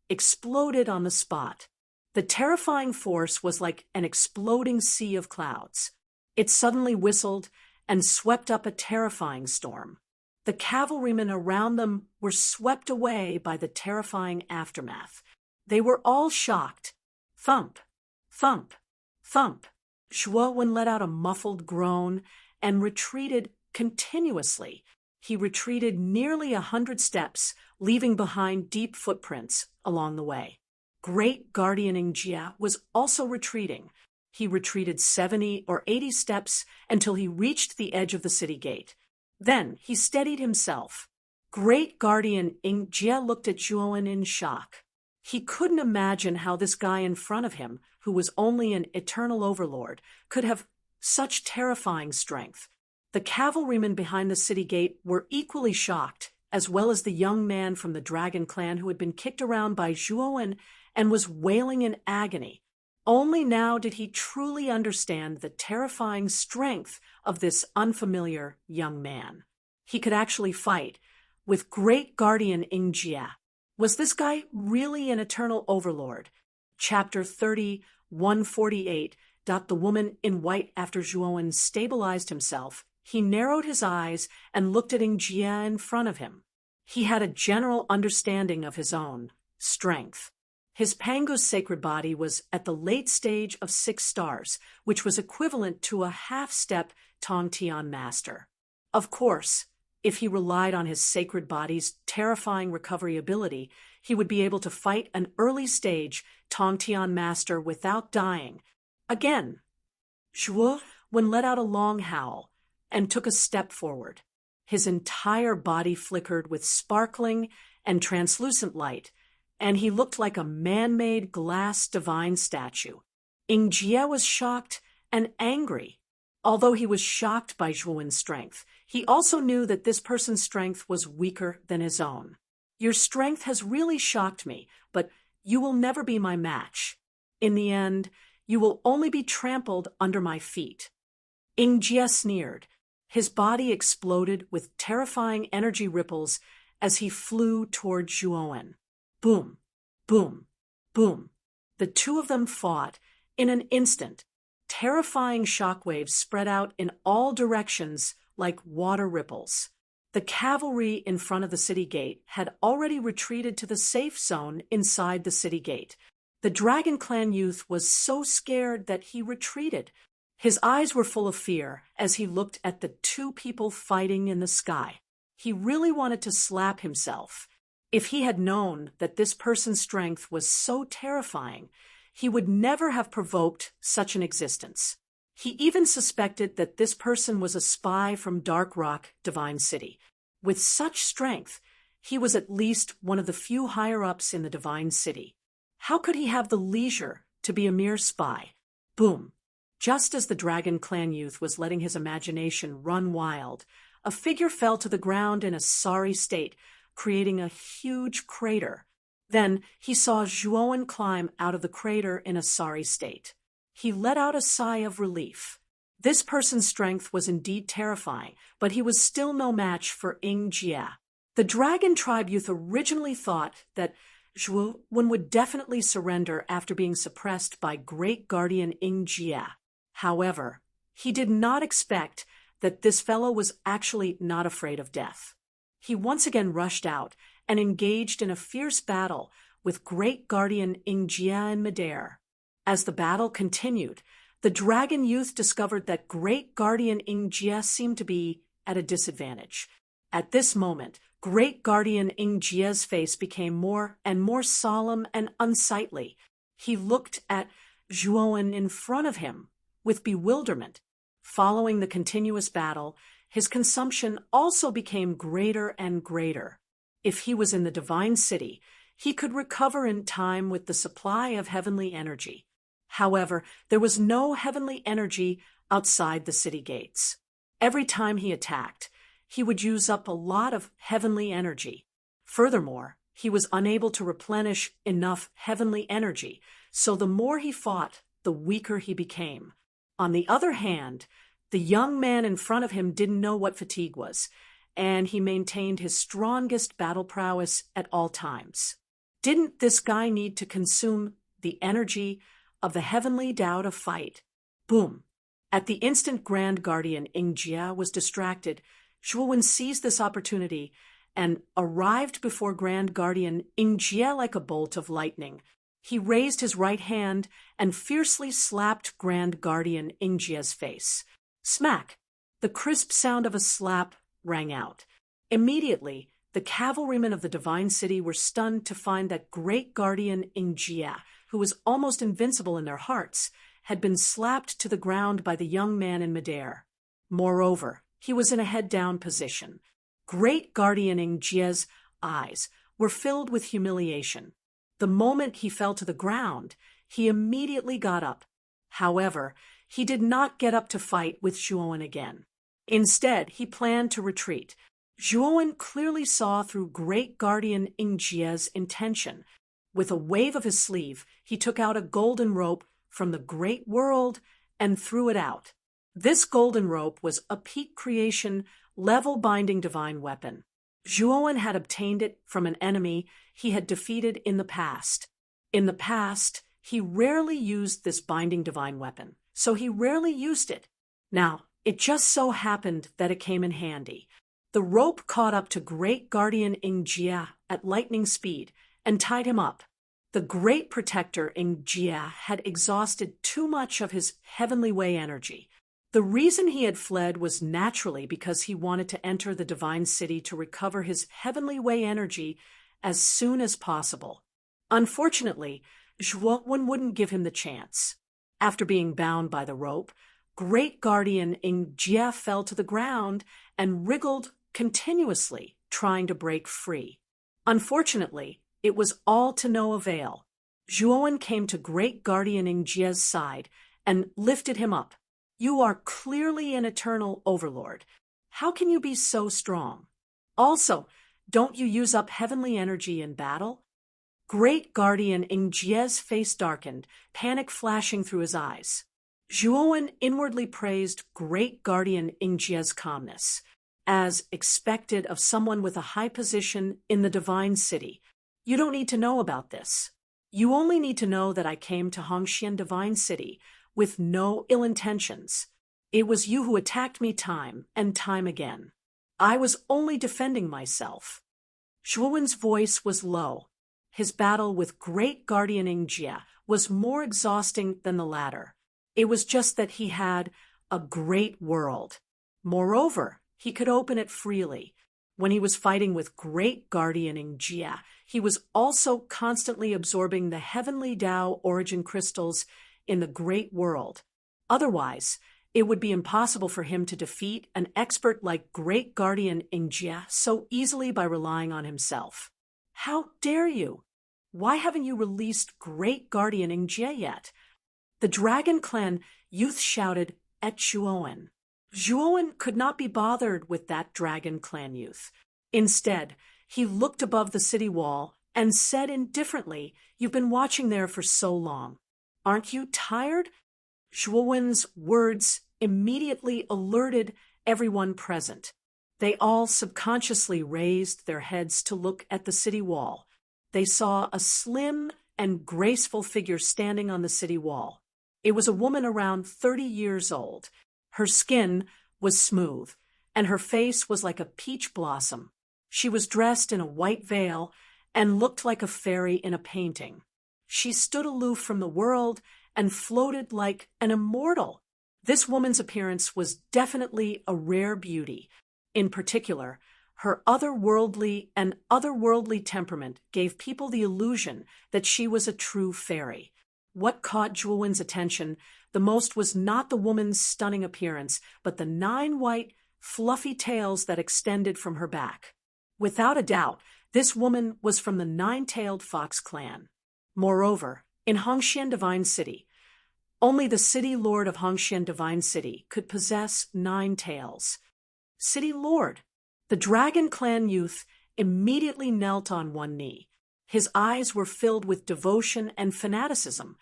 Speaker 1: exploded on the spot. The terrifying force was like an exploding sea of clouds. It suddenly whistled and swept up a terrifying storm. The cavalrymen around them were swept away by the terrifying aftermath. They were all shocked. Thump, thump, thump. Zhuowen let out a muffled groan and retreated continuously. He retreated nearly 100 steps, leaving behind deep footprints along the way. Great Guardian Yingjie was also retreating. He retreated 70 or 80 steps until he reached the edge of the city gate. Then he steadied himself. Great Guardian Yingjie looked at Zhuowen in shock. He couldn't imagine how this guy in front of him, who was only an eternal overlord, could have such terrifying strength. The cavalrymen behind the city gate were equally shocked, as well as the young man from the dragon clan who had been kicked around by Zhuowen and was wailing in agony. Only now did he truly understand the terrifying strength of this unfamiliar young man. He could actually fight with Great Guardian Yingjie. Was this guy really an eternal overlord? Chapter 30, 148. The woman in white. After Zhuowen stabilized himself, he narrowed his eyes and looked at Yingjie in front of him. He had a general understanding of his own strength. His Pangu's sacred body was at the late stage of 6 stars, which was equivalent to a half-step Tongtian master. Of course, if he relied on his sacred body's terrifying recovery ability, he would be able to fight an early-stage Tongtian master without dying. Again, Zhuowen let out a long howl and took a step forward. His entire body flickered with sparkling and translucent light, and he looked like a man-made glass divine statue. Yingjie was shocked and angry. Although he was shocked by Zhuowen's strength, he also knew that this person's strength was weaker than his own. Your strength has really shocked me, but you will never be my match. In the end, you will only be trampled under my feet. Yingjie sneered. His body exploded with terrifying energy ripples as he flew toward Zhuowen. Boom, boom, boom. The two of them fought in an instant. Terrifying shockwaves spread out in all directions like water ripples. The cavalry in front of the city gate had already retreated to the safe zone inside the city gate. The Dragon Clan youth was so scared that he retreated. His eyes were full of fear as he looked at the two people fighting in the sky. He really wanted to slap himself. If he had known that this person's strength was so terrifying, he would never have provoked such an existence. He even suspected that this person was a spy from Dark Rock Divine City. With such strength, he was at least one of the few higher-ups in the Divine City. How could he have the leisure to be a mere spy? Boom! Just as the Dragon Clan youth was letting his imagination run wild, a figure fell to the ground in a sorry state, creating a huge crater. Then he saw Zhuowen climb out of the crater in a sorry state. He let out a sigh of relief. This person's strength was indeed terrifying, but he was still no match for Yingjie. The Dragon Tribe youth originally thought that Zhuowen would definitely surrender after being suppressed by Great Guardian Yingjie. However, he did not expect that this fellow was actually not afraid of death. He once again rushed out and engaged in a fierce battle with Great Guardian Yingjie in midair. As the battle continued, the dragon youth discovered that Great Guardian Yingjie seemed to be at a disadvantage. At this moment, Great Guardian Yingjie's face became more and more solemn and unsightly. He looked at Zhuowen in front of him with bewilderment. Following the continuous battle, his consumption also became greater and greater. If he was in the Divine City, he could recover in time with the supply of heavenly energy. However, there was no heavenly energy outside the city gates. Every time he attacked, he would use up a lot of heavenly energy. Furthermore, he was unable to replenish enough heavenly energy, so the more he fought, the weaker he became. On the other hand, the young man in front of him didn't know what fatigue was, and he maintained his strongest battle prowess at all times. Didn't this guy need to consume the energy of the heavenly Tao to fight? Boom! At the instant Grand Guardian Ingjia was distracted, Zhuowen seized this opportunity and arrived before Grand Guardian Ingjia like a bolt of lightning. He raised his right hand and fiercely slapped Grand Guardian Ingjia's face. Smack! The crisp sound of a slap rang out. Immediately, the cavalrymen of the Divine City were stunned to find that Great Guardian Ingjia, who was almost invincible in their hearts, had been slapped to the ground by the young man in midair. Moreover, he was in a head-down position. Great Guardian Ingjia's eyes were filled with humiliation. The moment he fell to the ground, he immediately got up. However, he did not get up to fight with Zhuowen again. Instead, he planned to retreat. Zhuowen clearly saw through Great Guardian Ingjia's intention. With a wave of his sleeve, he took out a golden rope from the great world and threw it out. This golden rope was a peak creation, level-binding divine weapon. Zhuowen had obtained it from an enemy he had defeated in the past. In the past, he rarely used this binding divine weapon, so he rarely used it. Now, it just so happened that it came in handy. The rope caught up to Great Guardian Ingjia at lightning speed and tied him up. The Great Protector Ingjia had exhausted too much of his heavenly way energy. The reason he had fled was naturally because he wanted to enter the Divine City to recover his heavenly way energy as soon as possible. Unfortunately, Zhuowen wouldn't give him the chance. After being bound by the rope, Great Guardian Ingjia fell to the ground and wriggled continuously, trying to break free. Unfortunately, it was all to no avail. Zhuowen came to Great Guardian Ingjia's side and lifted him up. You are clearly an eternal overlord. How can you be so strong? Also, don't you use up heavenly energy in battle? Great Guardian Ingjia's face darkened, panic flashing through his eyes. Zhuowen inwardly praised Great Guardian Ingjia's calmness, as expected of someone with a high position in the Divine City. You don't need to know about this. You only need to know that I came to Hongxian Divine City with no ill intentions. It was you who attacked me time and time again. I was only defending myself. Zhuowen's voice was low. His battle with Great Guardian Ingjia was more exhausting than the latter. It was just that he had a great world. Moreover, he could open it freely. When he was fighting with Great Guardian Ingjia, he was also constantly absorbing the heavenly Tao origin crystals in the great world. Otherwise, it would be impossible for him to defeat an expert like Great Guardian Ingjia so easily by relying on himself. How dare you? Why haven't you released Great Guardian Ingjia yet? The Dragon Clan youth shouted at Zhuowen. Zhuowen could not be bothered with that Dragon Clan youth. Instead, he looked above the city wall and said indifferently, "You've been watching there for so long. Aren't you tired?" Zhuowen's words immediately alerted everyone present. They all subconsciously raised their heads to look at the city wall. They saw a slim and graceful figure standing on the city wall. It was a woman around 30 years old. Her skin was smooth, and her face was like a peach blossom. She was dressed in a white veil and looked like a fairy in a painting. She stood aloof from the world and floated like an immortal. This woman's appearance was definitely a rare beauty. In particular, her otherworldly temperament gave people the illusion that she was a true fairy. What caught Zhuowen's attention the most was not the woman's stunning appearance, but the 9 white, fluffy tails that extended from her back. Without a doubt, this woman was from the 9-tailed fox clan. Moreover, in Hongxian Divine City, Only the city lord of Hongxian Divine City could possess 9 tails. City lord. The dragon clan youth immediately knelt on one knee. His eyes were filled with devotion and fanaticism.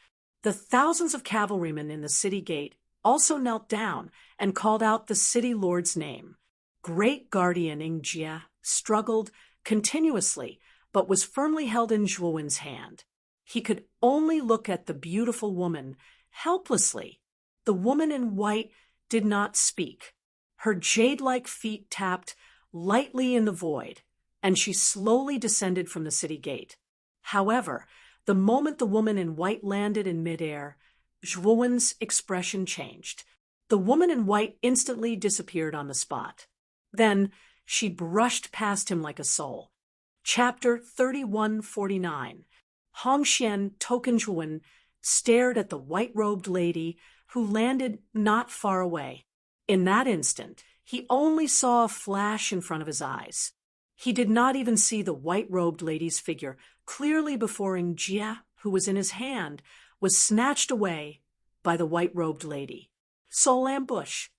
Speaker 1: The thousands of cavalrymen in the city gate also knelt down and called out the city lord's name. Great guardian Jia struggled continuously, but was firmly held in Zhuowen's hand. He could only look at the beautiful woman helplessly. The woman in white did not speak. Her jade-like feet tapped lightly in the void, and she slowly descended from the city gate. However, the moment the woman in white landed in midair, Zhuowen's expression changed. The woman in white instantly disappeared on the spot. Then she brushed past him like a soul. Chapter 3149. Hongxian Token Zhuowen stared at the white-robed lady who landed not far away. In that instant, he only saw a flash in front of his eyes. He did not even see the white-robed lady's figure clearly before Jia, who was in his hand, was snatched away by the white-robed lady. Soul ambush.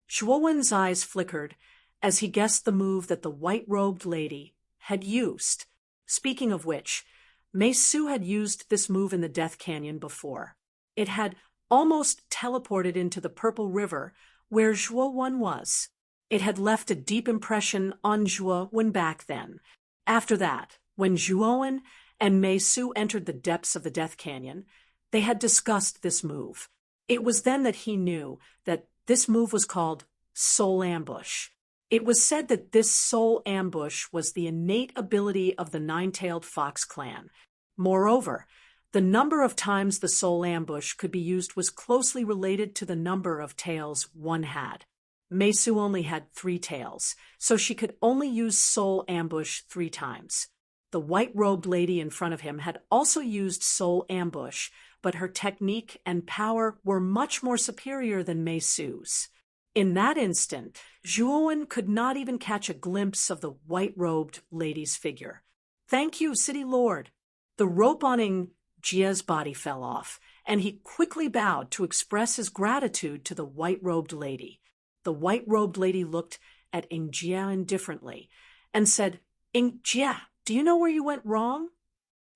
Speaker 1: Zhuowen's eyes flickered as he guessed the move that the white-robed lady had used. Speaking of which, Mei Su had used this move in the Death Canyon before. It had almost teleported into the Purple River where Zhuowen was. It had left a deep impression on Zhuowen back then. After that, when Zhuowen and Mei Su entered the depths of the Death Canyon, they had discussed this move. It was then that he knew that this move was called Soul Ambush. It was said that this Soul Ambush was the innate ability of the Nine-Tailed Fox clan. Moreover, the number of times the Soul Ambush could be used was closely related to the number of tails one had. Mei Su only had 3 tails, so she could only use Soul Ambush 3 times. The white-robed lady in front of him had also used Soul Ambush, but her technique and power were much more superior than Mei Su's. In that instant, Zhuowen could not even catch a glimpse of the white-robed lady's figure. "Thank you, City Lord." The rope on Jia's body fell off, and he quickly bowed to express his gratitude to the white-robed lady. The white-robed lady looked at Jia indifferently and said, "Jia, do you know where you went wrong?"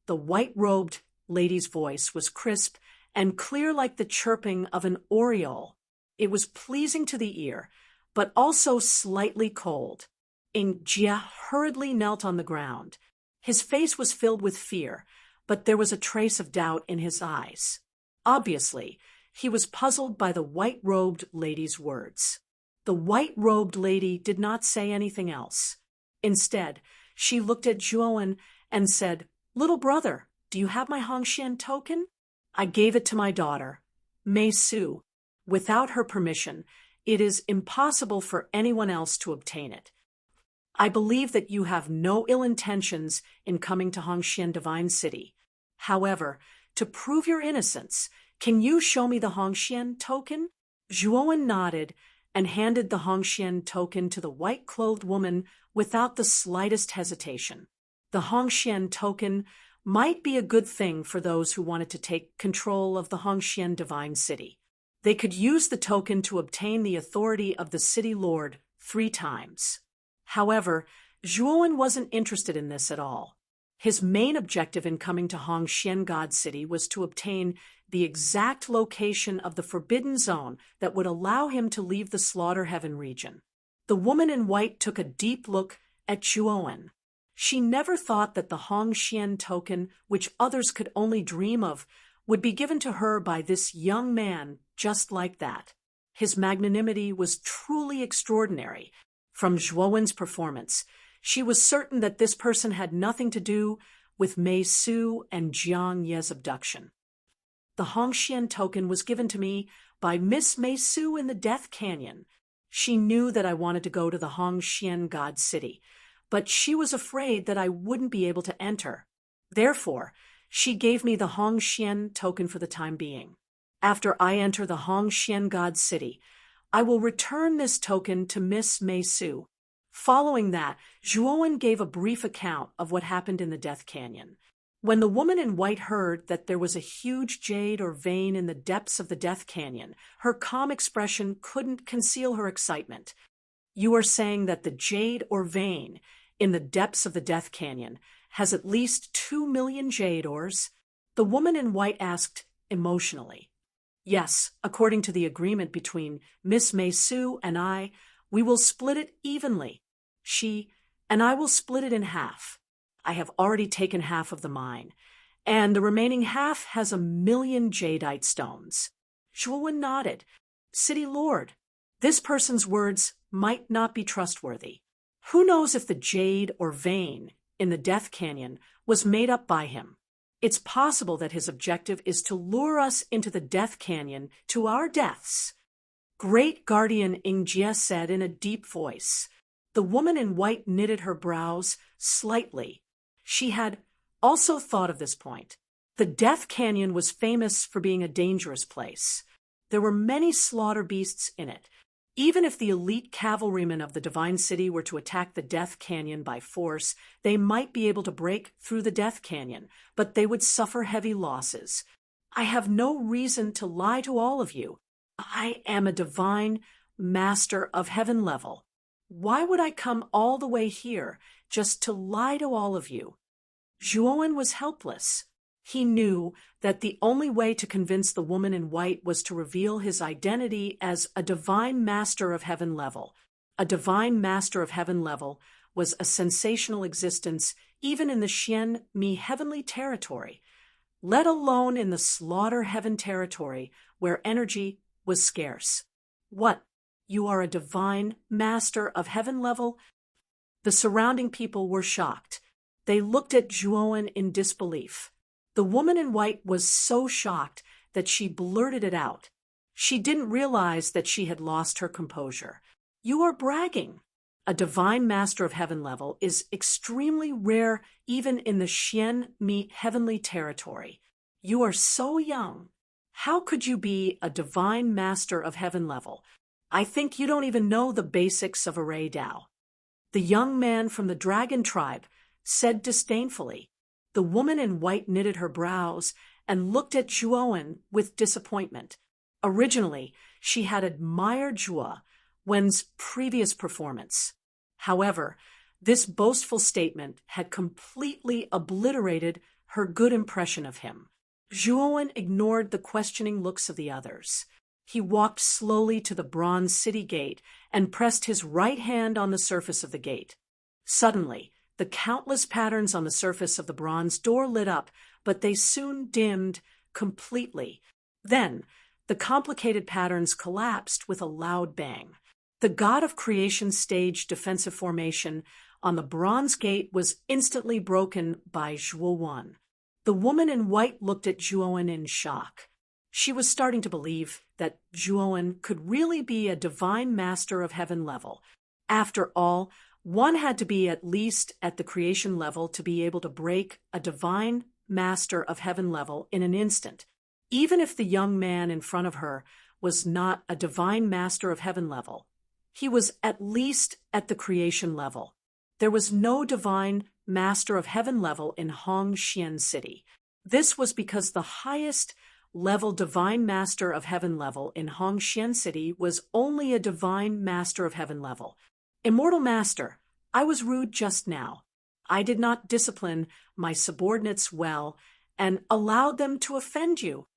Speaker 1: The white-robed lady's voice was crisp and clear like the chirping of an oriole. It was pleasing to the ear, but also slightly cold. Jia hurriedly knelt on the ground. His face was filled with fear, but there was a trace of doubt in his eyes. Obviously, he was puzzled by the white-robed lady's words. The white-robed lady did not say anything else. Instead, she looked at Zhuowen and said, "Little brother, do you have my Hongxian token?" "I gave it to my daughter, Mei Su. Without her permission, it is impossible for anyone else to obtain it. I believe that you have no ill intentions in coming to Hongxian Divine City. However, to prove your innocence, can you show me the Hongxian token?" Zhuowen nodded and handed the Hongxian token to the white-clothed woman without the slightest hesitation. The Hongxian token might be a good thing for those who wanted to take control of the Hongxian Divine City. They could use the token to obtain the authority of the city lord 3 times. However, Zhuowen wasn't interested in this at all. His main objective in coming to Hongxian God City was to obtain the exact location of the Forbidden Zone that would allow him to leave the Slaughter Heaven region. The woman in white took a deep look at Zhuowen. She never thought that the Hongxian token, which others could only dream of, would be given to her by this young man just like that. His magnanimity was truly extraordinary. From Zhuowen's performance, she was certain that this person had nothing to do with Mei Su and Jiang Ye's abduction. "The Hongxian token was given to me by Miss Mei Su in the Death Canyon. She knew that I wanted to go to the Hongxian God City, but she was afraid that I wouldn't be able to enter. Therefore, she gave me the Hongxian token for the time being. After I enter the Hongxian God City, I will return this token to Miss Mei Su." Following that, Zhuowen gave a brief account of what happened in the Death Canyon. When the woman in white heard that there was a huge jade or vein in the depths of the Death Canyon, her calm expression couldn't conceal her excitement. "You are saying that the jade or vein in the depths of the Death Canyon has at least 2 million jade ores?" The woman in white asked emotionally. "Yes, according to the agreement between Miss Mei-Su and I, we will split it evenly. She and I will split it in half. I have already taken half of the mine, and the remaining half has 1 million jadeite stones." Zhuowen nodded. "City Lord, this person's words might not be trustworthy. Who knows if the jade or vein in the Death Canyon was made up by him? It's possible that his objective is to lure us into the Death Canyon to our deaths." Great Guardian Ingjie said in a deep voice. The woman in white knitted her brows slightly. She had also thought of this point. The Death Canyon was famous for being a dangerous place. There were many slaughter beasts in it. Even if the elite cavalrymen of the Divine City were to attack the Death Canyon by force, they might be able to break through the Death Canyon, but they would suffer heavy losses. "I have no reason to lie to all of you. I am a divine master of heaven level. Why would I come all the way here just to lie to all of you?" Zhuowen was helpless. He knew that the only way to convince the woman in white was to reveal his identity as a divine master of heaven level. A divine master of heaven level was a sensational existence even in the Xian Mi heavenly territory, let alone in the slaughter heaven territory where energy was scarce. "What? You are a divine master of heaven level?" The surrounding people were shocked. They looked at Zhuowen in disbelief. The woman in white was so shocked that she blurted it out. She didn't realize that she had lost her composure. "You are bragging. A divine master of heaven level is extremely rare even in the Xian Mi heavenly territory. You are so young. How could you be a divine master of heaven level? I think you don't even know the basics of Array Dao." The young man from the dragon tribe said disdainfully. The woman in white knitted her brows and looked at Zhuowen with disappointment. Originally, she had admired Zhuo Wen's previous performance. However, this boastful statement had completely obliterated her good impression of him. Zhuowen ignored the questioning looks of the others. He walked slowly to the bronze city gate and pressed his right hand on the surface of the gate. Suddenly, the countless patterns on the surface of the bronze door lit up, but they soon dimmed completely. Then, the complicated patterns collapsed with a loud bang. The god of creation staged defensive formation on the bronze gate was instantly broken by Zhuowen. The woman in white looked at Zhuowen in shock. She was starting to believe that Zhuowen could really be a divine master of heaven level. After all, one had to be at least at the creation level to be able to break a divine master of heaven level in an instant. Even if the young man in front of her was not a divine master of heaven level, he was at least at the creation level. There was no divine master of heaven level in Hongxian City. This was because the highest level divine master of heaven level in Hongxian City was only a divine master of heaven level. "Immortal Master, I was rude just now. I did not discipline my subordinates well and allowed them to offend you."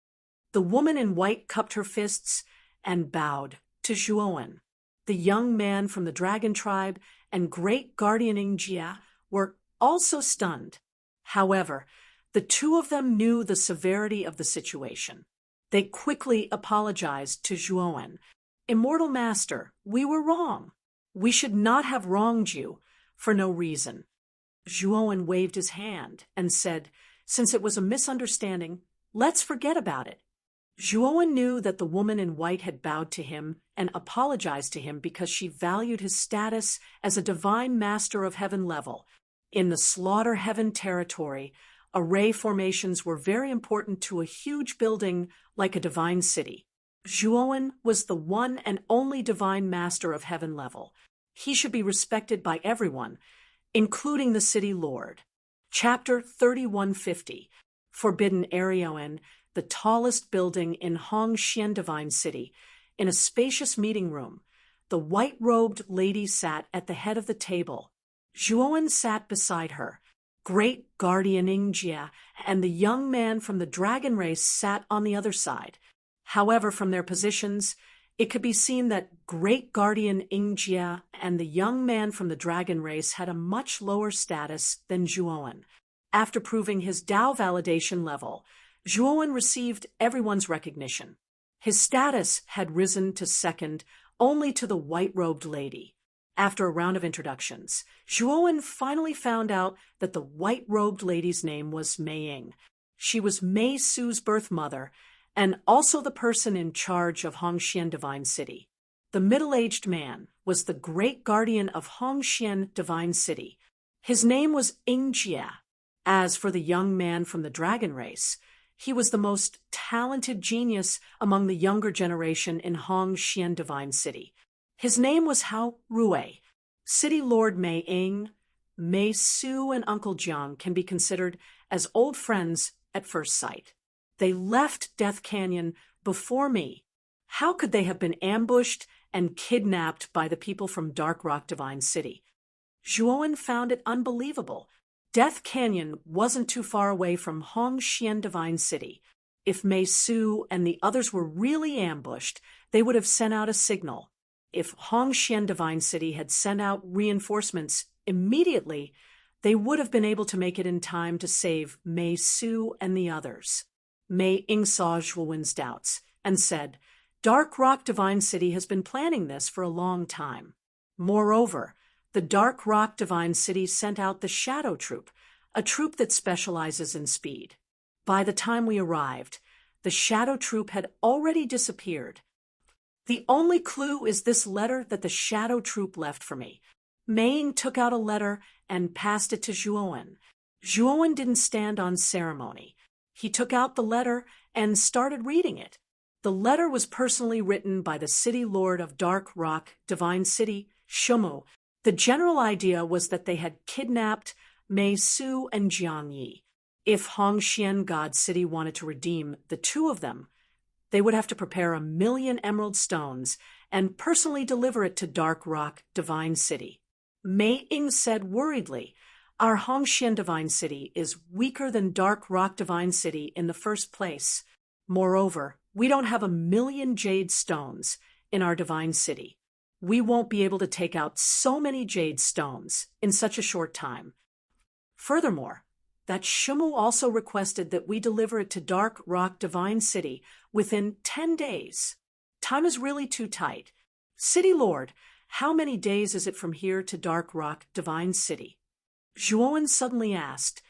Speaker 1: The woman in white cupped her fists and bowed to Zhuowen. The young man from the dragon tribe and great guardian Ingjie were also stunned. However, the two of them knew the severity of the situation. They quickly apologized to Zhuowen. "Immortal Master, we were wrong. We should not have wronged you for no reason." Zhuowen waved his hand and said, "Since it was a misunderstanding, let's forget about it." Zhuowen knew that the woman in white had bowed to him and apologized to him because she valued his status as a divine master of heaven level. In the slaughter heaven territory, array formations were very important to a huge building like a divine city. Zhuowen was the one and only divine master of heaven level. He should be respected by everyone, including the city lord. Chapter 3150, Forbidden Area. The tallest building in Hongxian Divine City. In a spacious meeting room, the white-robed lady sat at the head of the table. Zhuowen sat beside her. Great Guardian Yingjia and the young man from the dragon race sat on the other side. However, from their positions, it could be seen that Great Guardian Yingjia and the young man from the dragon race had a much lower status than Zhuowen. After proving his Dao validation level, Zhuowen received everyone's recognition. His status had risen to second only to the white-robed lady. After a round of introductions, Zhuowen finally found out that the white-robed lady's name was Mei Ying. She was Mei Su's birth mother, and also the person in charge of Hongxian Divine City. The middle-aged man was the great guardian of Hongxian Divine City. His name was Yingjia. As for the young man from the dragon race, he was the most talented genius among the younger generation in Hongxian Divine City. His name was Hao Rui. City Lord Mei Ying, Mei Su, and Uncle Jiang can be considered as old friends at first sight. They left Death Canyon before me. How could they have been ambushed and kidnapped by the people from Dark Rock Divine City? Zhuowen found it unbelievable. Death Canyon wasn't too far away from Hongxian Divine City. If Mei Su and the others were really ambushed, they would have sent out a signal. If Hongxian Divine City had sent out reinforcements immediately, they would have been able to make it in time to save Mei Su and the others. Mei Ying saw Zhuowen's doubts and said, "Dark Rock Divine City has been planning this for a long time. Moreover, the Dark Rock Divine City sent out the Shadow Troop, a troop that specializes in speed. By the time we arrived, the Shadow Troop had already disappeared. The only clue is this letter that the Shadow Troop left for me." Mei Ying took out a letter and passed it to Zhuowen. Zhuowen didn't stand on ceremony. He took out the letter and started reading it. The letter was personally written by the City Lord of Dark Rock Divine City, Shumu. The general idea was that they had kidnapped Mei Su and Jiang Yi. If Hongxian God City wanted to redeem the two of them, they would have to prepare 1,000,000 emerald stones and personally deliver it to Dark Rock Divine City. Mei Ying said worriedly, "Our Hongxian Divine City is weaker than Dark Rock Divine City in the first place. Moreover, we don't have 1,000,000 jade stones in our Divine City. We won't be able to take out so many jade stones in such a short time. Furthermore, that Shumu also requested that we deliver it to Dark Rock Divine City within 10 days. Time is really too tight. City Lord, how many days is it from here to Dark Rock Divine City?" Zhuowen suddenly asked,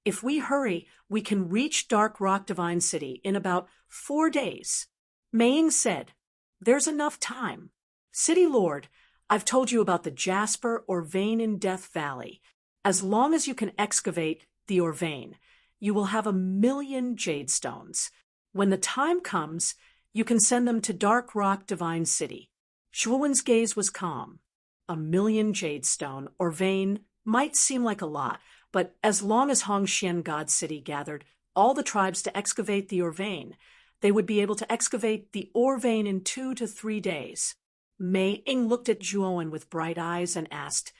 Speaker 1: "If we hurry, we can reach Dark Rock Divine City in about 4 days. Mei Ying said, "There's enough time. City Lord, I've told you about the jasper or vein in Death Valley. As long as you can excavate the or vein, you will have 1,000,000 jade stones. When the time comes, you can send them to Dark Rock Divine City." Zhuowen's gaze was calm. 1,000,000 jade stone or vein might seem like a lot, but as long as Hongxian God City gathered all the tribes to excavate the or vein, they would be able to excavate the or vein in 2 to 3 days. Mei Ying looked at Zhuowen with bright eyes and asked,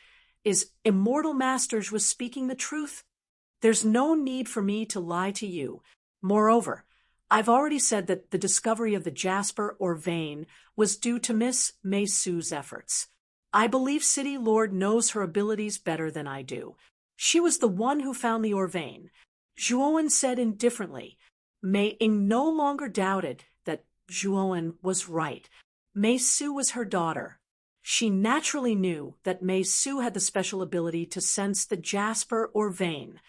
Speaker 1: "Is Immortal Masters was speaking the truth? There's no need for me to lie to you. Moreover, I've already said that the discovery of the jasper or vein was due to Miss Mei Su's efforts. I believe City Lord knows her abilities better than I do. She was the one who found the or vein." Zhuowen said indifferently. Mei Ying no longer doubted that Zhuowen was right. Mei Su was her daughter. She naturally knew that Mei Su had the special ability to sense the jasper or vein.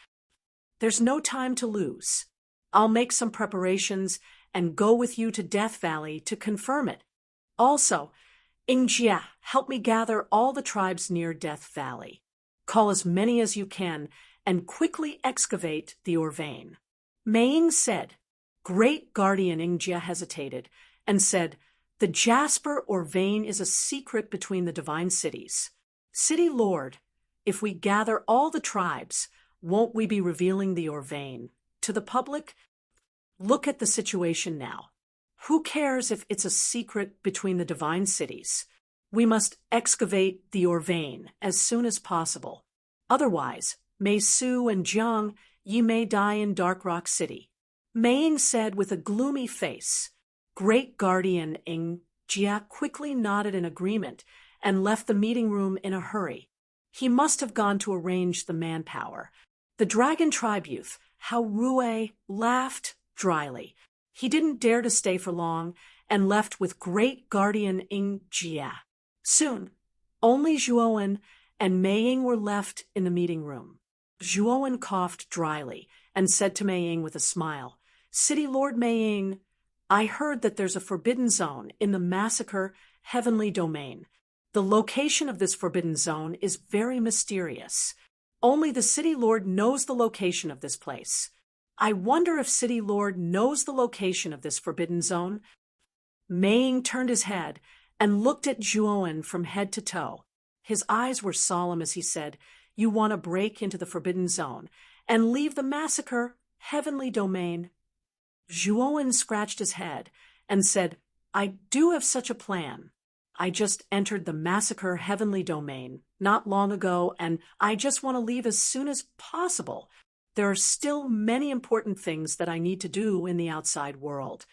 Speaker 1: "There's no time to lose. I'll make some preparations and go with you to Death Valley to confirm it. Also, Yingjia, help me gather all the tribes near Death Valley. Call as many as you can and quickly excavate the or vein." Mei Ying said. Great Guardian Yingjia hesitated and said, "The jasper or vein is a secret between the divine cities. City Lord, if we gather all the tribes, won't we be revealing the Orvain to the public? Look at the situation now. Who cares if it's a secret between the divine cities? We must excavate the Orvain as soon as possible. Otherwise, Mei Su and Jiang, ye may die in Dark Rock City. Mei Ying said with a gloomy face. Great Guardian Ing Jia quickly nodded in agreement and left the meeting room in a hurry. He must have gone to arrange the manpower. The dragon tribe youth, Hao Rue, laughed dryly. He didn't dare to stay for long and left with Great Guardian Ing Jia. Soon, only Zhuowen and Mei Ying were left in the meeting room. Zhuowen coughed dryly and said to Mei Ying with a smile, City Lord Mei Ying, I heard that there's a forbidden zone in the Massacre Heavenly Domain. The location of this forbidden zone is very mysterious. Only the City Lord knows the location of this place. I wonder if City Lord knows the location of this forbidden zone. Mei Ying turned his head and looked at Zhuowen from head to toe. His eyes were solemn as he said, You want to break into the forbidden zone and leave the Massacre Heavenly Domain? Zhuowen scratched his head and said, I do have such a plan. I just entered the Massacre Heavenly Domain not long ago, and I just want to leave as soon as possible. There are still many important things that I need to do in the outside world.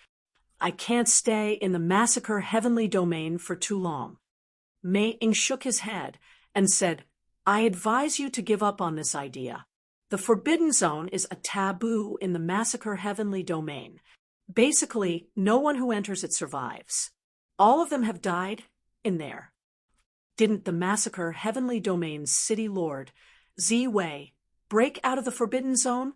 Speaker 1: I can't stay in the Massacre Heavenly Domain for too long. Mei Ying shook his head and said, I advise you to give up on this idea. The Forbidden Zone is a taboo in the Massacre Heavenly Domain. Basically, no one who enters it survives. All of them have died in there. Didn't the Massacre Heavenly Domain's City Lord, Zi Wei, break out of the Forbidden Zone?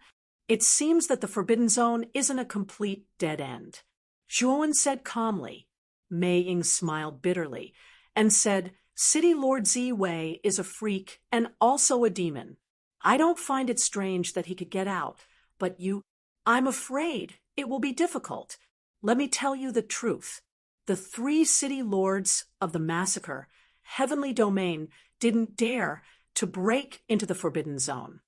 Speaker 1: It seems that the Forbidden Zone isn't a complete dead end. Zhuowen said calmly. Mei Ying smiled bitterly and said, City Lord Zi Wei is a freak and also a demon. I don't find it strange that he could get out, but I'm afraid it will be difficult. Let me tell you the truth. The 3 city lords of the Massacre Heavenly Domain didn't dare to break into the Forbidden Zone.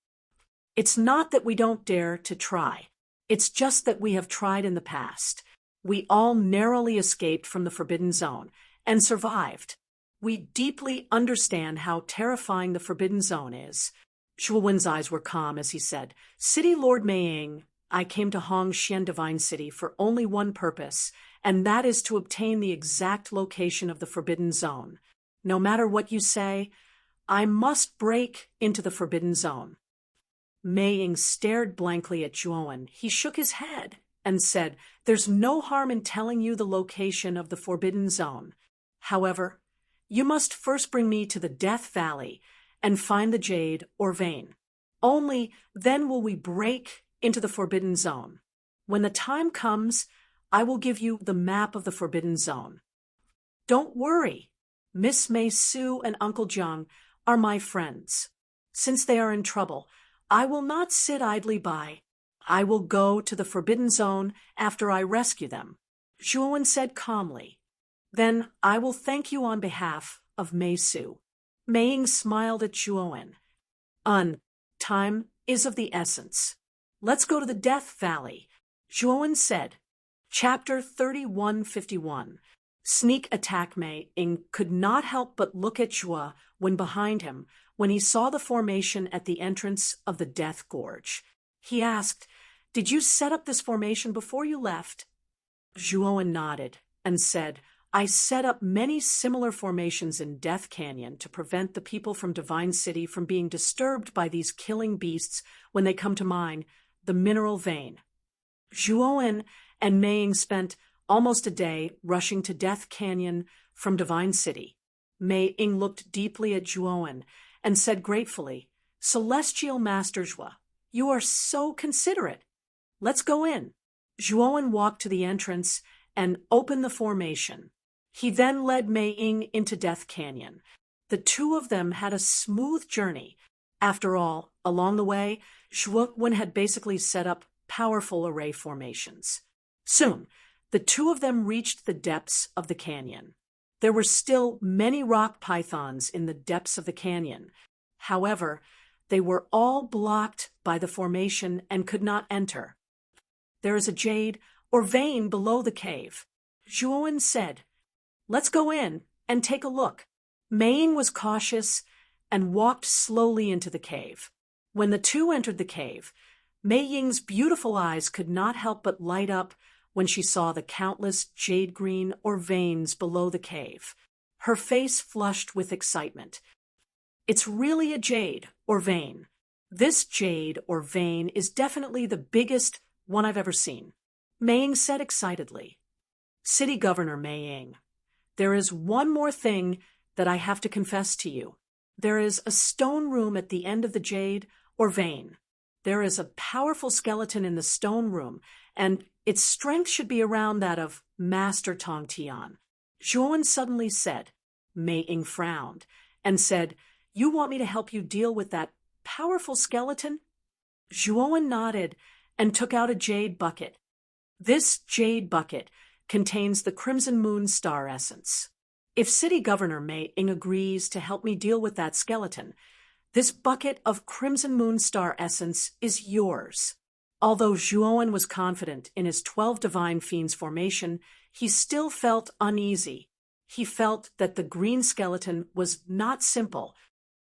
Speaker 1: It's not that we don't dare to try. It's just that we have tried in the past. We all narrowly escaped from the Forbidden Zone and survived. We deeply understand how terrifying the Forbidden Zone is. Zhuowen's eyes were calm as he said, City Lord Mei Ying, I came to Hongxian Divine City for only one purpose, and that is to obtain the exact location of the Forbidden Zone. No matter what you say, I must break into the Forbidden Zone. Mei Ying stared blankly at Zhuowen. He shook his head and said, There's no harm in telling you the location of the Forbidden Zone. However, you must first bring me to the Death Valley and find the jade or vein. Only then will we break into the Forbidden Zone. When the time comes, I will give you the map of the Forbidden Zone. Don't worry. Miss Mei Su and Uncle Jiang are my friends. Since they are in trouble, I will not sit idly by. I will go to the Forbidden Zone after I rescue them. Zhuowen said calmly. Then I will thank you on behalf of Mei Su. Mei Ying smiled at Zhuowen. Time is of the essence. Let's go to the Death Valley, Zhuowen said. Chapter 3151. Sneak attack. Mei Ying could not help but look at Zhuo when behind him when he saw the formation at the entrance of the Death Gorge. He asked, Did you set up this formation before you left? Zhuowen nodded and said, I set up many similar formations in Death Canyon to prevent the people from Divine City from being disturbed by these killing beasts when they come to mine the mineral vein. Zhuowen and Mei Ying spent almost a day rushing to Death Canyon from Divine City. Mei Ying looked deeply at Zhuowen and said gratefully, Celestial Master Zhuo, you are so considerate. Let's go in. Zhuowen walked to the entrance and opened the formation. He then led Mei Ying into Death Canyon. The two of them had a smooth journey. After all, along the way, Zhuowen had basically set up powerful array formations. Soon, the two of them reached the depths of the canyon. There were still many rock pythons in the depths of the canyon. However, They were all blocked by the formation and could not enter. "There is a jade or vein below the cave," Zhuowen said. "Let's go in and take a look." Mei was cautious and walked slowly into the cave. When the two entered the cave, Mei Ying's beautiful eyes could not help but light up when she saw the countless jade green or veins below the cave. Her face flushed with excitement. "It's really a jade or vein. This jade or vein is definitely the biggest one I've ever seen," Mei Ying said excitedly. "City Governor Mei Ying, there is one more thing that I have to confess to you. There is a stone room at the end of the jade or vein. There is a powerful skeleton in the stone room, and its strength should be around that of Master Tong Tian," Zhuowen suddenly said. Mei Ying frowned and said, "You want me to help you deal with that powerful skeleton?" Zhuowen nodded and took out a jade bucket. This jade bucket contains the Crimson Moon Star essence. If City Governor Mei Ying agrees to help me deal with that skeleton, this bucket of Crimson Moon Star essence is yours. Although Zhuowen was confident in his 12 divine fiends formation, he still felt uneasy. He felt that the green skeleton was not simple.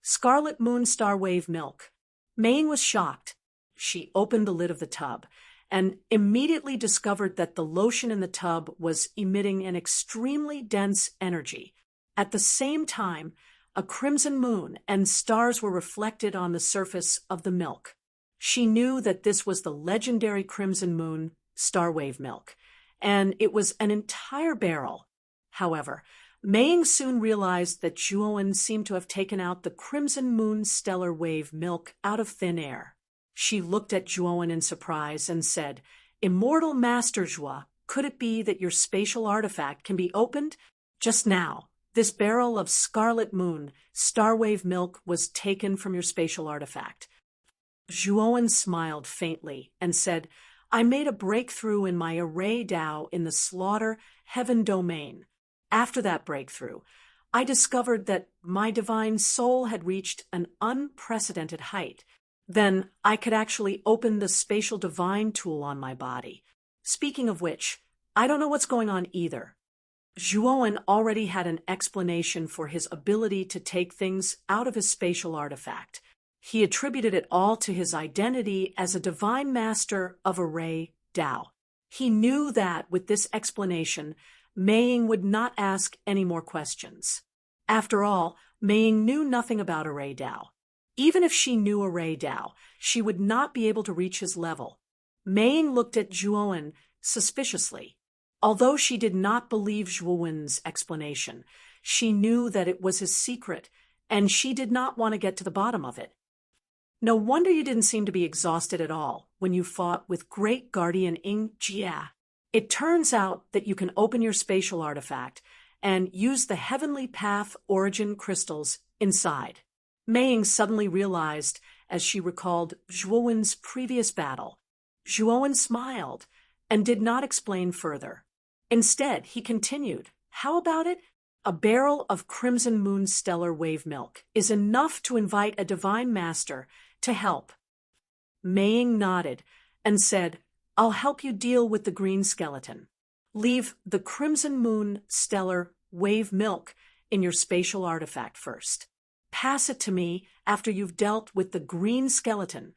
Speaker 1: Scarlet Moon Star Wave Milk. Mei Ying was shocked. She opened the lid of the tub and immediately discovered that the lotion in the tub was emitting an extremely dense energy. At the same time, a crimson moon and stars were reflected on the surface of the milk. She knew that this was the legendary Crimson Moon Starwave milk, and it was an entire barrel. However, Mei Ying soon realized that Zhuowen seemed to have taken out the Crimson Moon Stellar Wave milk out of thin air. She looked at Zhuowen in surprise and said, "Immortal Master Zhuo, could it be that your spatial artifact can be opened? Just now, this barrel of Scarlet Moon Starwave milk was taken from your spatial artifact." Zhuowen smiled faintly and said, "I made a breakthrough in my array Dao in the Slaughter Heaven domain. After that breakthrough, I discovered that my divine soul had reached an unprecedented height. Then I could actually open the spatial divine tool on my body. Speaking of which, I don't know what's going on either." Zhuowen already had an explanation for his ability to take things out of his spatial artifact. He attributed it all to his identity as a divine master of Array Dao. He knew that with this explanation, Mei Ying would not ask any more questions. After all, Mei Ying knew nothing about Array Dao. Even if she knew Array Dao, she would not be able to reach his level. Mei Ying looked at Zhuowen suspiciously. Although she did not believe Zhuowen's explanation, she knew that it was his secret, and she did not want to get to the bottom of it. "No wonder you didn't seem to be exhausted at all when you fought with Great Guardian Ing Jia. It turns out that you can open your spatial artifact and use the Heavenly Path origin crystals inside." Mei Ying suddenly realized as she recalled Zhuowen's previous battle. Zhuowen smiled and did not explain further. Instead, he continued, "How about it? A barrel of Crimson Moon Stellar Wave milk is enough to invite a divine master to help." Mei Ying nodded and said, "I'll help you deal with the green skeleton. Leave the Crimson Moon Stellar Wave milk in your spatial artifact first. Pass it to me after you've dealt with the green skeleton."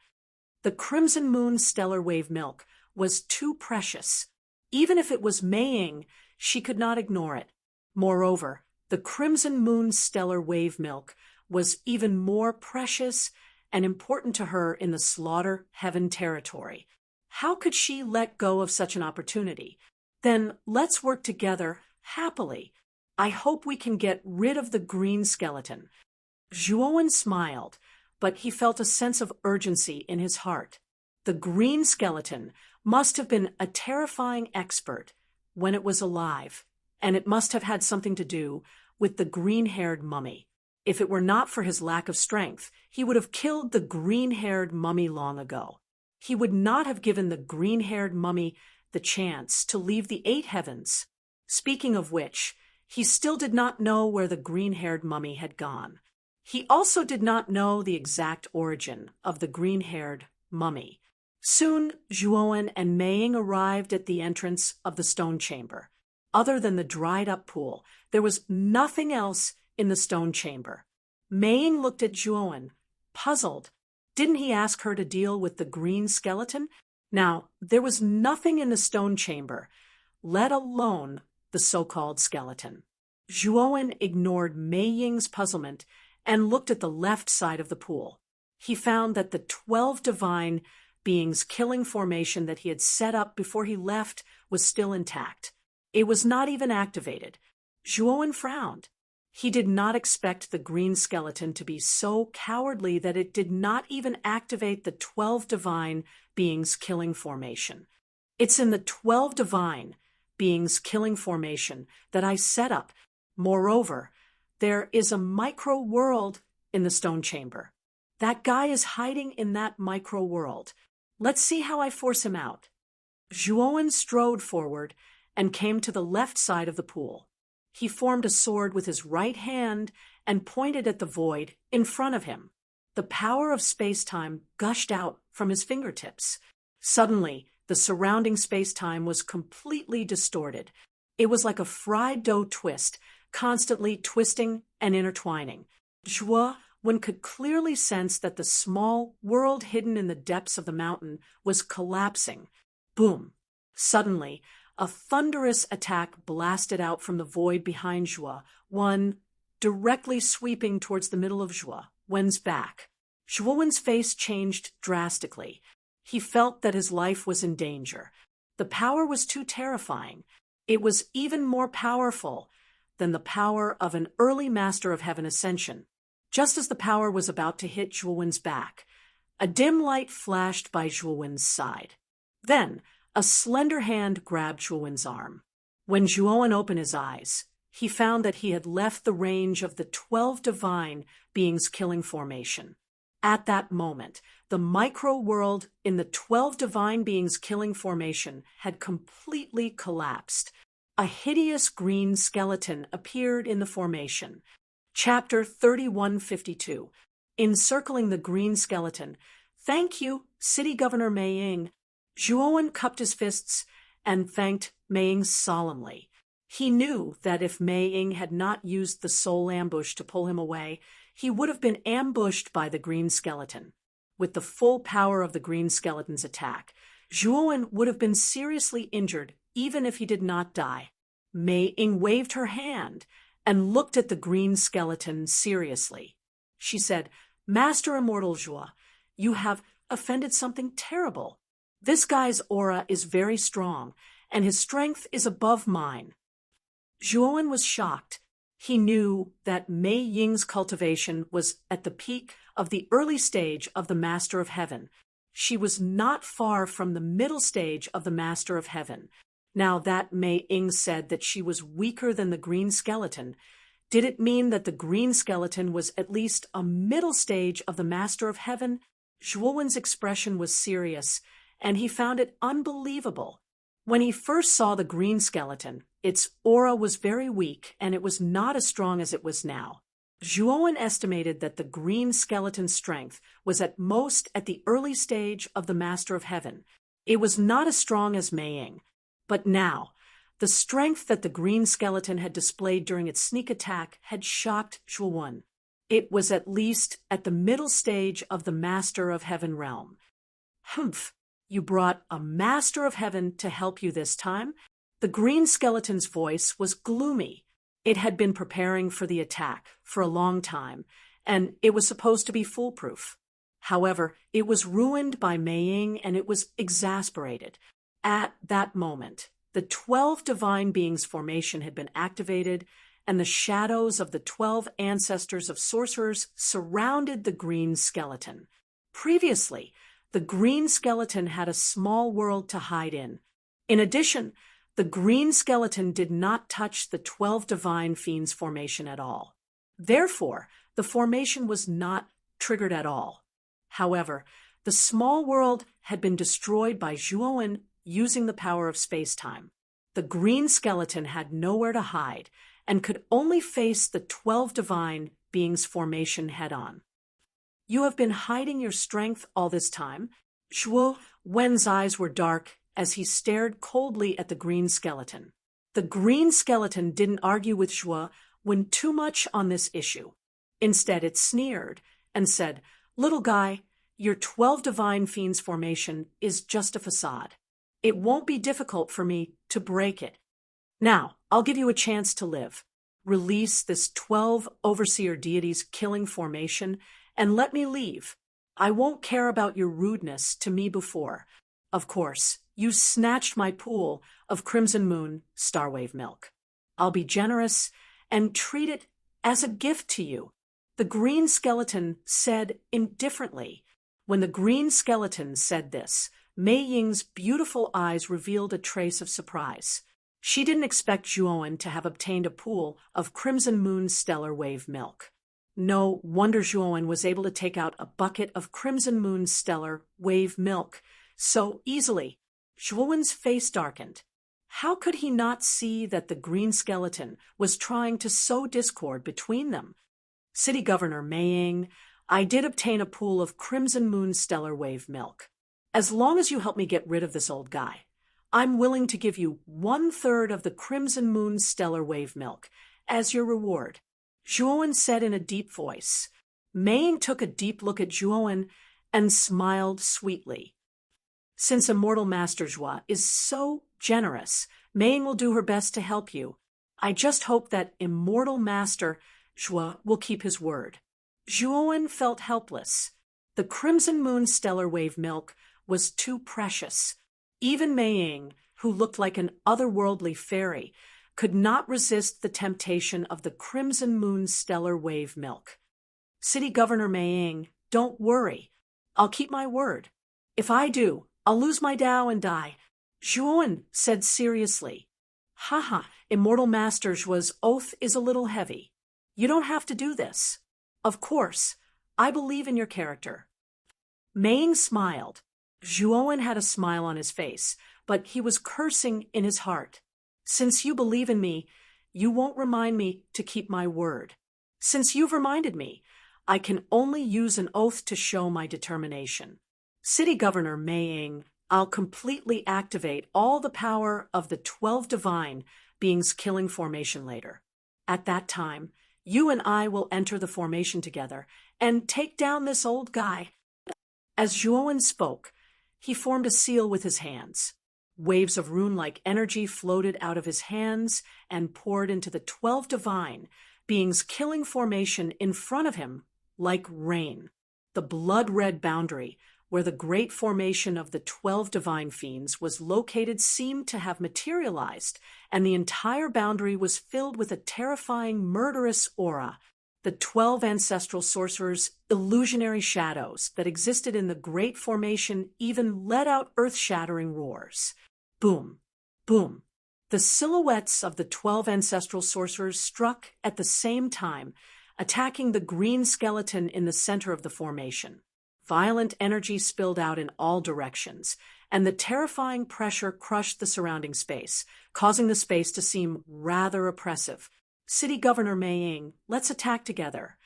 Speaker 1: The Crimson Moon Stellar Wave milk was too precious. Even if it was Mei Ying, she could not ignore it. Moreover, the Crimson Moon Stellar Wave milk was even more precious and important to her in the Slaughter Heaven territory. How could she let go of such an opportunity? "Then let's work together happily. I hope we can get rid of the green skeleton." Zhuowen smiled, but he felt a sense of urgency in his heart. The green skeleton must have been a terrifying expert when it was alive, and it must have had something to do with the green-haired mummy. If it were not for his lack of strength, he would have killed the green-haired mummy long ago. He would not have given the green-haired mummy the chance to leave the 8 heavens. Speaking of which, he still did not know where the green-haired mummy had gone. He also did not know the exact origin of the green-haired mummy. Soon, Zhuowen and Meiying arrived at the entrance of the stone chamber. Other than the dried-up pool, there was nothing else in the stone chamber. Meiying looked at Zhuowen, puzzled. Didn't he ask her to deal with the green skeleton? Now, there was nothing in the stone chamber, let alone the so-called skeleton. Zhuowen ignored Meiying's puzzlement and looked at the left side of the pool. He found that the 12 divine beings killing formation that he had set up before he left was still intact. It was not even activated. Zhuowen frowned. He did not expect the green skeleton to be so cowardly that it did not even activate the 12 divine beings killing formation. It's in the 12 divine beings killing formation that I set up. Moreover, there is a micro-world in the stone chamber. That guy is hiding in that micro-world. Let's see how I force him out. Zhuowen strode forward and came to the left side of the pool. He formed a sword with his right hand and pointed at the void in front of him. The power of space-time gushed out from his fingertips. Suddenly, the surrounding space-time was completely distorted. It was like a fried dough twist, constantly twisting and intertwining. Zhuowen could clearly sense that the small world hidden in the depths of the mountain was collapsing. Boom! Suddenly, a thunderous attack blasted out from the void behind Zhuowen, directly sweeping towards the middle of Zhuowen's back. Zhuowen's face changed drastically. He felt that his life was in danger. The power was too terrifying. It was even more powerful than the power of an early Master of Heaven ascension. Just as the power was about to hit Zhuowen's back, a dim light flashed by Zhuowen's side. Then, a slender hand grabbed Zhuowen's arm. When Zhuowen opened his eyes, he found that he had left the range of the 12 divine beings killing formation. At that moment, the micro-world in the 12 divine beings killing formation had completely collapsed. A hideous green skeleton appeared in the formation. Chapter 3152. Encircling the green skeleton. Thank you, City Governor Meiying. Zhuowen cupped his fists and thanked Meiying solemnly. He knew that if Meiying had not used the soul ambush to pull him away, he would have been ambushed by the green skeleton. With the full power of the green skeleton's attack, Zhuowen would have been seriously injured even if he did not die. Meiying waved her hand and looked at the green skeleton seriously. She said, "Master Immortal Zhuo, you have offended something terrible. This guy's aura is very strong, and his strength is above mine." Zhuowen was shocked. He knew that Meiying's cultivation was at the peak of the early stage of the Master of Heaven. She was not far from the middle stage of the Master of Heaven. Now that Meiying said that she was weaker than the green skeleton, did it mean that the green skeleton was at least a middle stage of the Master of Heaven? Zhuowen's expression was serious, and he found it unbelievable. When he first saw the green skeleton, its aura was very weak, and it was not as strong as it was now. Zhuowen estimated that the green skeleton's strength was at most at the early stage of the Master of Heaven. It was not as strong as Meiying. But now, the strength that the green skeleton had displayed during its sneak attack had shocked Zhuowen. It was at least at the middle stage of the Master of Heaven realm. "Humph, you brought a Master of Heaven to help you this time?" The green skeleton's voice was gloomy. It had been preparing for the attack for a long time, and it was supposed to be foolproof. However, it was ruined by Meiying, and it was exasperated. At that moment, the 12 divine beings formation had been activated, and the shadows of the 12 ancestors of sorcerers surrounded the green skeleton. Previously, the green skeleton had a small world to hide in. In addition, the green skeleton did not touch the 12 divine fiends formation at all. Therefore, the formation was not triggered at all. However, the small world had been destroyed by Zhuowen using the power of space-time. The green skeleton had nowhere to hide and could only face the 12 divine being's formation head-on. You have been hiding your strength all this time? Zhuo Wen's eyes were dark as he stared coldly at the green skeleton. The green skeleton didn't argue with Zhuo Wen too much on this issue. Instead, it sneered and said, "Little guy, your 12 divine fiends formation is just a facade. It won't be difficult for me to break it. Now, I'll give you a chance to live. Release this 12 overseer deities killing formation and let me leave. I won't care about your rudeness to me before. Of course, you snatched my pool of Crimson Moon Starwave milk. I'll be generous and treat it as a gift to you." The green skeleton said indifferently. When the green skeleton said this, Mei Ying's beautiful eyes revealed a trace of surprise. She didn't expect Zhuo Wen to have obtained a pool of Crimson Moon Stellar Wave milk. No wonder Zhuo Wen was able to take out a bucket of Crimson Moon Stellar Wave milk so easily. Zhuo Wen's face darkened. How could he not see that the green skeleton was trying to sow discord between them? City Governor Mei Ying, I did obtain a pool of Crimson Moon Stellar Wave milk. As long as you help me get rid of this old guy, I'm willing to give you 1/3 of the Crimson Moon Stellar Wave milk as your reward. Zhuo Wen said in a deep voice. Mei Ying took a deep look at Zhuo Wen and smiled sweetly. Since Immortal Master Zhuo is so generous, Mei Ying will do her best to help you. I just hope that Immortal Master Zhuo will keep his word. Zhuo Wen felt helpless. The Crimson Moon Stellar Wave milk was too precious. Even Mei Ying, who looked like an otherworldly fairy, could not resist the temptation of the Crimson Moon Stellar Wave milk. City Governor Mei Ying, don't worry. I'll keep my word. If I do, I'll lose my Tao and die. Zhuo Wen said seriously. Haha, Immortal Master Zhuo's oath is a little heavy. You don't have to do this. Of course, I believe in your character. Mei Ying smiled. Zhuo Wen had a smile on his face, but he was cursing in his heart. Since you believe in me, you won't remind me to keep my word. Since you've reminded me, I can only use an oath to show my determination. City Governor Mei Ying, I'll completely activate all the power of the 12 divine beings killing formation later. At that time, you and I will enter the formation together and take down this old guy. As Zhuo Wen spoke, he formed a seal with his hands. Waves of rune-like energy floated out of his hands and poured into the 12 divine beings killing formation in front of him like rain. The blood-red boundary where the great formation of the 12 divine fiends was located seemed to have materialized, and the entire boundary was filled with a terrifying, murderous aura. The 12 ancestral sorcerers' illusionary shadows that existed in the great formation even let out earth-shattering roars. Boom, boom. The silhouettes of the 12 ancestral sorcerers struck at the same time, attacking the green skeleton in the center of the formation. Violent energy spilled out in all directions, and the terrifying pressure crushed the surrounding space, causing the space to seem rather oppressive. City Governor Mei Ying, let's attack together.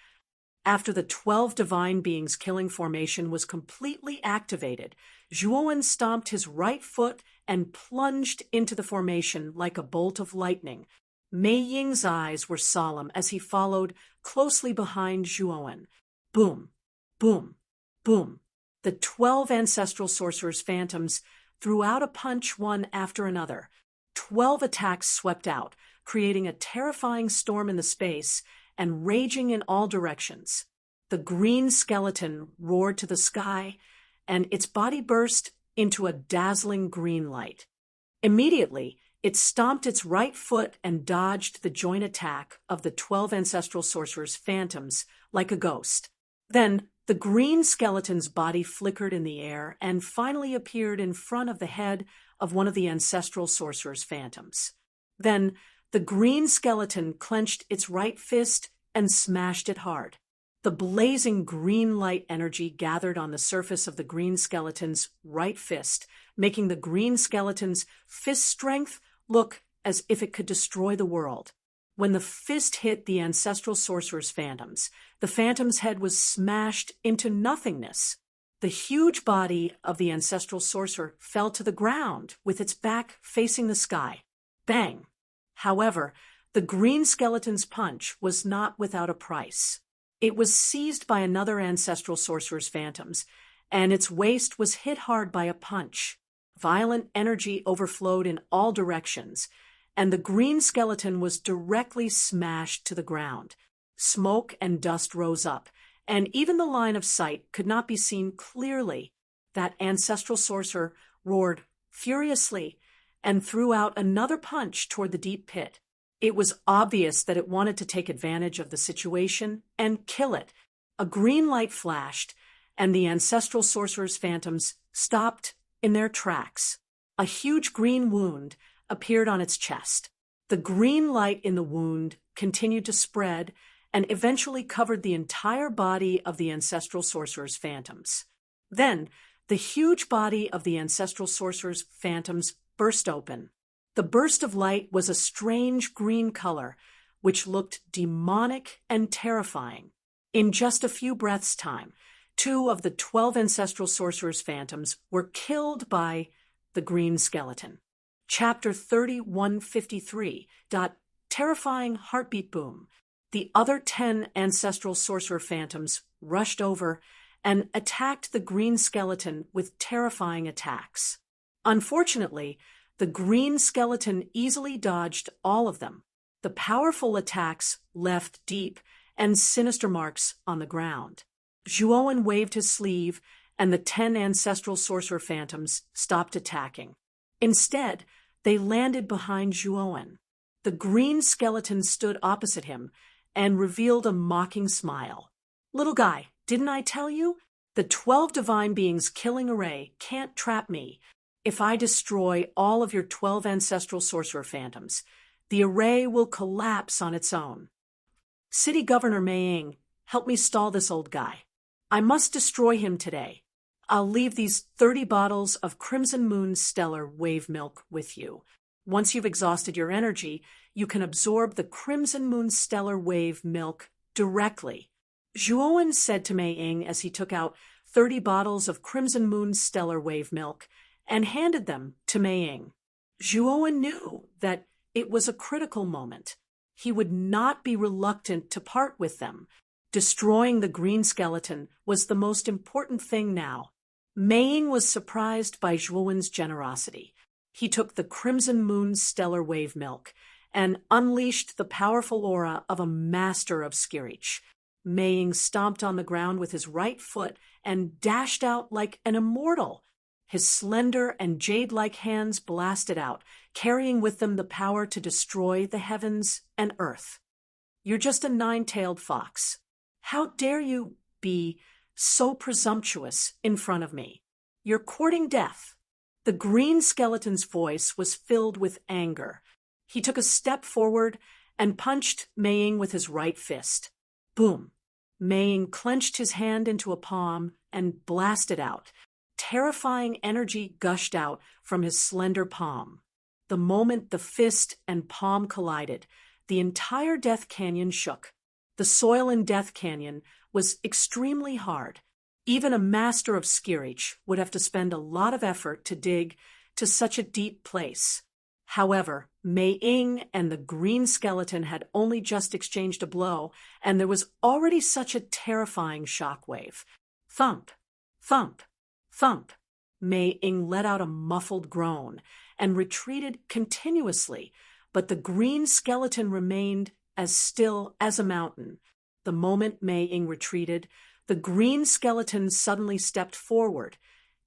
Speaker 1: After the 12 divine beings killing formation was completely activated, Zhuo Wen stomped his right foot and plunged into the formation like a bolt of lightning. Mei Ying's eyes were solemn as he followed closely behind Zhuo Wen. Boom, boom, boom. The 12 ancestral sorcerers' phantoms threw out a punch one after another. 12 attacks swept out, creating a terrifying storm in the space and raging in all directions. The green skeleton roared to the sky, and its body burst into a dazzling green light. Immediately, it stomped its right foot and dodged the joint attack of the 12 ancestral sorcerers' phantoms like a ghost. Then, the green skeleton's body flickered in the air and finally appeared in front of the head of one of the ancestral sorcerer's phantoms. Then, the green skeleton clenched its right fist and smashed it hard. The blazing green light energy gathered on the surface of the green skeleton's right fist, making the green skeleton's fist strength look as if it could destroy the world. When the fist hit the ancestral sorcerer's phantoms, the phantom's head was smashed into nothingness. The huge body of the ancestral sorcerer fell to the ground with its back facing the sky. Bang! However, the green skeleton's punch was not without a price. It was seized by another ancestral sorcerer's phantoms, and its waist was hit hard by a punch. Violent energy overflowed in all directions, and the green skeleton was directly smashed to the ground. Smoke and dust rose up, and even the line of sight could not be seen clearly. That ancestral sorcerer roared furiously and threw out another punch toward the deep pit. It was obvious that it wanted to take advantage of the situation and kill it. A green light flashed, and the ancestral sorcerer's phantoms stopped in their tracks. A huge green wound appeared on its chest. The green light in the wound continued to spread and eventually covered the entire body of the ancestral sorcerer's phantoms. Then, the huge body of the ancestral sorcerer's phantoms burst open. The burst of light was a strange green color, which looked demonic and terrifying. In just a few breaths' time, 2 of the 12 ancestral sorcerer's phantoms were killed by the green skeleton. Chapter 3153. Terrifying heartbeat boom. The other 10 ancestral sorcerer phantoms rushed over and attacked the green skeleton with terrifying attacks. Unfortunately, the green skeleton easily dodged all of them. The powerful attacks left deep and sinister marks on the ground. Zhuowen waved his sleeve, and the 10 ancestral sorcerer phantoms stopped attacking. Instead, they landed behind Zhuowen. The green skeleton stood opposite him and revealed a mocking smile. "Little guy, didn't I tell you? The 12 divine beings killing array can't trap me. If I destroy all of your 12 ancestral sorcerer phantoms, the array will collapse on its own. City Governor Meiying, help me stall this old guy. I must destroy him today. I'll leave these 30 bottles of Crimson Moon Stellar Wave Milk with you. Once you've exhausted your energy, you can absorb the Crimson Moon Stellar Wave Milk directly." Zhuowen said to Meiying as he took out 30 bottles of Crimson Moon Stellar Wave Milk and handed them to Meiying. Zhuowen knew that it was a critical moment. He would not be reluctant to part with them. Destroying the green skeleton was the most important thing now. Meiying was surprised by Zhuowen's generosity. He took the Crimson Moon Stellar Wave Milk and unleashed the powerful aura of a master of Skirich. Meiying stomped on the ground with his right foot and dashed out like an immortal. His slender and jade-like hands blasted out, carrying with them the power to destroy the heavens and earth. "You're just a 9-tailed fox. How dare you be so presumptuous in front of me? You're courting death." The green skeleton's voice was filled with anger. He took a step forward and punched Meiying with his right fist. Boom! Meiying clenched his hand into a palm and blasted out. Terrifying energy gushed out from his slender palm. The moment the fist and palm collided, the entire Death Canyon shook. The soil in Death Canyon was extremely hard. Even a master of Skirich would have to spend a lot of effort to dig to such a deep place. However, Meiying and the green skeleton had only just exchanged a blow, and there was already such a terrifying shockwave. Thump, thump, thump. Meiying let out a muffled groan and retreated continuously, but the green skeleton remained as still as a mountain. The moment Meiying retreated, the green skeleton suddenly stepped forward,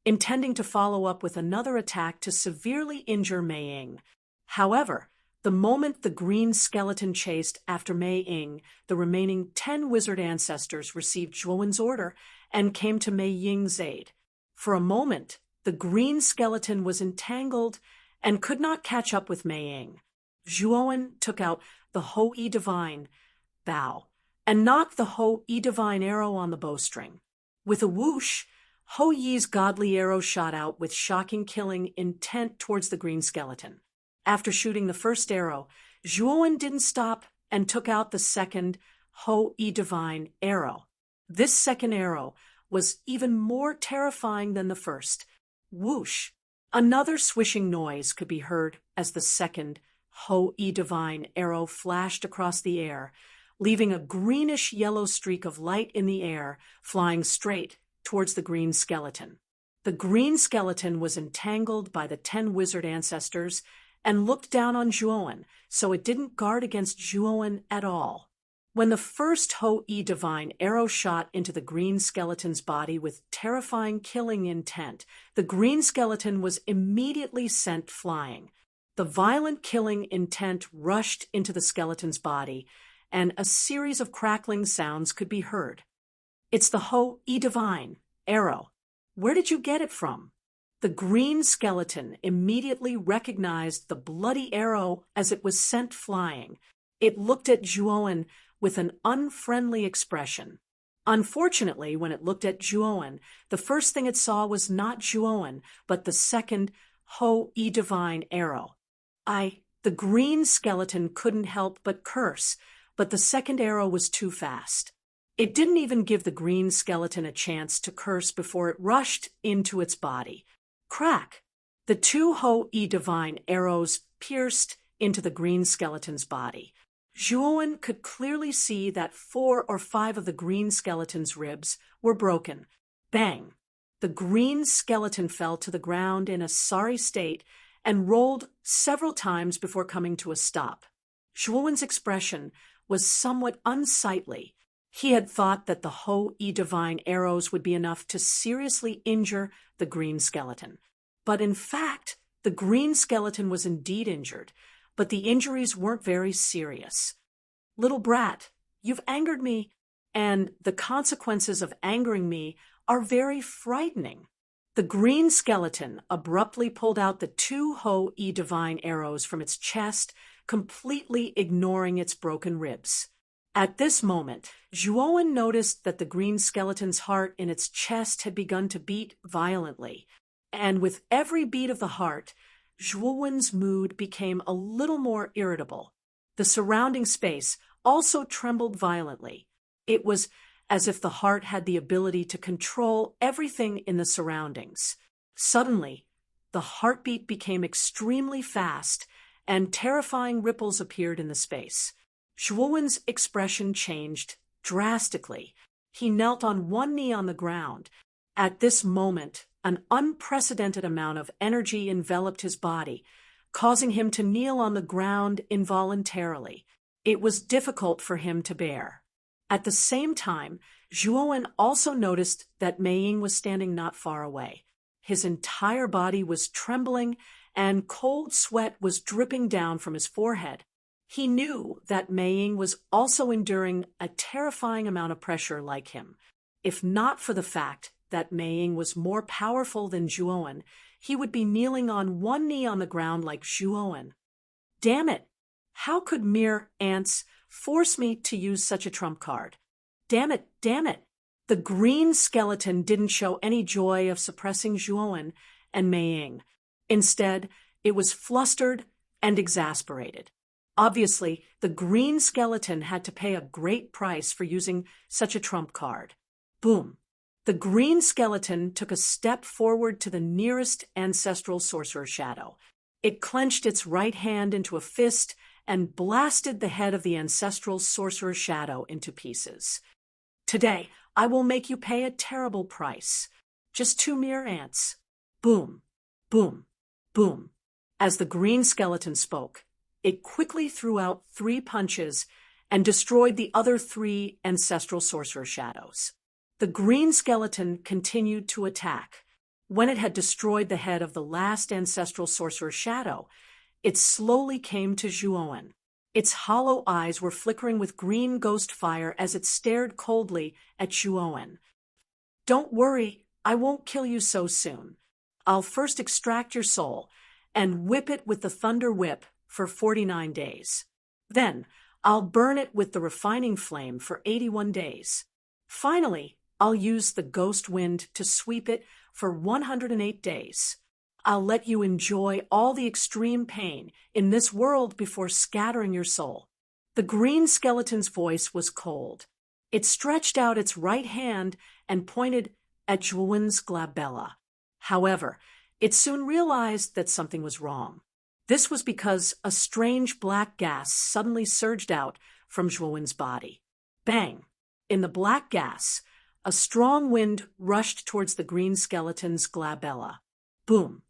Speaker 1: intending to follow up with another attack to severely injure Meiying. However, the moment the green skeleton chased after Meiying, the remaining 10 wizard ancestors received Zhuowen's order and came to Meiying's aid. For a moment, the green skeleton was entangled and could not catch up with Meiying. Zhuowen took out the Ho-E Divine bow and knocked the Ho-E Divine arrow on the bowstring. With a whoosh, Ho-Yi's godly arrow shot out with shocking killing intent towards the green skeleton. After shooting the first arrow, Zhuowen didn't stop and took out the second Ho-E divine arrow. This second arrow was even more terrifying than the first. Whoosh! Another swishing noise could be heard as the second Ho-E divine arrow flashed across the air, leaving a greenish-yellow streak of light in the air, flying straight towards the green skeleton. The green skeleton was entangled by the 10 wizard ancestors and looked down on Zhuowen, so it didn't guard against Zhuowen at all. When the first Ho-E divine arrow shot into the green skeleton's body with terrifying killing intent, the green skeleton was immediately sent flying. The violent killing intent rushed into the skeleton's body, and a series of crackling sounds could be heard. "It's the Ho-E divine arrow. Where did you get it from?" The green skeleton immediately recognized the bloody arrow as it was sent flying. It looked at Zhuowen with an unfriendly expression. Unfortunately, when it looked at Zhuowen, the first thing it saw was not Zhuowen, but the second Ho-E divine arrow. The green skeleton couldn't help but curse, but the second arrow was too fast. It didn't even give the green skeleton a chance to curse before it rushed into its body. Crack! The 2 Ho-E divine arrows pierced into the green skeleton's body. Zhuowen could clearly see that 4 or 5 of the green skeleton's ribs were broken. Bang! The green skeleton fell to the ground in a sorry state and rolled several times before coming to a stop. Zhuowen's expression was somewhat unsightly. He had thought that the Ho-E divine arrows would be enough to seriously injure the green skeleton. But in fact, the green skeleton was indeed injured, but the injuries weren't very serious. "Little brat, you've angered me, and the consequences of angering me are very frightening." The green skeleton abruptly pulled out the 2 Ho-E divine arrows from its chest, completely ignoring its broken ribs. At this moment, Zhuowen noticed that the green skeleton's heart in its chest had begun to beat violently, and with every beat of the heart, Zhuowen's mood became a little more irritable. The surrounding space also trembled violently. It was as if the heart had the ability to control everything in the surroundings. Suddenly, the heartbeat became extremely fast, and terrifying ripples appeared in the space. Zhuowen's expression changed drastically. He knelt on one knee on the ground. At this moment, an unprecedented amount of energy enveloped his body, causing him to kneel on the ground involuntarily. It was difficult for him to bear. At the same time, Zhuowen also noticed that Meiying was standing not far away. His entire body was trembling, and cold sweat was dripping down from his forehead. He knew that Meiying was also enduring a terrifying amount of pressure like him. If not for the fact that Meiying was more powerful than Zhuowen, he would be kneeling on one knee on the ground like Zhuowen. Damn it! How could mere ants force me to use such a trump card? Damn it, damn it! The green skeleton didn't show any joy of suppressing Zhuowen and Meiying. Instead, it was flustered and exasperated. Obviously, the green skeleton had to pay a great price for using such a trump card. Boom! The green skeleton took a step forward to the nearest ancestral sorcerer shadow. It clenched its right hand into a fist and blasted the head of the ancestral sorcerer shadow into pieces. "Today, I will make you pay a terrible price. Just 2 mere ants." Boom, boom, boom. As the green skeleton spoke, it quickly threw out 3 punches and destroyed the other 3 ancestral sorcerer shadows. The green skeleton continued to attack. When it had destroyed the head of the last ancestral sorcerer shadow, it slowly came to Zhuowen. Its hollow eyes were flickering with green ghost fire as it stared coldly at Zhuowen. "Don't worry, I won't kill you so soon. I'll first extract your soul and whip it with the thunder whip for 49 days. Then I'll burn it with the refining flame for 81 days. Finally, I'll use the ghost wind to sweep it for 108 days. I'll let you enjoy all the extreme pain in this world before scattering your soul. The green skeleton's voice was cold. It stretched out its right hand and pointed at Zhuowen's glabella. However, it soon realized that something was wrong. This was because a strange black gas suddenly surged out from Zhuowen's body. Bang! In the black gas, a strong wind rushed towards the green skeleton's glabella. Boom!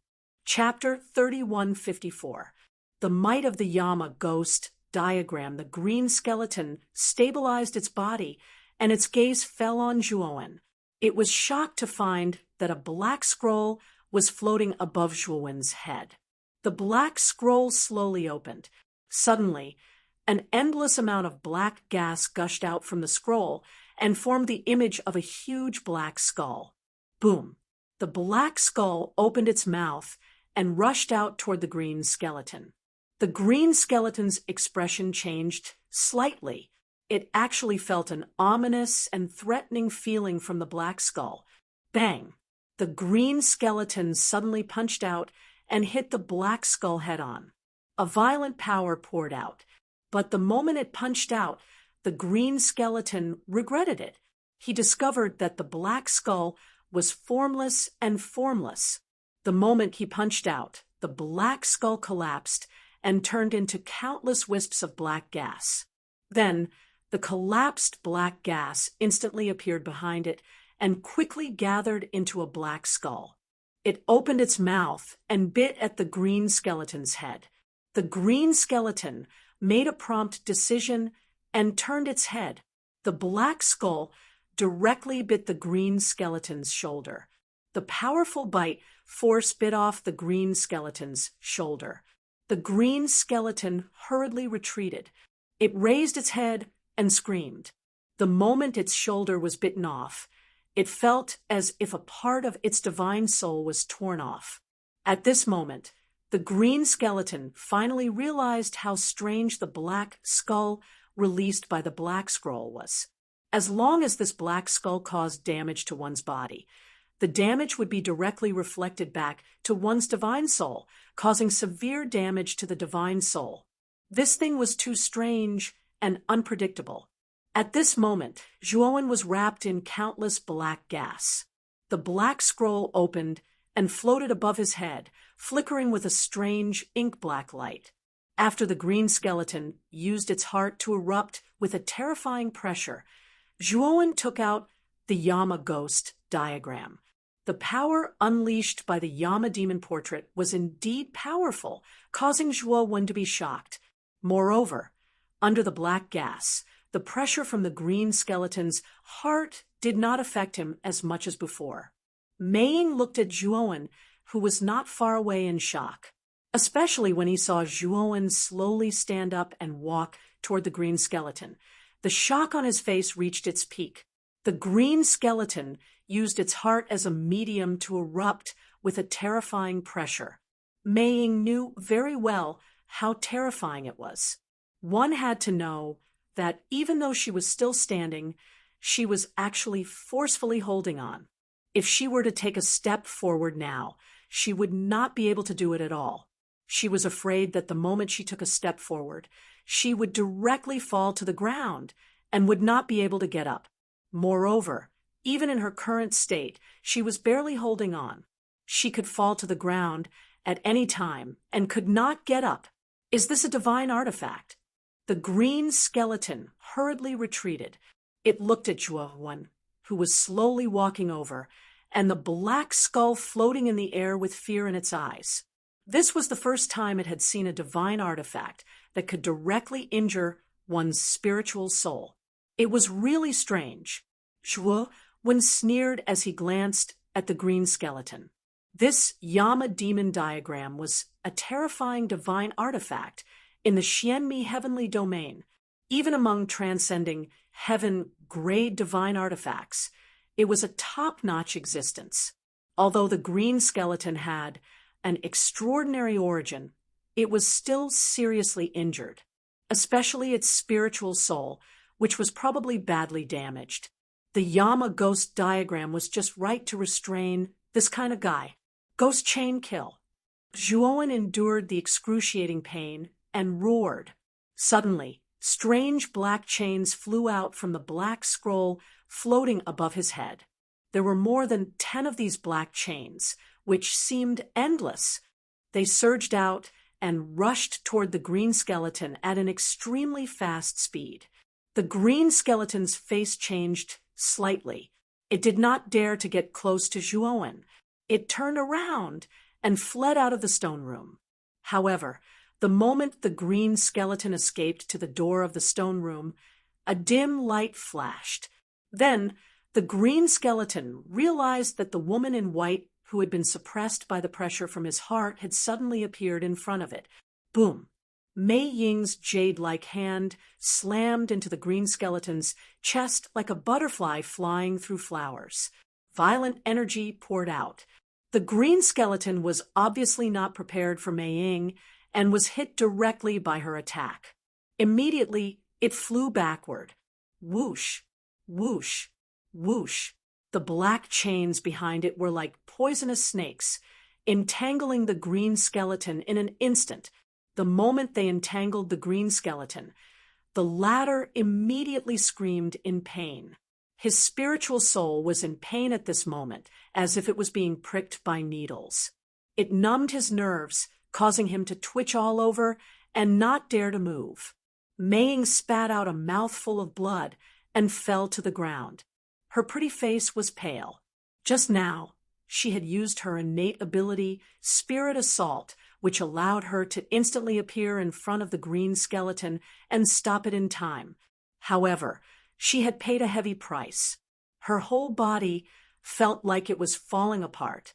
Speaker 1: Chapter 3154. The Might of the Yama Ghost Diagram. The green skeleton stabilized its body, and its gaze fell on Zhuowen. It was shocked to find that a black scroll was floating above Zhuowen's head. The black scroll slowly opened. Suddenly, an endless amount of black gas gushed out from the scroll and formed the image of a huge black skull. Boom! The black skull opened its mouth and rushed out toward the green skeleton. The green skeleton's expression changed slightly. It actually felt an ominous and threatening feeling from the black skull. Bang! The green skeleton suddenly punched out and hit the black skull head-on. A violent power poured out, but the moment it punched out, the green skeleton regretted it. He discovered that the black skull was formless and formless. The moment he punched out, the black skull collapsed and turned into countless wisps of black gas. Then, the collapsed black gas instantly appeared behind it and quickly gathered into a black skull. It opened its mouth and bit at the green skeleton's head. The green skeleton made a prompt decision and turned its head. The black skull directly bit the green skeleton's shoulder. The powerful bite force bit off the green skeleton's shoulder. The green skeleton hurriedly retreated. It raised its head and screamed. The moment its shoulder was bitten off, it felt as if a part of its divine soul was torn off. At this moment, the green skeleton finally realized how strange the black skull released by the black scroll was. As long as this black skull caused damage to one's body, the damage would be directly reflected back to one's divine soul, causing severe damage to the divine soul. This thing was too strange and unpredictable. At this moment, Zhuowen was wrapped in countless black gas. The black scroll opened and floated above his head, flickering with a strange ink-black light. After the green skeleton used its heart to erupt with a terrifying pressure, Zhuowen took out the Yama Ghost Diagram. The power unleashed by the Yama demon portrait was indeed powerful, causing Zhuowen to be shocked. Moreover, under the black gas, the pressure from the green skeleton's heart did not affect him as much as before. Meiying looked at Zhuowen, who was not far away, in shock, especially when he saw Zhuowen slowly stand up and walk toward the green skeleton. The shock on his face reached its peak. The green skeleton used its heart as a medium to erupt with a terrifying pressure. Meiying knew very well how terrifying it was. One had to know that even though she was still standing, she was actually forcefully holding on. If she were to take a step forward now, she would not be able to do it at all. She was afraid that the moment she took a step forward, she would directly fall to the ground and would not be able to get up. Moreover, even in her current state, she was barely holding on. She could fall to the ground at any time and could not get up. Is this a divine artifact? The green skeleton hurriedly retreated. It looked at Zhuowen, who was slowly walking over, and the black skull floating in the air with fear in its eyes. This was the first time it had seen a divine artifact that could directly injure one's spiritual soul. It was really strange. Zhuowen sneered as he glanced at the green skeleton. This Yama demon diagram was a terrifying divine artifact in the Xianmi heavenly domain. Even among transcending heaven-grade divine artifacts, it was a top-notch existence. Although the green skeleton had an extraordinary origin, it was still seriously injured, especially its spiritual soul, which was probably badly damaged. The Yama ghost diagram was just right to restrain this kind of guy. Ghost chain kill. Zhuowen endured the excruciating pain and roared. Suddenly, Strange black chains flew out from the black scroll floating above his head. There were more than 10 of these black chains, which seemed endless. They surged out and rushed toward the green skeleton at an extremely fast speed. The green skeleton's face changed slightly. It did not dare to get close to Zhuowen. It turned around and fled out of the stone room. However, the moment the green skeleton escaped to the door of the stone room, a dim light flashed. Then, the green skeleton realized that the woman in white who had been suppressed by the pressure from his heart had suddenly appeared in front of it. Boom! Mei Ying's jade-like hand slammed into the green skeleton's chest like a butterfly flying through flowers. Violent energy poured out. The green skeleton was obviously not prepared for Mei Ying and was hit directly by her attack. Immediately, it flew backward. Whoosh! Whoosh! Whoosh! The black chains behind it were like poisonous snakes, entangling the green skeleton in an instant. The moment they entangled the green skeleton, the latter immediately screamed in pain. His spiritual soul was in pain at this moment, as if it was being pricked by needles. It numbed his nerves, causing him to twitch all over and not dare to move. Mei Ying spat out a mouthful of blood and fell to the ground. Her pretty face was pale. Just now, she had used her innate ability, Spirit Assault, which allowed her to instantly appear in front of the green skeleton and stop it in time. However, she had paid a heavy price. Her whole body felt like it was falling apart.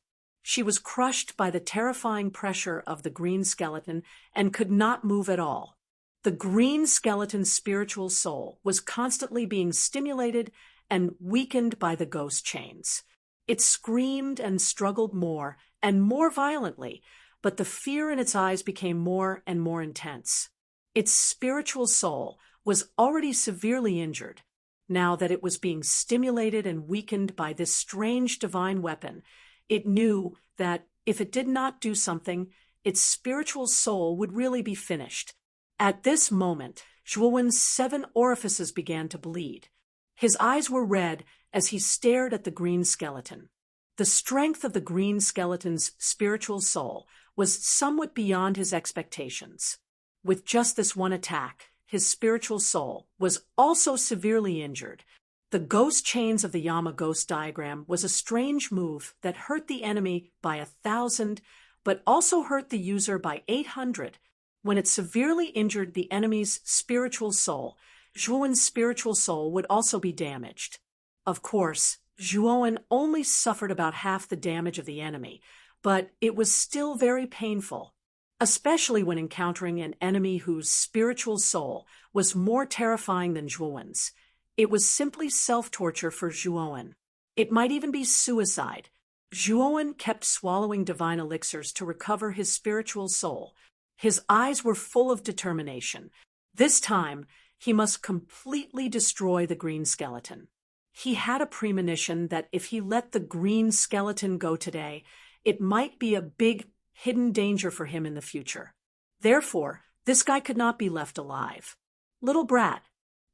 Speaker 1: She was crushed by the terrifying pressure of the green skeleton and could not move at all. The green skeleton's spiritual soul was constantly being stimulated and weakened by the ghost chains. It screamed and struggled more and more violently, but the fear in its eyes became more and more intense. Its spiritual soul was already severely injured. Now that it was being stimulated and weakened by this strange divine weapon, it knew that if it did not do something, its spiritual soul would really be finished. At this moment, Zhuowen's 7 orifices began to bleed. His eyes were red as he stared at the green skeleton. The strength of the green skeleton's spiritual soul was somewhat beyond his expectations. With just this one attack, his spiritual soul was also severely injured. The ghost chains of the Yama ghost diagram was a strange move that hurt the enemy by 1,000, but also hurt the user by 800. When it severely injured the enemy's spiritual soul, Zhuowen's spiritual soul would also be damaged. Of course, Zhuowen only suffered about half the damage of the enemy, but it was still very painful, especially when encountering an enemy whose spiritual soul was more terrifying than Zhuowen's. It was simply self-torture for Zhuowen. It might even be suicide. Zhuowen kept swallowing divine elixirs to recover his spiritual soul. His eyes were full of determination. This time, he must completely destroy the green skeleton. He had a premonition that if he let the green skeleton go today, it might be a big hidden danger for him in the future. Therefore, this guy could not be left alive. Little brat,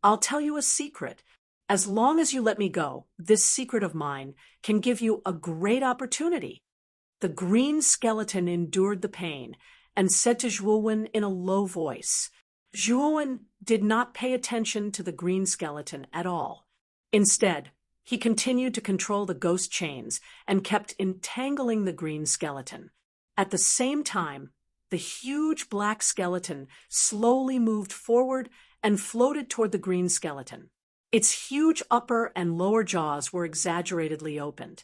Speaker 1: I'll tell you a secret. As long as you let me go, this secret of mine can give you a great opportunity. The green skeleton endured the pain and said to Zhuowen in a low voice. Zhuowen did not pay attention to the green skeleton at all. Instead, he continued to control the ghost chains and kept entangling the green skeleton. At the same time, the huge black skeleton slowly moved forward and floated toward the green skeleton. Its huge upper and lower jaws were exaggeratedly opened.